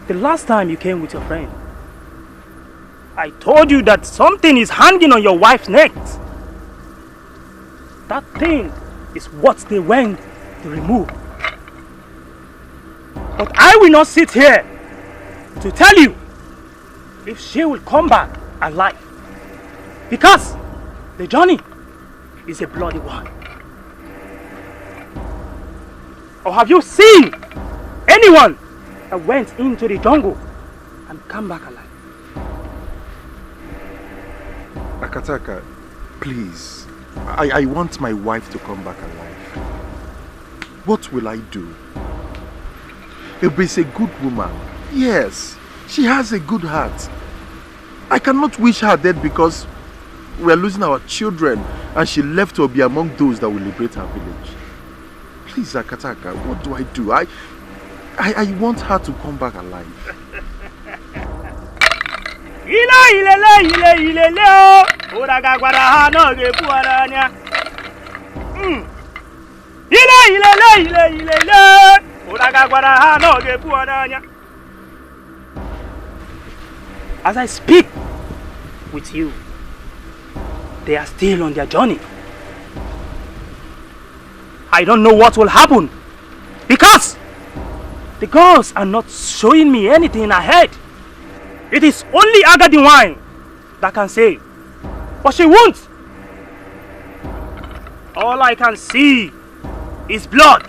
the last time you came with your friend. I told you that something is hanging on your wife's neck. That thing is what they went to remove. But I will not sit here to tell you if she will come back alive. Because the journey is a bloody one. Or have you seen anyone that went into the jungle and come back alive? Akataka, please. I want my wife to come back alive. What will I do? Ebe is a good woman. Yes, she has a good heart. I cannot wish her dead because we are losing our children and she left to be among those that will liberate our village. Please, Akataka, what do I do? I want her to come back alive. As I speak with you, they are still on their journey. I don't know what will happen because the girls are not showing me anything ahead. It is only Agadi wine that can say, but she won't. All I can see is blood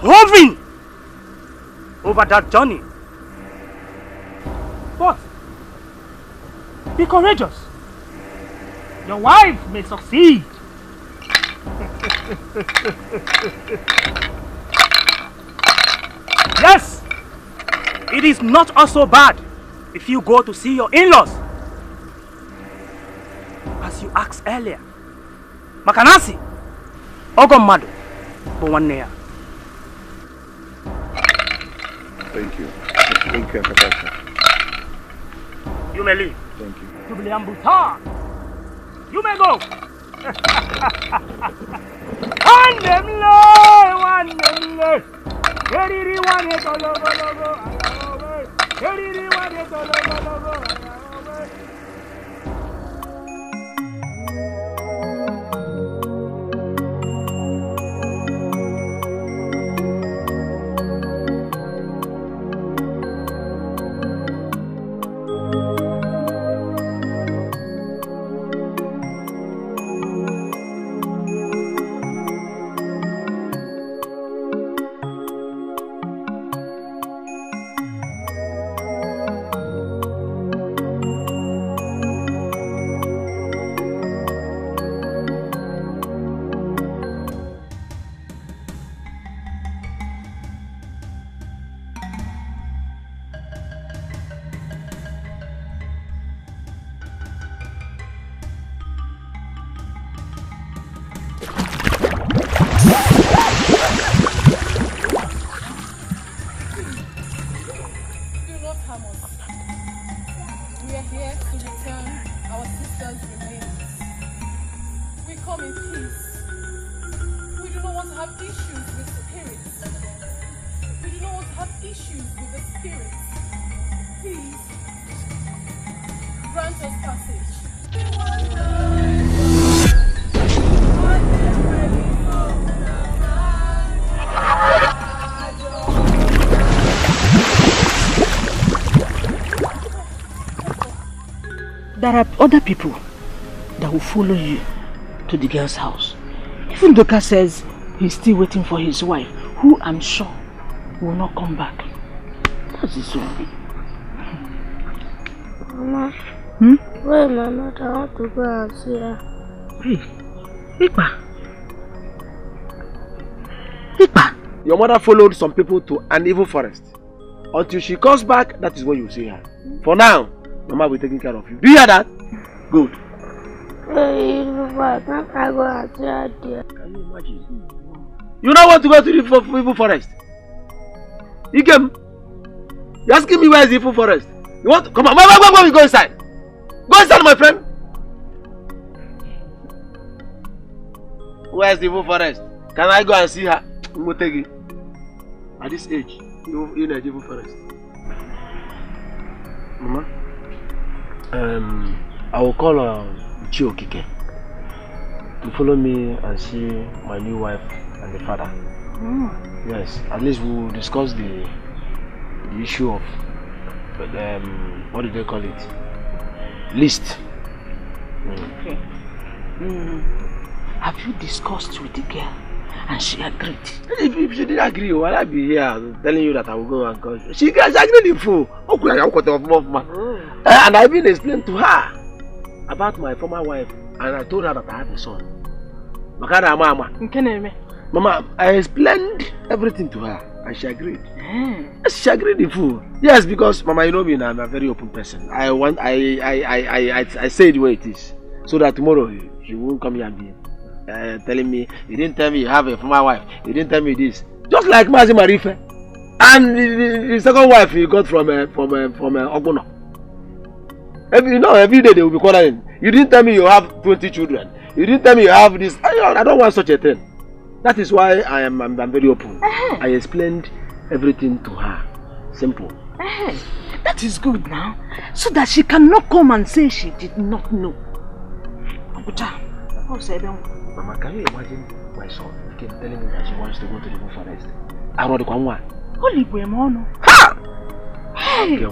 hovering over that journey. But be courageous. Your wife may succeed. Yes, it is not also bad if you go to see your in-laws. As you asked earlier, Makanasi, Ogomado, Bwanea. Thank you. Thank you, Akataka. You may leave. Thank you. To Biliambuta. You may go. One name. Very one it all over. Very one it all over. There are other people that will follow you to the girl's house. Even Doka says he's still waiting for his wife, who I'm sure will not come back. That's his own. Mama. Wait, Mama, I want to go and see her. Hey, Ipa. Your mother followed some people to an evil forest. Until she comes back, that is when you see her. For now, Mama will be taking care of you. Do you hear that? Good. Hey, Papa, can't I go and see her there? Can you imagine? You don't want to go to the evil forest? You came? You're asking me where is the evil forest? You want to come on? Where we go inside? Go inside, my friend. Where is the evil forest? Can I go and see her? Motegi. At this age, you in a evil forest. Mama, I will call Chio Kike to follow me and see my new wife and the father. Yes, at least we will discuss the issue of what do they call it? List. Okay. Have you discussed with the girl and she agreed? If she didn't agree, why I be here telling you that I will go and call you? She agreed in full. And I even explained to her about my former wife, and I told her that I have a son. Mama, I explained everything to her and she agreed. Yes, she agreed in full. Yes, because Mama, you know me, I'm a very open person. I say it the way it is, so that tomorrow she won't come here and be telling me, you didn't tell me you have a former wife, you didn't tell me this. Just like Mazi Marife. And the second wife you got from Oguno. Every day they will be calling. You didn't tell me you have 20 children. You didn't tell me you have this. I don't want such a thing. That is why I'm very open. I explained everything to her. Simple. That is good now. So that she cannot come and say she did not know. Mama, can you imagine my son keep telling me that she wants to go to the forest? I want to come one. Holy Buemono. Ha! Hey!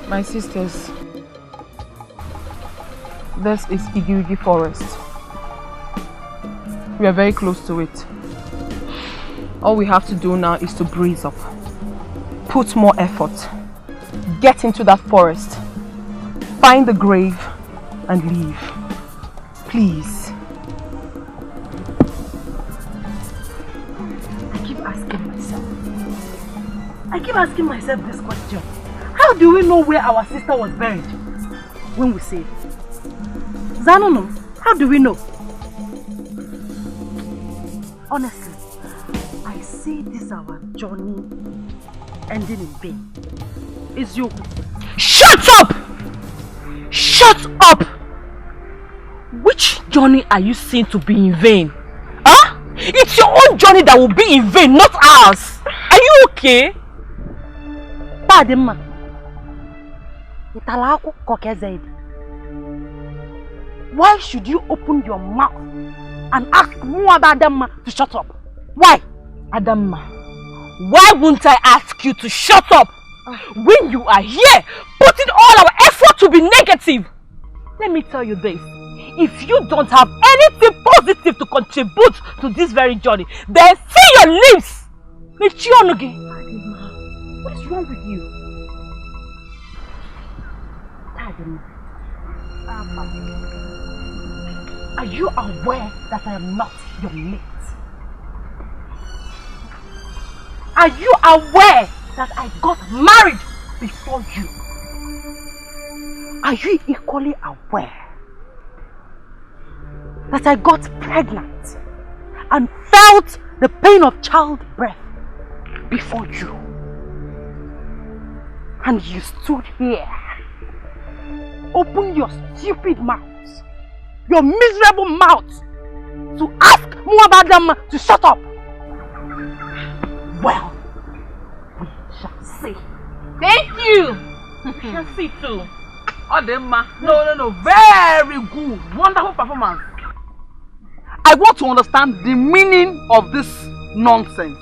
My sisters, this is Igirigi Forest. We are very close to it. All we have to do now is to breeze up, put more effort, get into that forest, find the grave and leave. Please. I keep asking myself this question. How do we know where our sister was buried when we say it? Zanono, how do we know? Honestly, I see this our journey ending in vain. It's you. Shut up! Shut up! Which journey are you seeing to be in vain? Huh? It's your own journey that will be in vain, not ours. Are you okay? Padema. Why should you open your mouth and ask Adamma to shut up? Why? Adamma, why won't I ask you to shut up when you are here putting all our effort to be negative? Let me tell you this. if you don't have anything positive to contribute to this very journey, then see your lips! What is wrong with you? Are you aware that I am not your mate? Are you aware that I got married before you? Are you equally aware that I got pregnant and felt the pain of childbirth before you? And you stood here, open your stupid mouth, your miserable mouth, to ask Muabadam to shut up. Well, we shall see. Thank you. We shall see too. Odemma. No. Very good. Wonderful performance. I want to understand the meaning of this nonsense.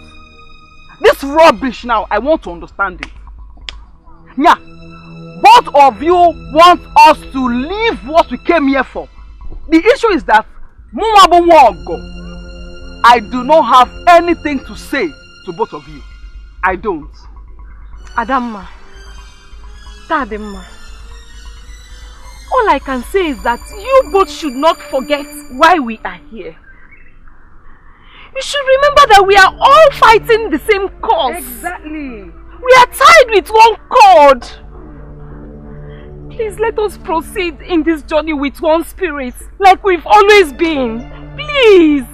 This rubbish now, I want to understand it. Yeah, both of you want us to leave what we came here for. The issue is that I do not have anything to say to both of you. I don't. Adamma, Tademma, all I can say is that you both should not forget why we are here. You should remember that we are all fighting the same cause. Exactly. We are tied with one cord. Please let us proceed in this journey with one spirit, like we've always been. Please.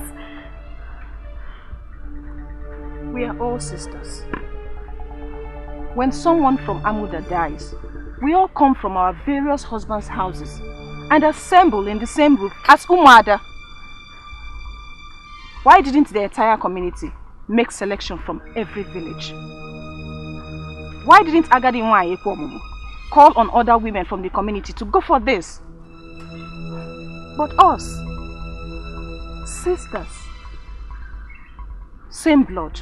We are all sisters. When someone from Amuda dies, we all come from our various husbands' houses and assemble in the same roof as Umada. Why didn't the entire community make selection from every village? Why didn't Agadi Nwaye Ekwomumu call on other women from the community to go for this? But us, sisters, same blood,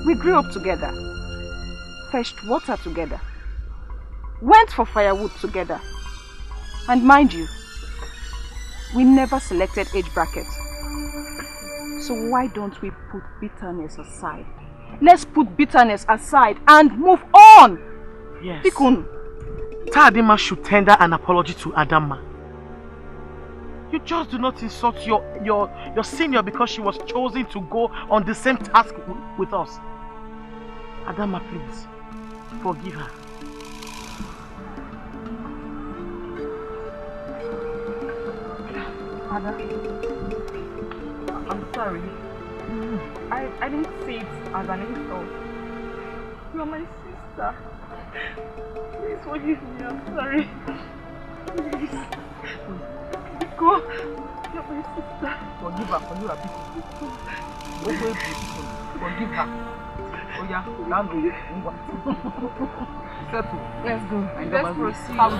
we grew up together, fetched water together, went for firewood together, and mind you, we never selected age brackets. So why don't we put bitterness aside? Let's put bitterness aside and move on. Yes. Pikun. Tadima should tender an apology to Adamma. You just do not insult your senior because she was chosen to go on the same task with us. Adamma, please, forgive her. Ada, I'm sorry. I didn't see it as an insult. You're my sister. Please forgive me, I'm sorry. Please. Go. You're my sister. Forgive her, Forgive her. Oh yeah, let's go. Let's proceed. Have a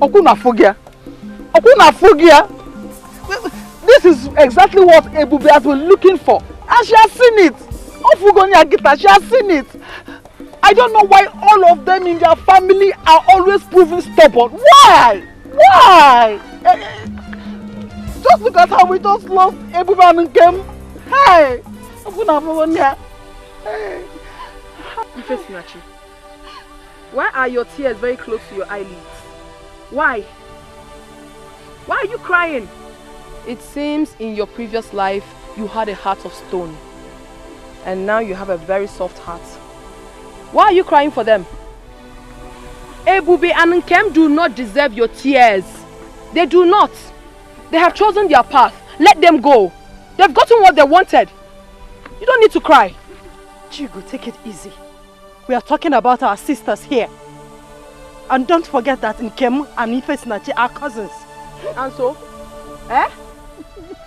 Okunafogia. This is exactly what Ebube has been looking for, and she has seen it. Ofugonia Gita, she has seen it. I don't know why all of them in their family are always proving stubborn. Why? Why? Just look at how we just lost Ebube and Nkem. Hey, Okunafogia. Hey. Why are your tears very close to your eyelids? Why? Why are you crying? It seems in your previous life you had a heart of stone. And now you have a very soft heart. Why are you crying for them? Ebube and Nkem do not deserve your tears. They do not. They have chosen their path. Let them go. They've gotten what they wanted. You don't need to cry. Chigo, take it easy. We are talking about our sisters here. And don't forget that Nkem and Ifesinachi are cousins. And so? Eh?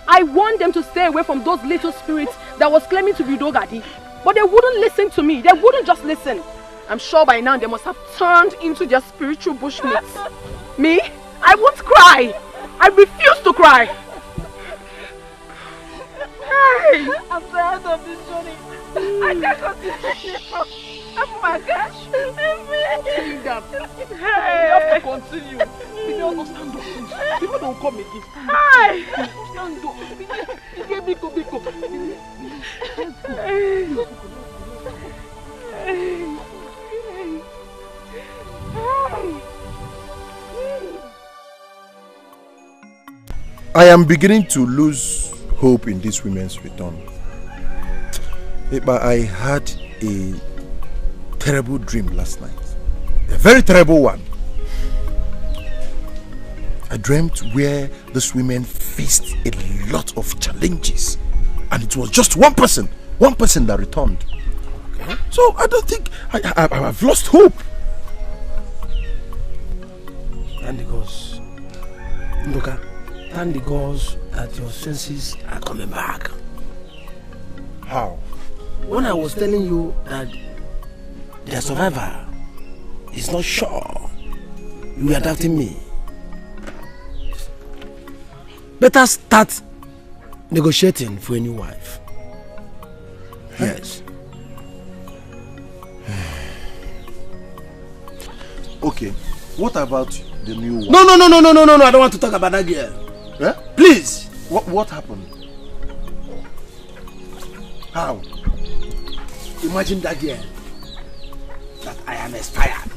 I want them to stay away from those little spirits that was claiming to be Udogadi. But they wouldn't listen to me. They wouldn't just listen. I'm sure by now they must have turned into their spiritual bushmeats. Me? I won't cry. I refuse to cry. Hey! I'm tired of this journey. I can't continue. Oh my gosh. Calm down. Hey! You have to continue. People don't stand up, please. People don't come again. Hi! Stand up. Biko. I am beginning to lose hope in these women's return. But I had a terrible dream last night. A very terrible one. I dreamt where these women faced a lot of challenges. And it was just one person that returned. Okay. So I don't think I've lost hope. And the gods. Ndoka, thank the gods that your senses are coming back. How? When I was telling you that the survivor is not sure, you were doubting me. Better start negotiating for a new wife. Yes. Okay, what about the new wife? No, I don't want to talk about that girl. Eh? Please. What happened? How? Imagine that girl. That I am expired.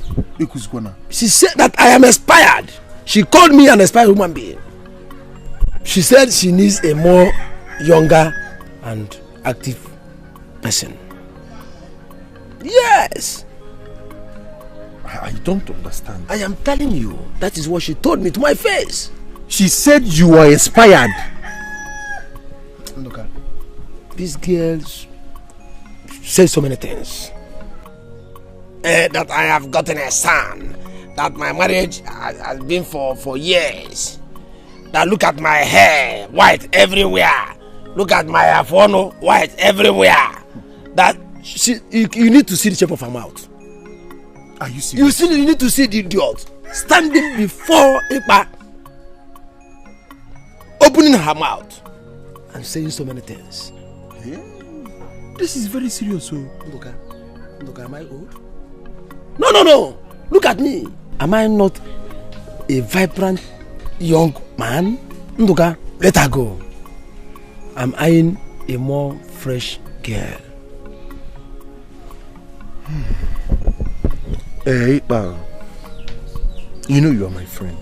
She said that I am expired. She called me an expired human being. She said she needs a more younger and active person. Yes. I don't understand. I am telling you, that is what she told me to my face. She said you were expired. Look at these girls say so many things. That I have gotten a son. That my marriage has been for years. That look at my hair, white everywhere. Look at my afono, white everywhere. That you need to see the shape of her mouth. Are you serious? You need to see the idiot standing before Ipa, opening her mouth and saying so many things. Yeah. This is very serious, so. Look, am I old? No. Look at me. Am I not a vibrant young man? Nduka, let her go. I'm eyeing a more fresh girl. Hey, you know you are my friend.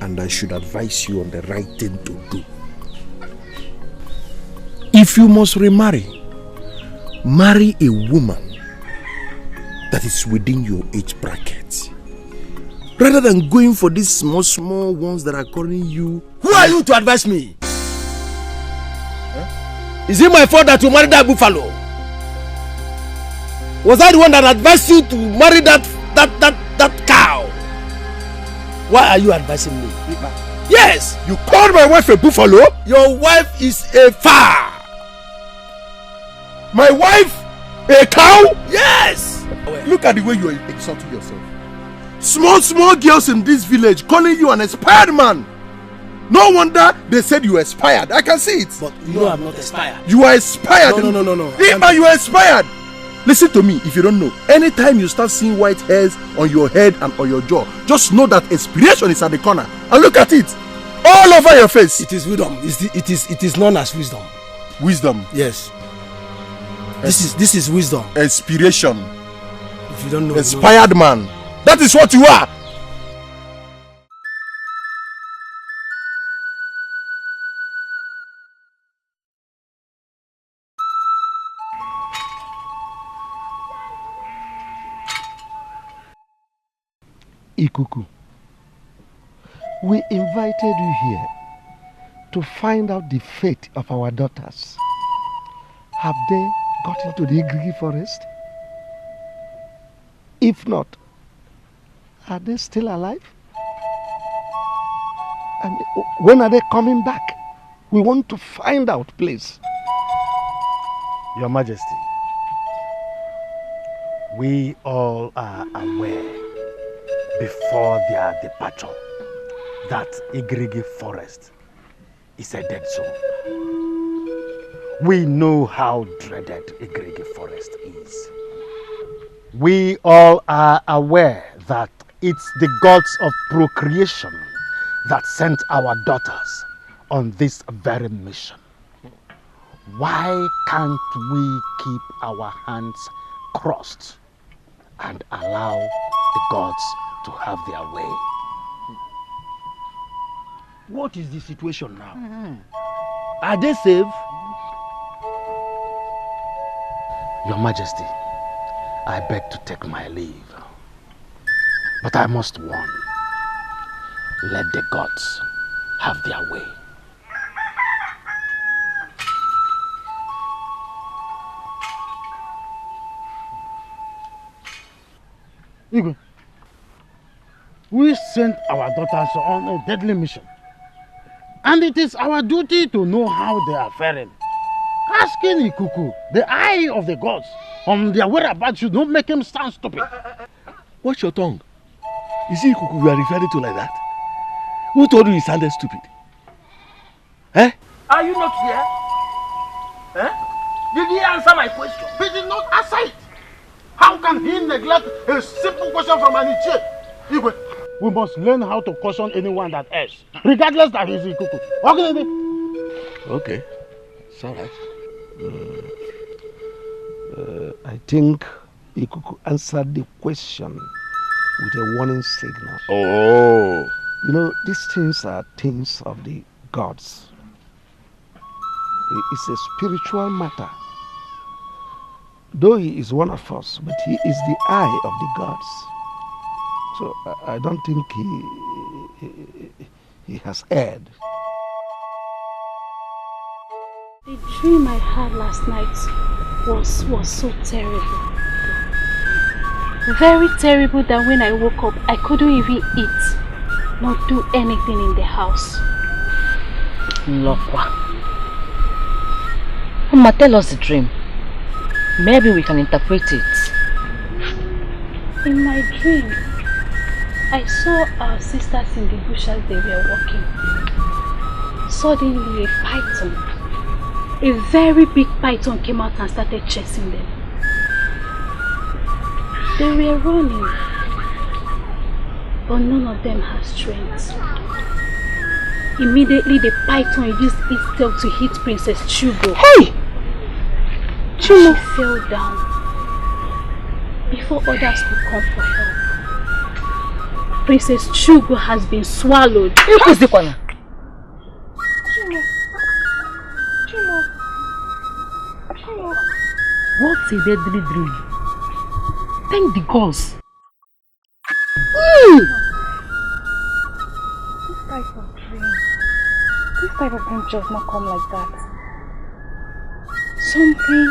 And I should advise you on the right thing to do. If you must remarry, marry a woman that is within your age bracket. Rather than going for these small ones that are calling you. Who are you to advise me? Huh? Is it my fault that you married that buffalo? Was I the one that advised you to marry that cow? Why are you advising me? Yes! You called my wife a buffalo? Your wife is a fowl. My wife? A cow? Yes! Look at the way you are insulting yourself. Small girls in this village calling you an expired man. No wonder they said you expired. I can see it. But you know I'm not expired. You are expired. No. Ipa, you are expired. Listen to me if you don't know. Anytime you start seeing white hairs on your head and on your jaw, just know that expiration is at the corner. And look at it. All over your face. It is wisdom. It is known as wisdom. Wisdom? Yes. This is wisdom. Inspiration. If you don't know, inspired man. That is what you are. Ikuku, we invited you here to find out the fate of our daughters. Have they got into the Igrigi forest? If not, are they still alive? And when are they coming back? We want to find out, please. Your Majesty, we all are aware before their departure that Igrigi forest is a dead zone. We know how dreaded Igrigi forest is. We all are aware that it's the gods of procreation that sent our daughters on this very mission. Why can't we keep our hands crossed and allow the gods to have their way? What is the situation now? Are they safe? Your Majesty, I beg to take my leave. But I must warn, let the gods have their way. Igwe, we sent our daughters on a deadly mission. And it is our duty to know how they are faring. Asking Ikuku, the eye of the gods, on their whereabouts should not make him stand stupid. Watch your tongue. Is it Ikuku you are referring to like that? Who told you he sounded stupid? Eh? Are you not here? Eh? Did he answer my question? He did not answer it. How can he neglect a simple question from an Ichie? Igwe, we must learn how to caution anyone that errs, regardless that he's Ikuku. Okay, it's alright. I think Ikuku answered the question with a warning signal. Oh. You know, these things are things of the gods. It's a spiritual matter. Though he is one of us, but he is the eye of the gods. So I don't think he has erred. The dream I had last night was so terrible. Very terrible that when I woke up, I couldn't even eat, not do anything in the house. Lokwa. Mama, tell us the dream. Maybe we can interpret it. In my dream, I saw our sisters in the bush as they were walking. Suddenly a python, a very big python, came out and started chasing them. They were running, but none of them had strength. Immediately the python used its tail to hit Princess Chugo. Hey! She fell down before others could come for help. Princess Chugo has been swallowed. Who's the corner? What's a deadly dream? Thank the gods. This type of dream does not come like that. Something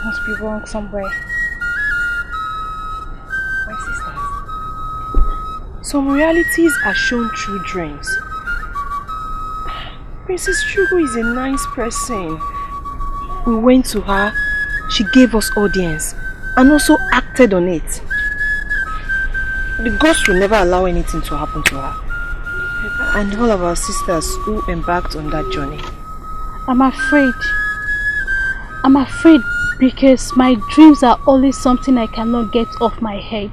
must be wrong somewhere. My sisters, some realities are shown through dreams. Princess Chugo is a nice person. We went to her, she gave us audience, and also acted on it. The gods will never allow anything to happen to her. And all of our sisters who embarked on that journey. I'm afraid because my dreams are always something I cannot get off my head.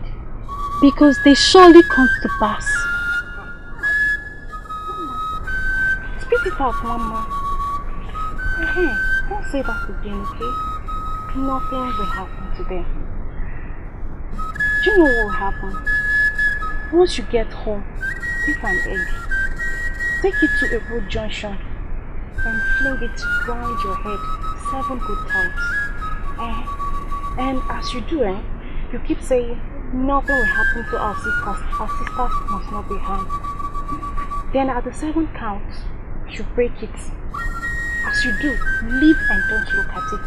Because they surely come to pass. Spit it out, Mama. Don't say that again, okay? Nothing will happen to them. Do you know what will happen? Once you get home, take an egg, take it to a road junction, and fling it round your head 7 good times. And as you do, you keep saying, nothing will happen to our sisters must not be harmed. Then at the 7th count, you break it. As you do, leave and don't look at it.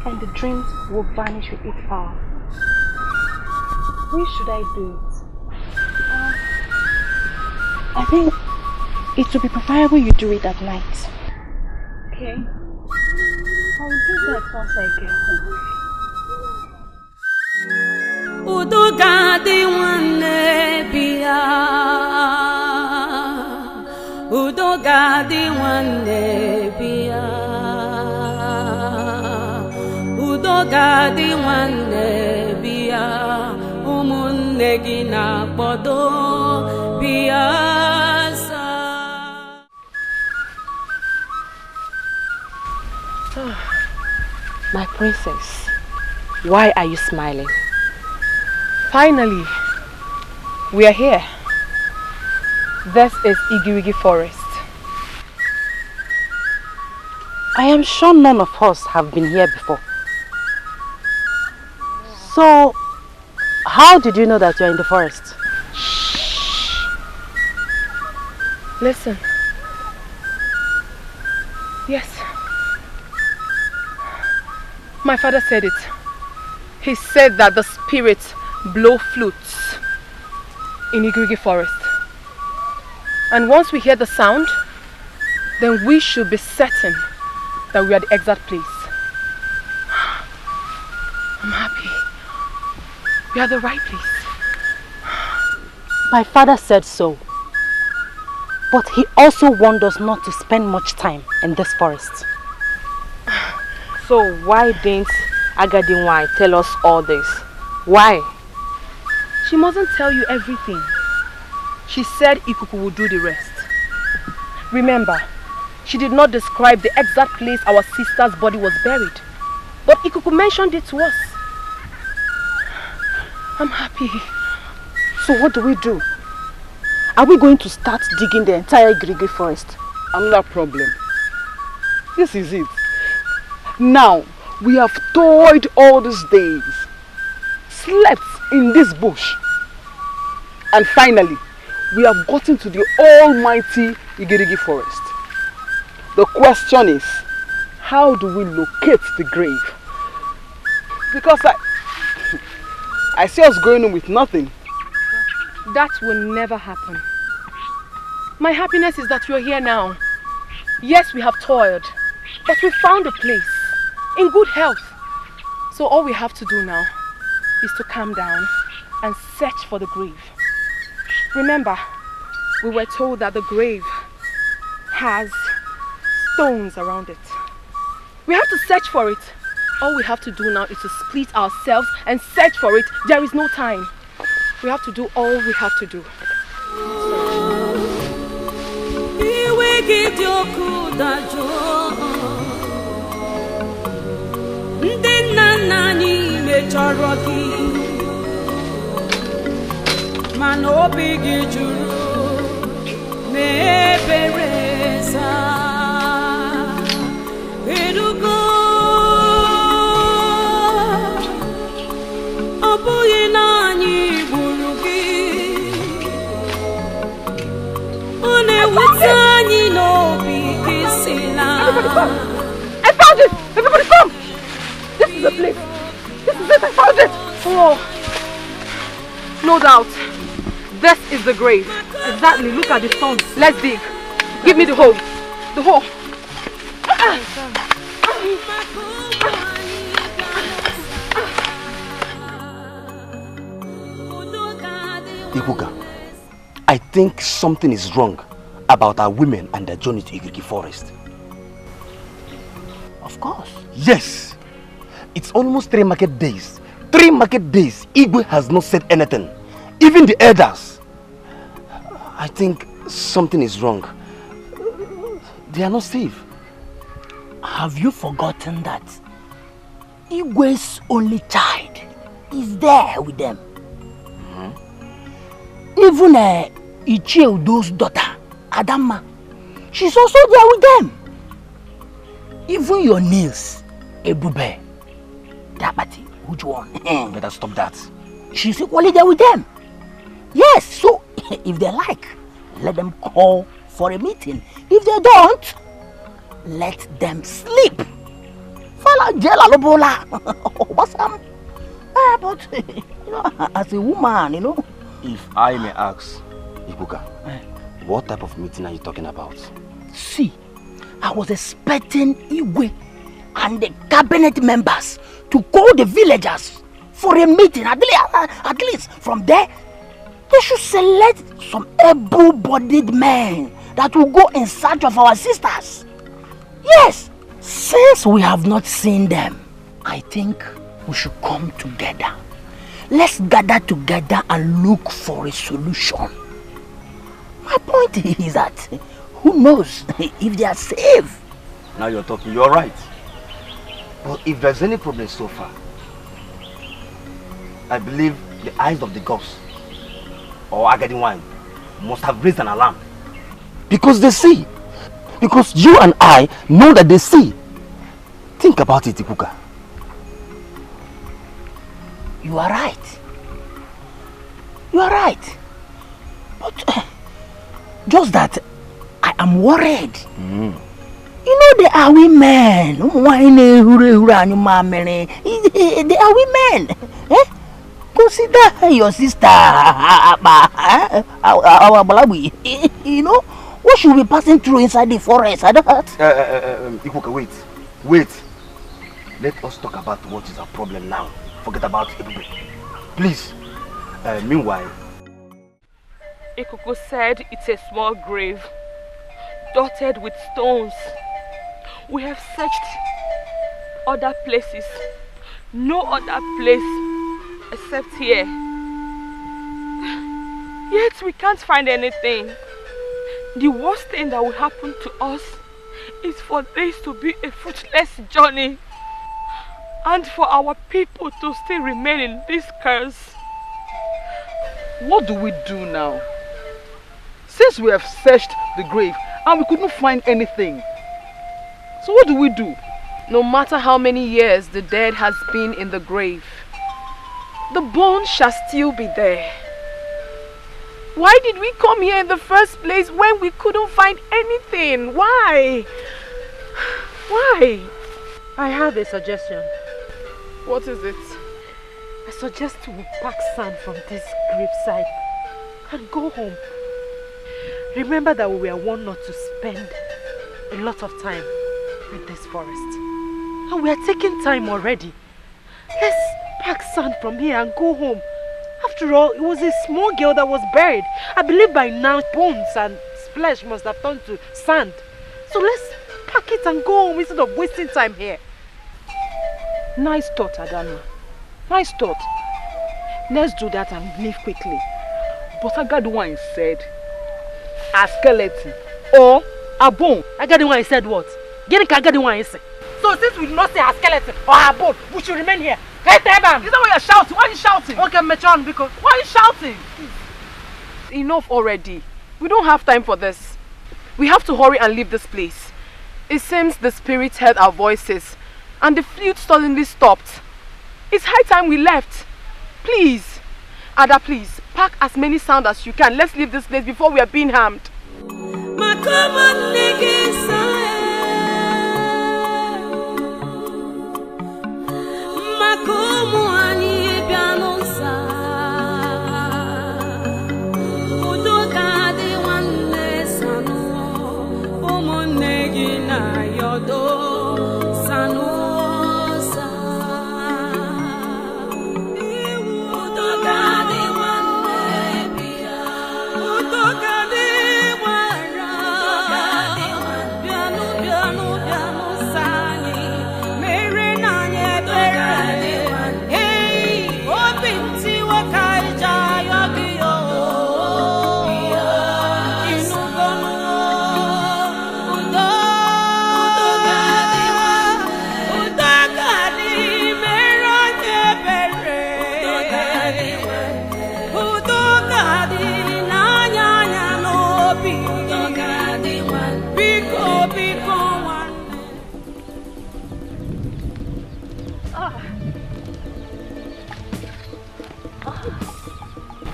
And the dreams will vanish with its power. When should I do it? I think it would be preferable you do it at night. Okay. I'll do that once I get home. Udogadi wane bia, Udogadi wane bia, Udogadi wane bia, Umunegi na bodo biasa. My princess, why are you smiling? Finally, we are here. This is Igirigi Forest. I am sure none of us have been here before. So, how did you know that you are in the forest? Shh. Listen. Yes. My father said it. He said that the spirits blow flutes in Igirigi Forest. And once we hear the sound, then we should be certain that we are the exact place. I'm happy. We are the right place. My father said so. But he also warned us not to spend much time in this forest. So why didn't Agadinwai tell us all this? Why? She mustn't tell you everything. She said Ikuku would do the rest. Remember, she did not describe the exact place our sister's body was buried. But Ikuku mentioned it to us. I'm happy. So what do we do? Are we going to start digging the entire Igirigi forest? Another problem. This is it. Now, we have toiled all these days, slept in this bush, and finally, we have gotten to the almighty Igirigi forest. The question is, how do we locate the grave? Because I see us going on with nothing. That will never happen. My happiness is that you're here now. Yes, we have toiled, but we found a place in good health. So all we have to do now is to calm down and search for the grave. Remember, we were told that the grave has stones around it. We have to search for it. All we have to do now is to split ourselves and search for it. There is no time. We have to do all we have to do. I found it! Everybody come! This is the place! This is it! I found it! Oh! No doubt. This is the grave. Exactly. Look at the stones. Let's dig. Give me the hole. The hole. Ikuka, I think something is wrong about our women and their journey to Igirigi forest. Of course. Yes. It's almost 3 market days. 3 market days. Igwe has not said anything. Even the elders. I think something is wrong. They are not safe. Have you forgotten that Igwe's only child is there with them. Even Ichie Udo's daughter, Adamma, she's also there with them. Even your niece, Ebube, Dabati, which one? Better stop that. She's equally there with them. Yes, so if they like, let them call for a meeting. If they don't, let them sleep. Fala jela lobola. But you know, as a woman, you know. If I may ask, Ikuka, what type of meeting are you talking about? See, I was expecting Igwe and the cabinet members to call the villagers for a meeting. At least from there, they should select some able-bodied men that will go in search of our sisters. Yes, since we have not seen them, I think we should come together. Let's gather together and look for a solution. My point is that who knows if they are safe? Now you're talking, you're right. But if there's any problem so far, I believe the eyes of the gods or Agadi wine must have raised an alarm. Because they see. Because you and I know that they see. Think about it, Ikuka. You are right. You are right. But just that I am worried. You know they are women. They are women. Consider your sister. Our Balawi. You know what should be passing through inside the forest? Ikuka, wait. Let us talk about what is our problem now. Forget about Ikuku. Please. Meanwhile, Ikuku said it's a small grave, dotted with stones. We have searched other places. No other place except here. Yet we can't find anything. The worst thing that will happen to us is for this to be a fruitless journey. And for our people to still remain in this curse. What do we do now? Since we have searched the grave and we couldn't find anything. So what do we do? No matter how many years the dead has been in the grave, the bones shall still be there. Why did we come here in the first place when we couldn't find anything? Why? Why? I have a suggestion. What is it? I suggest we pack sand from this graveside and go home. Remember that we were warned not to spend a lot of time in this forest. And we are taking time already. Let's pack sand from here and go home. After all, it was a small girl that was buried. I believe by now bones and flesh must have turned to sand. So let's pack it and go home instead of wasting time here. Nice thought, Adama. Nice thought. Let's do that and leave quickly. But Agaduwine said, a skeleton or a bone. Agaduwine said what? Agaduwine said. So since we did not say a skeleton or a bone, we should remain here. Is that why you're shouting? Why are you shouting? Okay, Metron, because why are you shouting? Enough already. We don't have time for this. We have to hurry and leave this place. It seems the spirits heard our voices and the flute suddenly stopped. It's high time we left. Please, Ada, please, pack as many sound as you can. Let's leave this place before we are being harmed.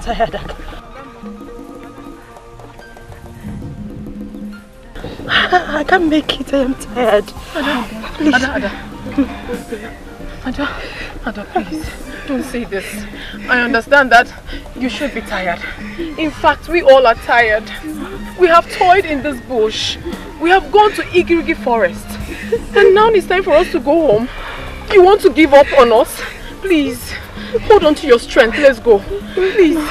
Tired. I can't make it. I am tired. Please. Ada, please, don't say this. I understand that you should be tired. In fact, we all are tired. We have toiled in this bush. We have gone to Igirigi forest. And now it's time for us to go home. You want to give up on us? Please, hold on to your strength. Let's go. Please.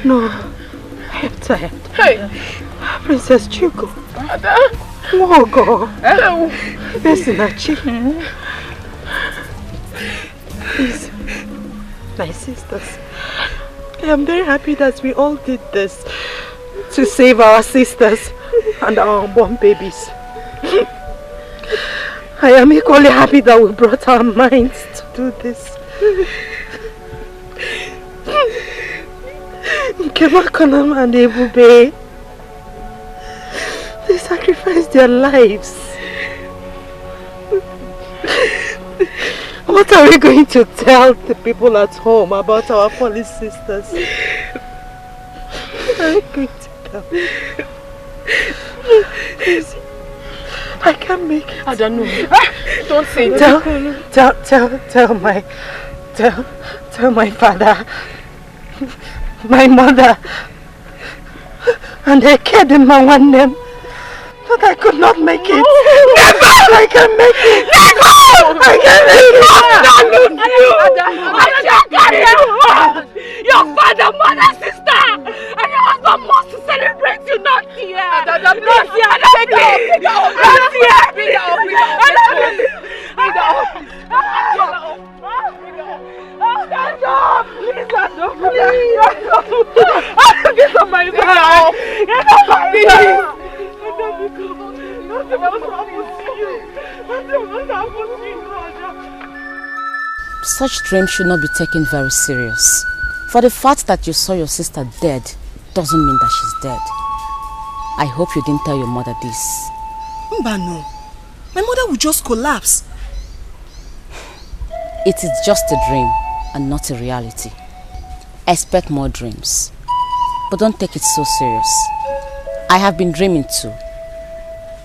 No, I am tired. Hey, Princess Chuko. Ada. Wogo. Mesinachi. Please, my sisters, I am very happy that we all did this to save our sisters and our unborn babies. I am equally happy that we brought our minds to do this. Nkemakonam and Ebube, they sacrificed their lives. What are we going to tell the people at home about our fallen sisters? What are we going to tell? Please, I can't make it. I don't know. Don't say that. Tell my father, my mother, and I cared in my one name. But I could not make it. Never! I can make it. Never! I can make it. Your father, mother, sister, and your husband must celebrate you, not here. Not here. Stand up! Please stand up! Get on my back! Get on my back! Such dreams should not be taken very serious. For the fact that you saw your sister dead doesn't mean that she's dead. I hope you didn't tell your mother this. Mbano, my mother would just collapse. It is just a dream and not a reality. Expect more dreams. But don't take it so serious. I have been dreaming too.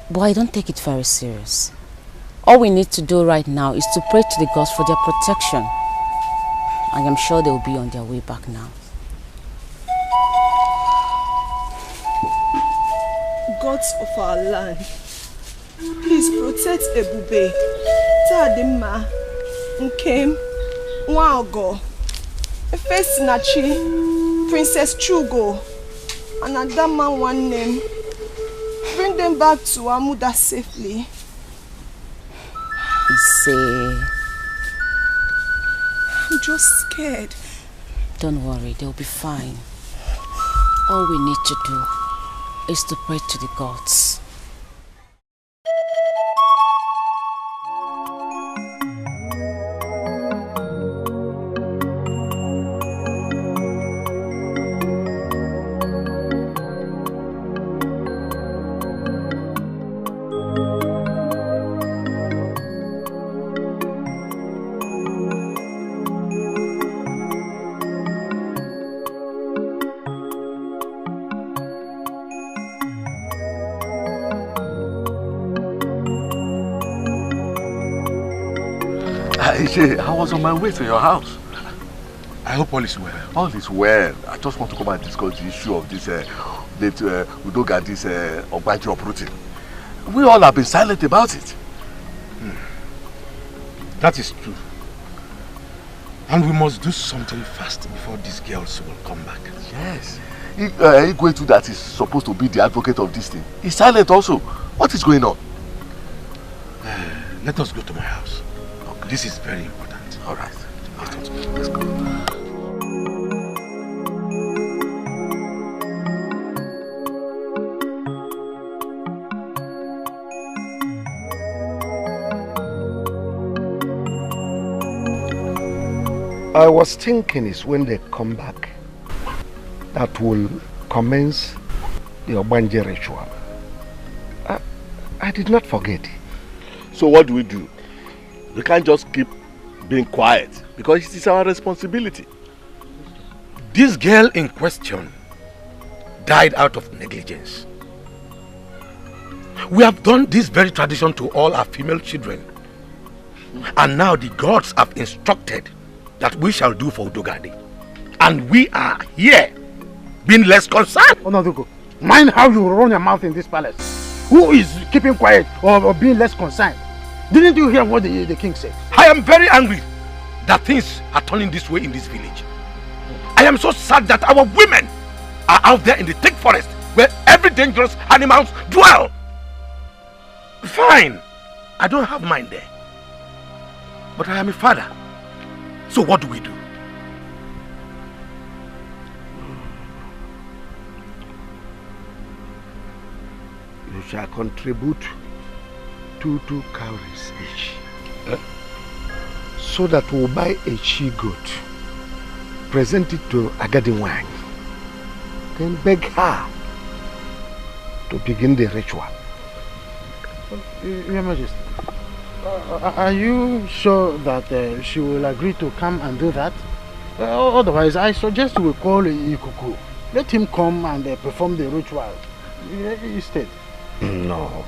But I don't take it very serious. All we need to do right now is to pray to the gods for their protection. I am sure they will be on their way back now. Gods of our land, please protect Ebube, Tadima, Nkem, Nwaogo, Efesinachi, Princess Chugo, and Adama one name. Bring them back to Amuda safely. I'm just scared. Don't worry, they'll be fine. All we need to do is to pray to the gods. I was on my way to your house. I hope all is well. All is well. I just want to come and discuss the issue of this Udoga, this Ogbaji uprooting. We all have been silent about it. That is true. And we must do something fast before these girls will come back. Yes. Igwetu, that is supposed to be the advocate of this thing, is silent also. What is going on? Let us go to my house. Okay. This is very important. All right. Let's go. I was thinking is when they come back that will commence the Obanje ritual. I did not forget. So what do? We can't just keep being quiet because it is our responsibility. This girl in question died out of negligence. We have done this very tradition to all our female children. And now the gods have instructed that we shall do for Udogadi. And we are here being less concerned. Onadugo, mind how you run your mouth in this palace. Who is keeping quiet or being less concerned? Didn't you hear what the king said? I am very angry that things are turning this way in this village. I am so sad that our women are out there in the thick forest where every dangerous animals dwell. Fine, I don't have mine there. But I am a father. So what do we do? You shall contribute 2 cowries each. So that we'll buy a she-goat, present it to Agadi, then beg her to begin the ritual. Your Majesty, are you sure that she will agree to come and do that? Otherwise, I suggest we call Ikuku. Let him come and perform the ritual instead. No.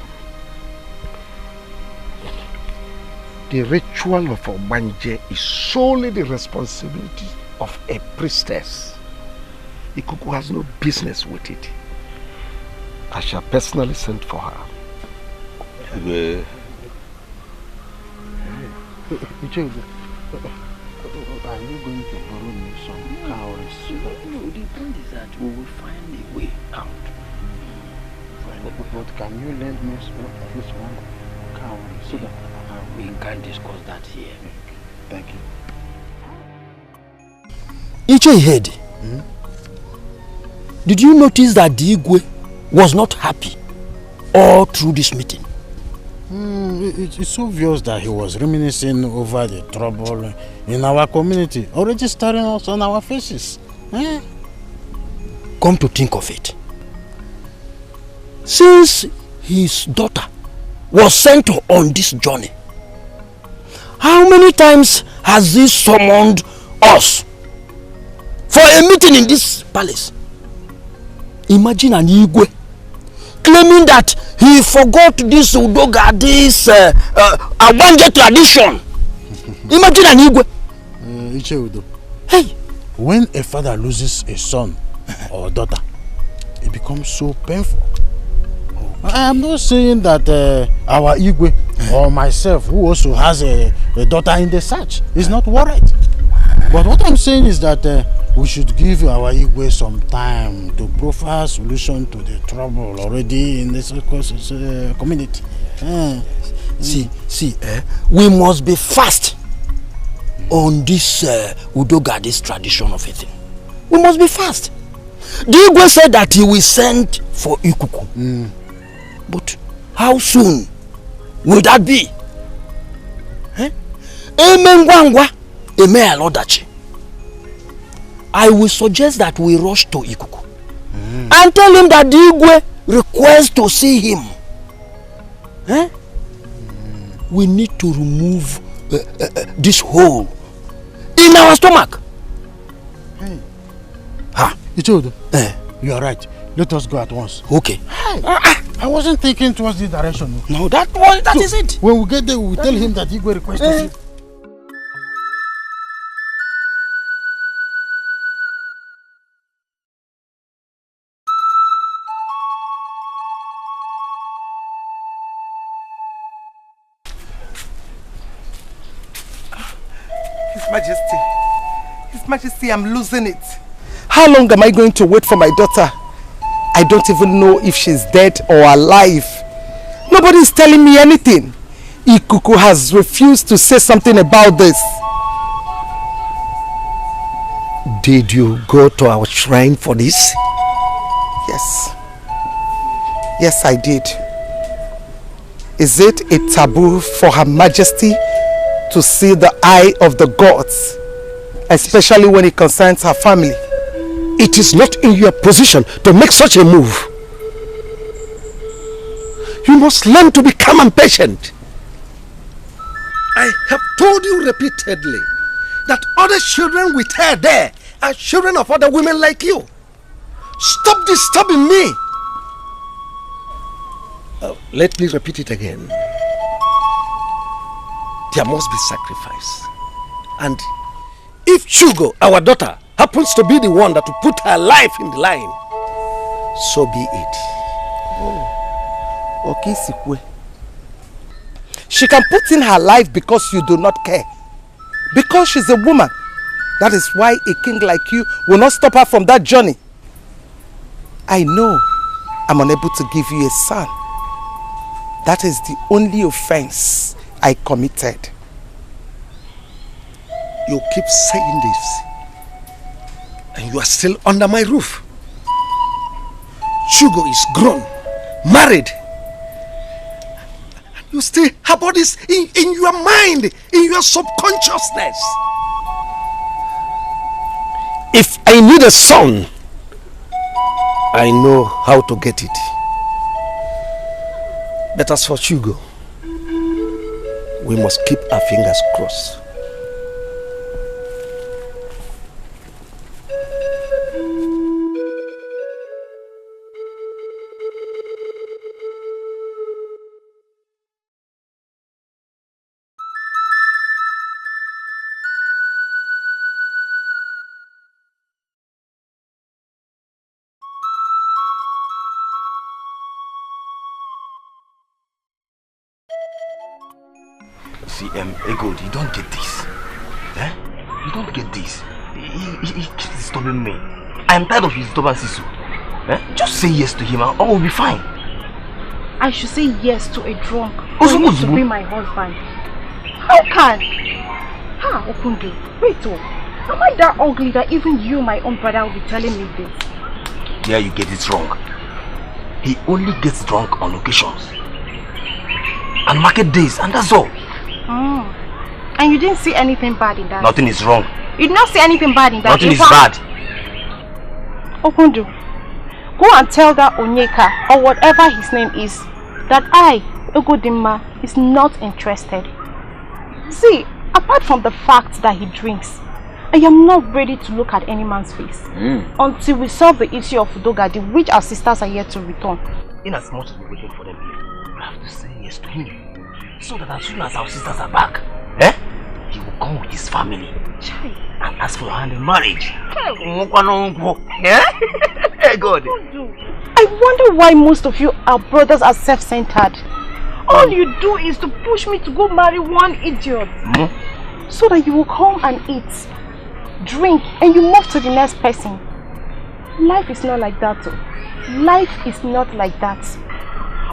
The ritual of Obanje is solely the responsibility of a priestess. Ikuku has no business with it. I shall personally send for her. Are you going to borrow me some cowries? No, the point is that we will find a way out. But can you lend me at least one cowrie so that we can discuss that here? Thank you. Ichehede, did you notice that the Igwe was not happy all through this meeting? It's obvious that he was reminiscing over the trouble in our community, already staring us on our faces. Come to think of it, since his daughter was sent on this journey, how many times has he summoned us for a meeting in this palace? Imagine an Igwe claiming that he forgot this Udoga, this Abanje tradition. Imagine an Igwe. Icheudo. Hey, when a father loses a son or daughter, it becomes so painful. Okay. I am not saying that our Igwe or myself, who also has a daughter in the search, is not worried. But what I'm saying is that we should give our Igwe some time to profile a solution to the trouble already in this community. We must be fast on this Udoga, this tradition of a thing. We must be fast. The Igwe said that he will send for Ikuku. But how soon will that be? I will suggest that we rush to Ikuku and tell him that the Igwe requests to see him. We need to remove this hole in our stomach. Ichodo, you are right. Let us go at once. Okay. Hey, I wasn't thinking towards this direction. No, that is it. When we get there, we will tell him that Igwe requested it. His Majesty, I'm losing it. How long am I going to wait for my daughter? I don't even know if she's dead or alive. Nobody's telling me anything. Ikuku has refused to say something about this. Did you go to our shrine for this? Yes. Yes, I did. Is it a taboo for Her Majesty to see the eye of the gods, especially when it concerns her family? It is not in your position to make such a move. You must learn to be calm and patient. I have told you repeatedly that other children with her there are children of other women like you. Stop disturbing me. Let me repeat it again. There must be sacrifice. And if Chugo, our daughter, happens to be the one that will put her life in the line, so be it. Okay, Sikwe. She can put in her life because you do not care. Because she's a woman. That is why a king like you will not stop her from that journey. I know I'm unable to give you a son. That is the only offense I committed. You keep saying this, and you are still under my roof. Chugo is grown, married. You still have all this in your mind, in your subconsciousness. If I need a son, I know how to get it. But as for Chugo, we must keep our fingers crossed. See, Ego, you don't get this. Eh? You don't get this. He keeps disturbing me. I am tired of his disturbances. Eh? Just say yes to him and all will be fine. I should say yes to a drunk who used to be my husband. How can? Okundu, wait am I that ugly that even you, my own brother, will be telling me this? Yeah, you get it wrong. He only gets drunk on occasions. And market days, and that's all. And you didn't see anything bad in that? Nothing is wrong. You did not see anything bad in that? Nothing is bad. Okundu, go and tell that Onyeka, or whatever his name is, that I, Ugodimma, is not interested. See, apart from the fact that he drinks, I am not ready to look at any man's face until we solve the issue of Udogadi, which our sisters are yet to return. In as much as we're waiting for them here, we have to say yes to him, so that as soon as our sisters are back, he will come with his family and ask for your hand in marriage. God. I wonder why most of you, our brothers, are self-centered. All you do is to push me to go marry one idiot, so that you will come and eat, drink, and you move to the next person. Life is not like that. Life is not like that.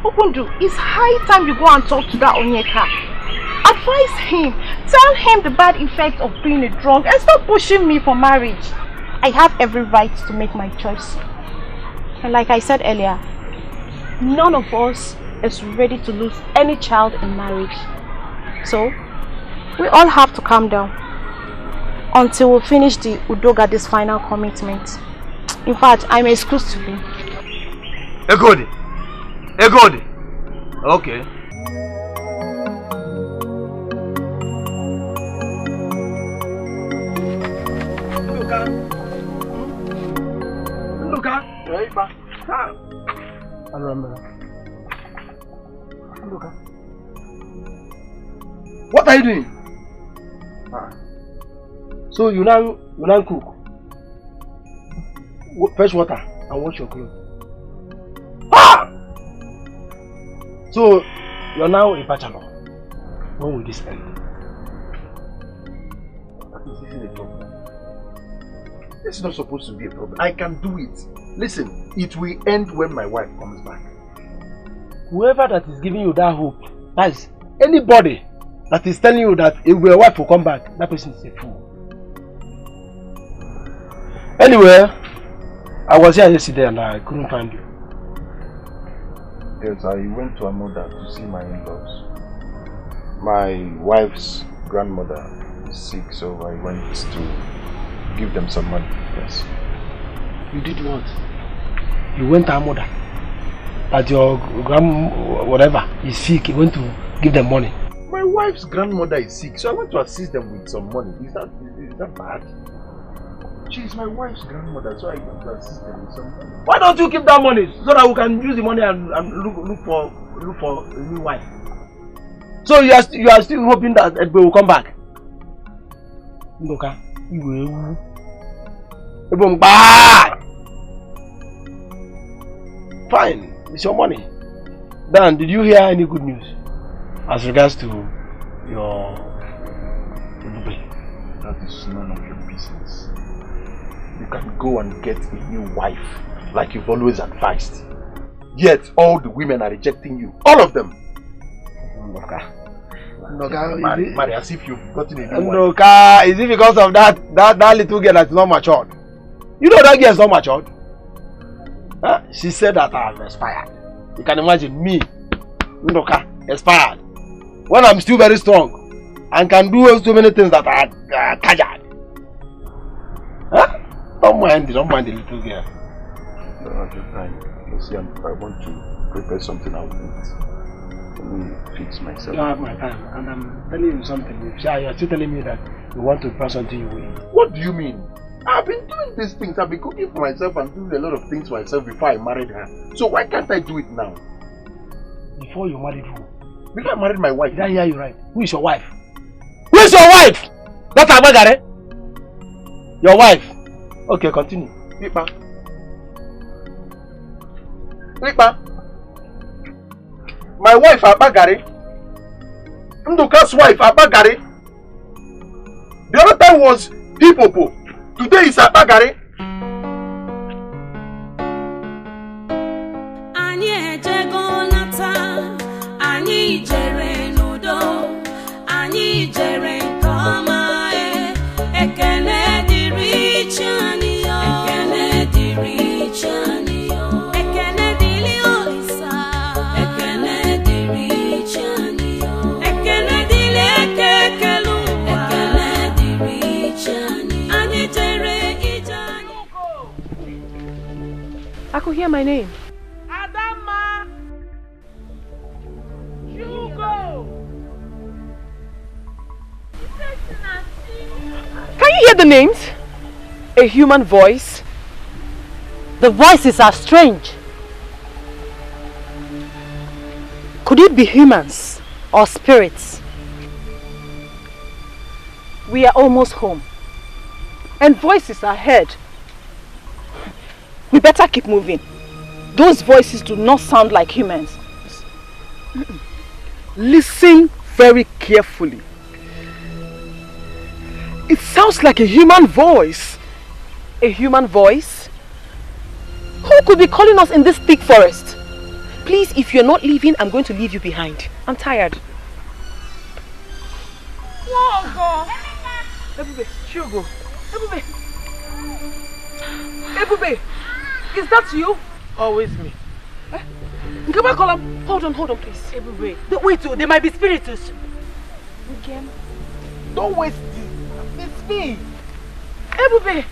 Okundu, it's high time you go and talk to that Onyeka. Advise him. Tell him the bad effect of being a drunk and stop pushing me for marriage. I have every right to make my choice. And like I said earlier, none of us is ready to lose any child in marriage. So, we all have to calm down until we finish the Udogadi's final commitment. In fact, I'm excused to be. Egodi! Okay. Luka. I remember. Luka. What are you doing? So you now cook, fetch water and wash your clothes. So you're now a bachelor. When will this end? This isn't a problem. This is not supposed to be a problem. I can do it. Listen, it will end when my wife comes back. Whoever that is giving you that hope, that is anybody that is telling you that your wife will come back, that person is a fool. Anyway, I was here yesterday and I couldn't find you. Yes, I went to Amoda to see my in-laws. My wife's grandmother is sick, so I went to give them some money. Yes. You did what? You went to Amoda? that your whatever is sick, you want to give them money. My wife's grandmother is sick, so I want to assist them with some money. Is that bad? She is my wife's grandmother, so I want to assist them with some money. Why don't you keep that money so that we can use the money and look for a new wife? So you are still hoping that Edbe will come back? Ndoka, you will. Fine, it's your money. Dan, did you hear any good news as regards to your Edbe? That is none of your business. You can go and get a new wife like you've always advised. Yet all the women are rejecting you. All of them. Ndoka, marry as if you've gotten a new wife. Ndoka, is it because of that little girl that's not matured? You know that girl is not matured. Huh? She said that I am expired. You can imagine me, Ndoka, expired. When I'm still very strong and can do so many things that are casual. Huh? Don't mind the little girl. No, at the time. See, I want to prepare something I'll eat. Let me fix myself. You don't have my time, and I'm telling you something. You're still telling me that you want to prepare something you will eat. What do you mean? I've been doing these things. I've been cooking for myself and doing a lot of things for myself before I married her. So why can't I do it now? Before you married who? Before I married my wife. Did I hear you right? Who is your wife? Who is your wife? That's Abagare? Your wife? Okay, continue. Ripa. My wife Abagare. Nduka's wife Abagare. The other time was Hipopo. Today is Abagare. Anyị ejego nata, anyị jere n'udo, anyị jere nke ọma, ekele dịrị Chani yo, ekele dịrị Chani yo, ekele dịrị Olisa, ekele dịrị Chani yo, ekele dịrị ekekelu, ekele dịrị Chani, anyị jere ijani. I could hear my name. Adama! Hugo! Can you hear the names? A human voice? The voices are strange. Could it be humans or spirits? We are almost home. And voices are heard. We better keep moving. Those voices do not sound like humans. Listen very carefully. It sounds like a human voice. A human voice? Who could be calling us in this thick forest? Please, if you're not leaving, I'm going to leave you behind. I'm tired. Wogo! Ebube, Shugo. Ebube. Ebube, is that you? Always me. Come on, hold on, please. Ebube. Wait, they might be spirits. Again. Don't waste it. It's me. Ebube.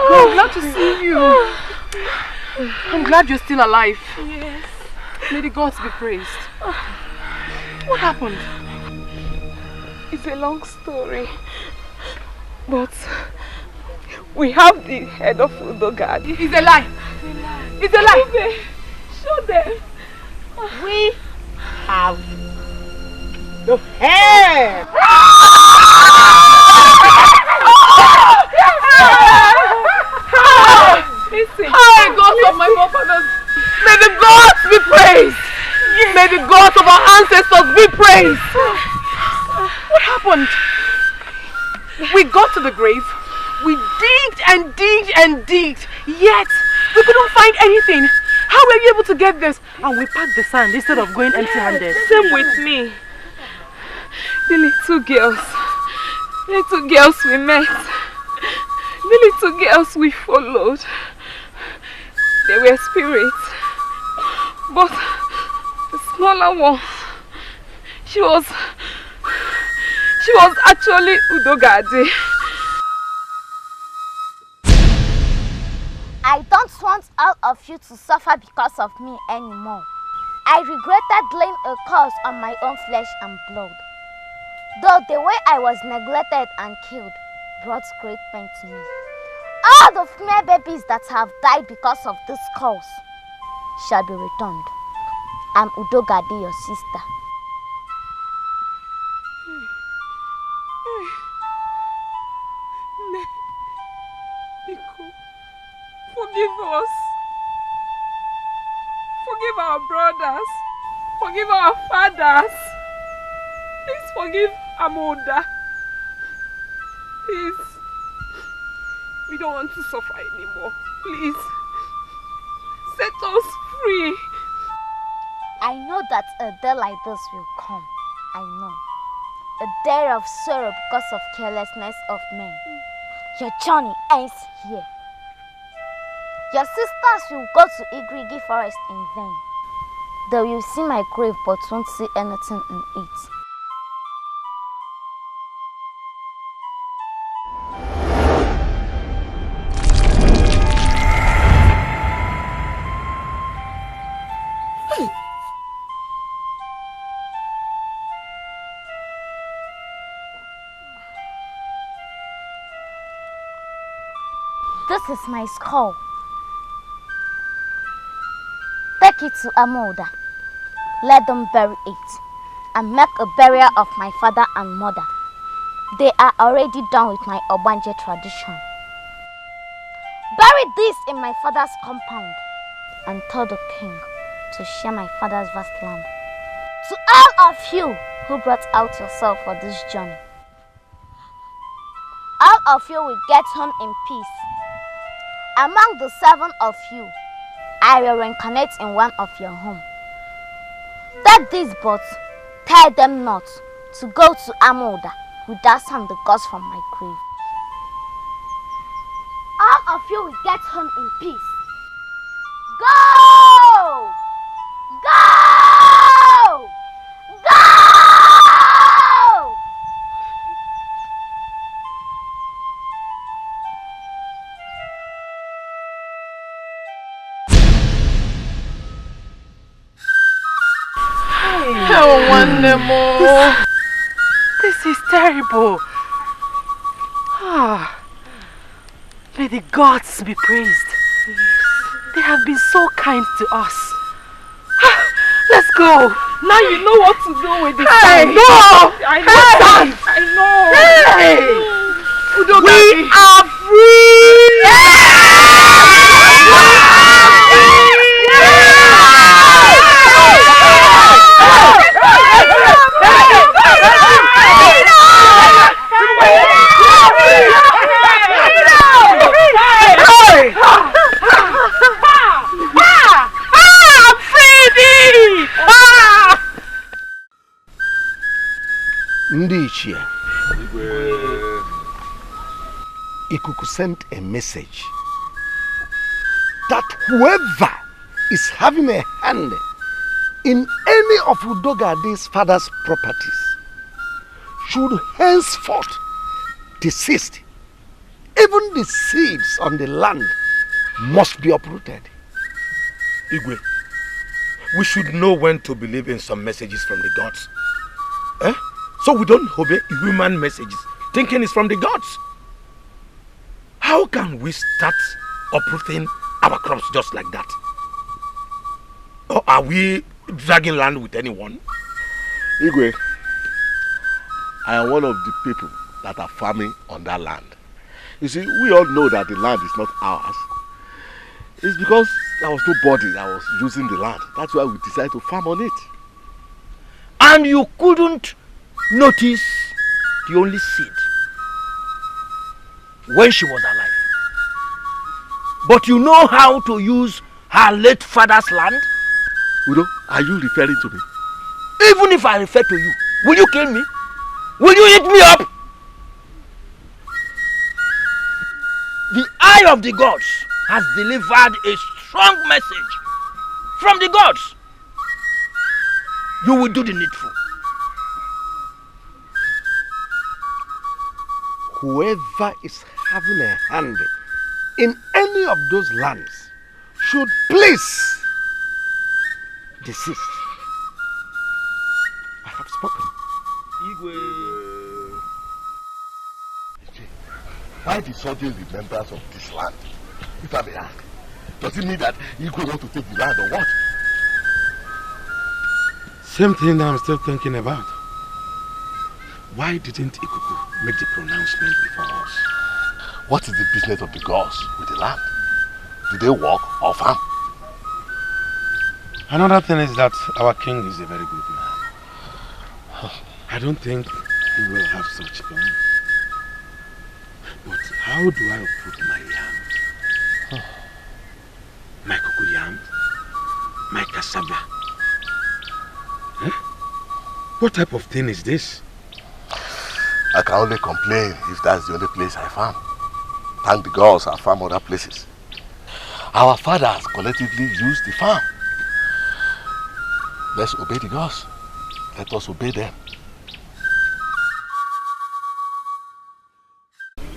I'm glad to see you. I'm glad you're still alive. Yes. May the gods be praised. What happened? It's a long story. But we have the head of Udogad. It's a lie. It's a lie. Show them. We have the head. Listen. Hi, gods of my forefathers. May the gods be praised. May the gods of our ancestors be praised. What happened? We got to the grave. We digged and digged and digged. Yet, we couldn't find anything. How were you able to get this? And we packed the sand instead of going empty-handed. Same with me. The little girls we met. The little girls we followed. They were spirits. But Lola, she was actually Udogade. I don't want all of you to suffer because of me anymore. I regretted laying a curse on my own flesh and blood. Though the way I was neglected and killed brought great pain to me. All the female babies that have died because of this curse shall be returned. I'm Udogade, your sister. Forgive us. Forgive our brothers. Forgive our fathers. Please forgive Amoda. Please. We don't want to suffer anymore. Please. Set us free. I know that a day like this will come. I know. A day of sorrow because of carelessness of men. Your journey ends here. Your sisters will go to Igrigi forest in vain. They will see my grave but won't see anything in it. This is my skull. Take it to Amoda. Let them bury it and make a burial of my father and mother. They are already done with my Obanje tradition. Bury this in my father's compound and tell the king to share my father's vast land. To all of you who brought out yourself for this journey, all of you will get home in peace. Among the 7 of you, I will reincarnate in one of your homes. Take these boats, tell them not to go to Amoda without some the gods from my grave. All of you will get home in peace. Go! Go! Go! Oh, one more. This is terrible. May the gods be praised. They have been so kind to us. Let's go. Now you know what to do with this time. No! I know. I know. We are free! Ndichie, Ikuku sent a message that whoever is having a hand in any of Udogade's father's properties should henceforth desist. Even the seeds on the land must be uprooted. Igwe, we should know when to believe in some messages from the gods. So we don't obey human messages, thinking it's from the gods. How can we start uprooting our crops just like that? Or are we dragging land with anyone? Igwe, I am one of the people that are farming on that land. You see, we all know that the land is not ours. It's because there was nobody that was using the land. That's why we decided to farm on it. And you couldn't notice the only seed when she was alive. But you know how to use her late father's land? Udo, are you referring to me? Even if I refer to you, will you kill me? Will you eat me up? The eye of the gods has delivered a strong message from the gods. You will do the needful. Whoever is having a hand in any of those lands should please desist. I have spoken. Why the sudden remembrance of this land? If I may ask, does it mean that Igwe want to take the land or what? Same thing that I'm still thinking about. Why didn't Ikuku make the pronouncement before us? What is the business of the gods with the land? Do they work or farm? Another thing is that our king is a very good man. I don't think he will have such plan. But how do I uproot my yam? My cocoyam? My cassava? What type of thing is this? I can only complain if that's the only place I farm. Thank the gods I farm other places. Our fathers collectively used the farm. Let's obey the gods. Let us obey them.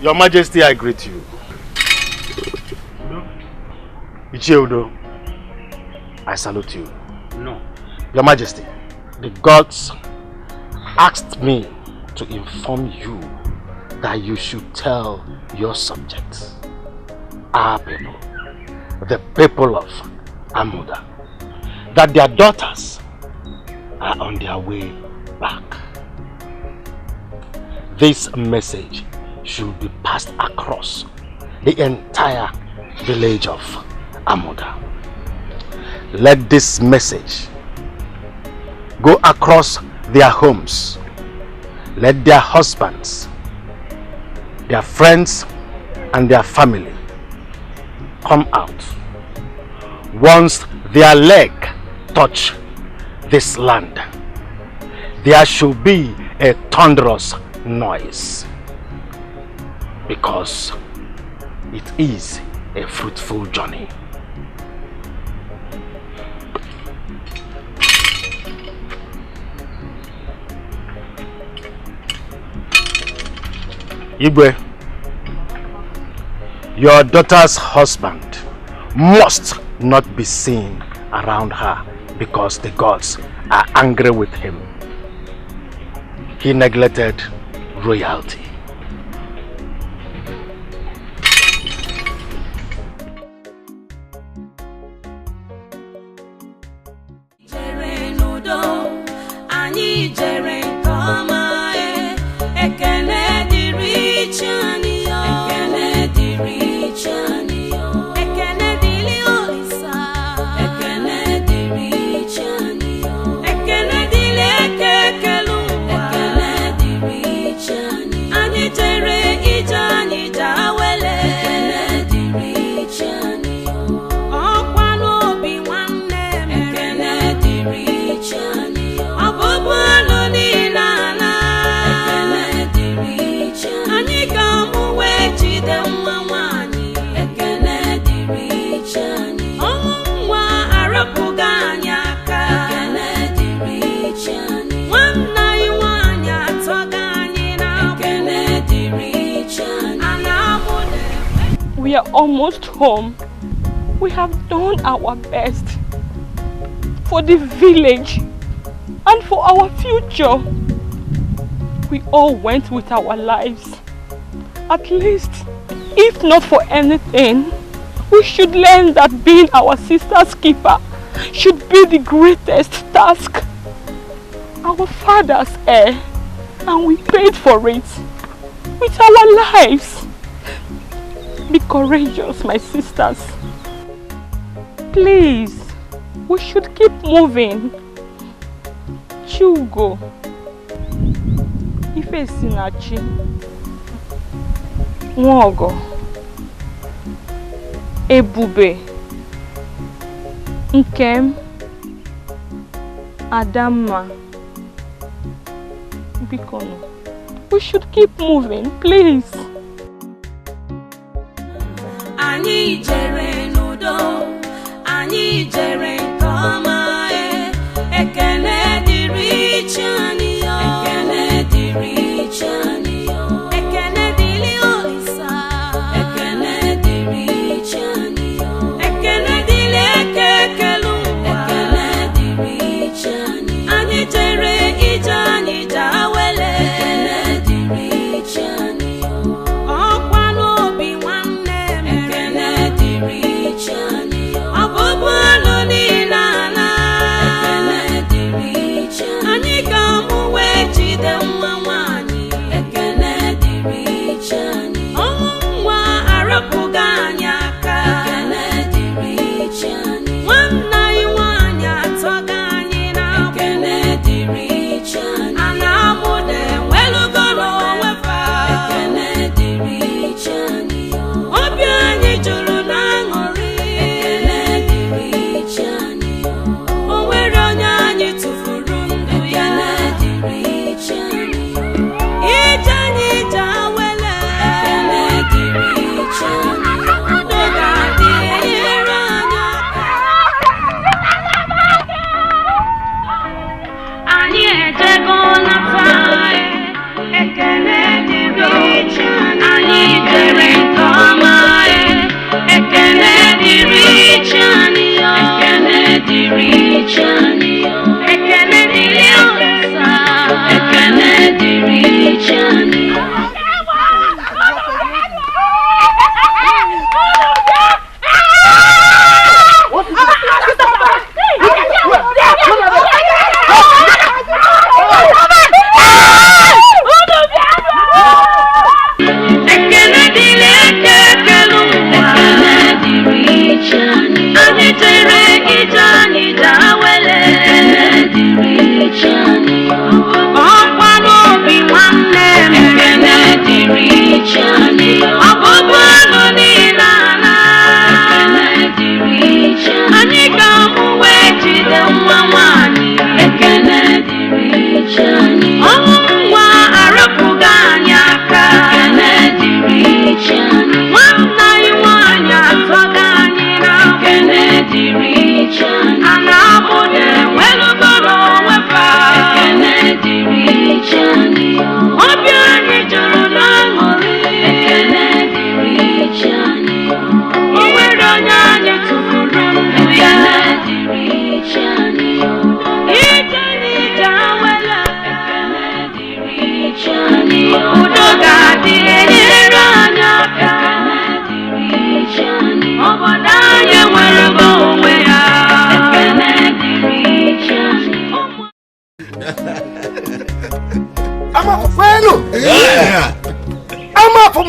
Your Majesty, I greet you. Icheudo, I salute you. No. Your Majesty, the gods asked me to inform you that you should tell your subjects, our people, the people of Amuda, that their daughters are on their way back. This message should be passed across the entire village of Amuda. Let this message go across their homes. Let their husbands, their friends, and their family come out. Once their leg touch this land, there should be a thunderous noise, because it is a fruitful journey. Igwe, your daughter's husband must not be seen around her because the gods are angry with him. He neglected royalty. We are almost home. We have done our best for the village and for our future. We all went with our lives. At least, if not for anything, we should learn that being our sister's keeper should be the greatest task. Our father's heir, and we paid for it with our lives. Be courageous, my sisters. Please, we should keep moving. Chugo, Ife Sinachi, Nwogo, Ebube, Nkem, Adama, Bikono. We should keep moving, please. Anyị jere n'udo, anyị jere nke ọma, ekele dị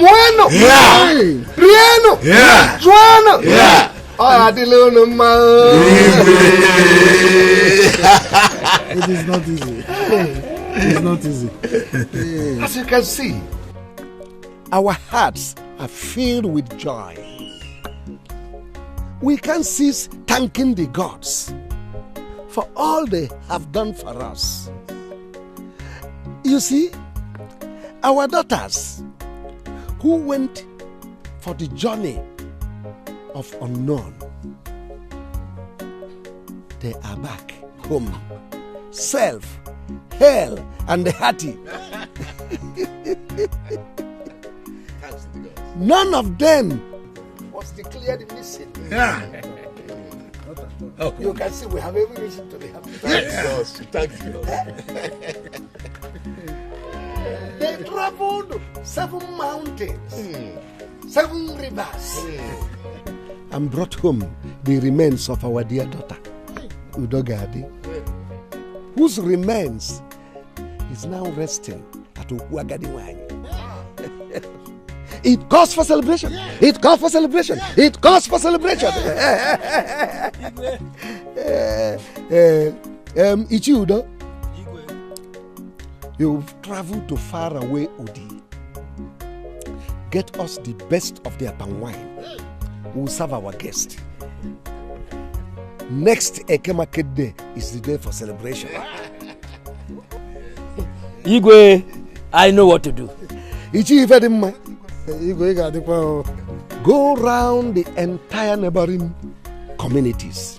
Bueno. Yeah. Rieno. Yeah. Joano. Yeah. Oh, It is not easy. It's not easy. As you can see, our hearts are filled with joy. We can't cease thanking the gods for all they have done for us. You see, our daughters who went for the journey of unknown, they are back home, safe, hale, and hearty. None of them was declared missing. Yeah. You can see we have every reason to be happy. Thank you. They traveled 7 mountains, 7 rivers, and brought home the remains of our dear daughter, Udogadi, whose remains is now resting at Uwagadiwanyi. It calls for celebration. It calls for celebration. It calls for celebration. Ichiudo, you've traveled to far away Odi. Get us the best of their palm wine. We'll serve our guest. Next Eke Market Day is the day for celebration. Igwe, I know what to do. Go round the entire neighboring communities.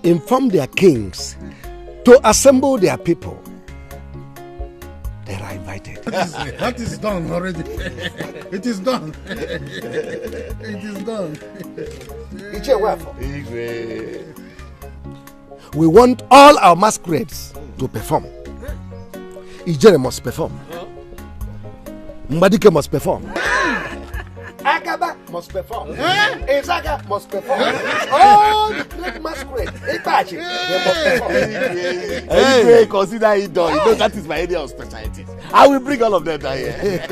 Inform their kings to assemble their people. They are invited. That is done already. It is done. It is done. We want all our masquerades to perform. Ijere must perform. Mbadike must perform. Akaba must perform. Ezaga must perform. All the great masquerades, they must perform. Anyway, consider it done. You know that is my area of specialty. I will bring all of them down here.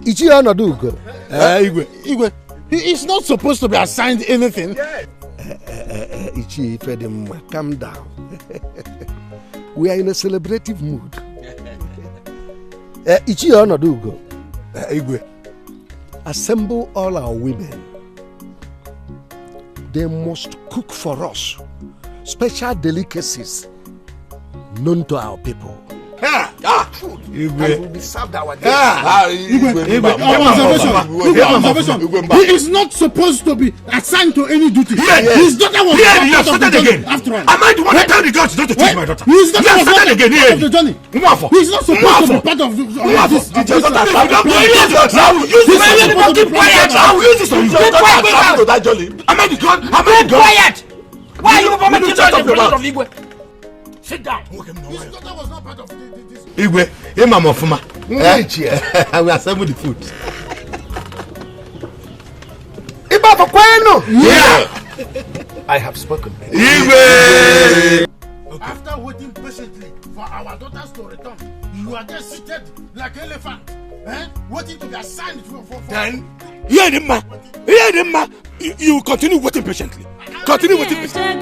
Ichi Onodugo. Igwe, he is not supposed to be assigned anything. Ichi Ifedimma, calm down. We are in a celebrative mood. Ichi Onodugo. Igwe, assemble all our women. They must cook for us special delicacies known to our people. Food. and will be served our guests. He is not supposed to be assigned to any duty. His daughter was not part of the journey. After all, am I the one that tell the judge not to take my daughter? His daughter was not part of the journey. He's not supposed to be part of this. I will use this on you. Am I the gun? Am I the gun? Quiet! Why are you permitting such a product of Igwe? Sit down. His daughter was not part of this. Igwe, Mama Fuma. I will assemble the food. Yeah. I have spoken. Igwe. After waiting patiently for our daughters to return, you are just seated like an elephant, waiting to be assigned for. Then, hear them, ma. You continue waiting patiently. Continue waiting patiently.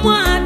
One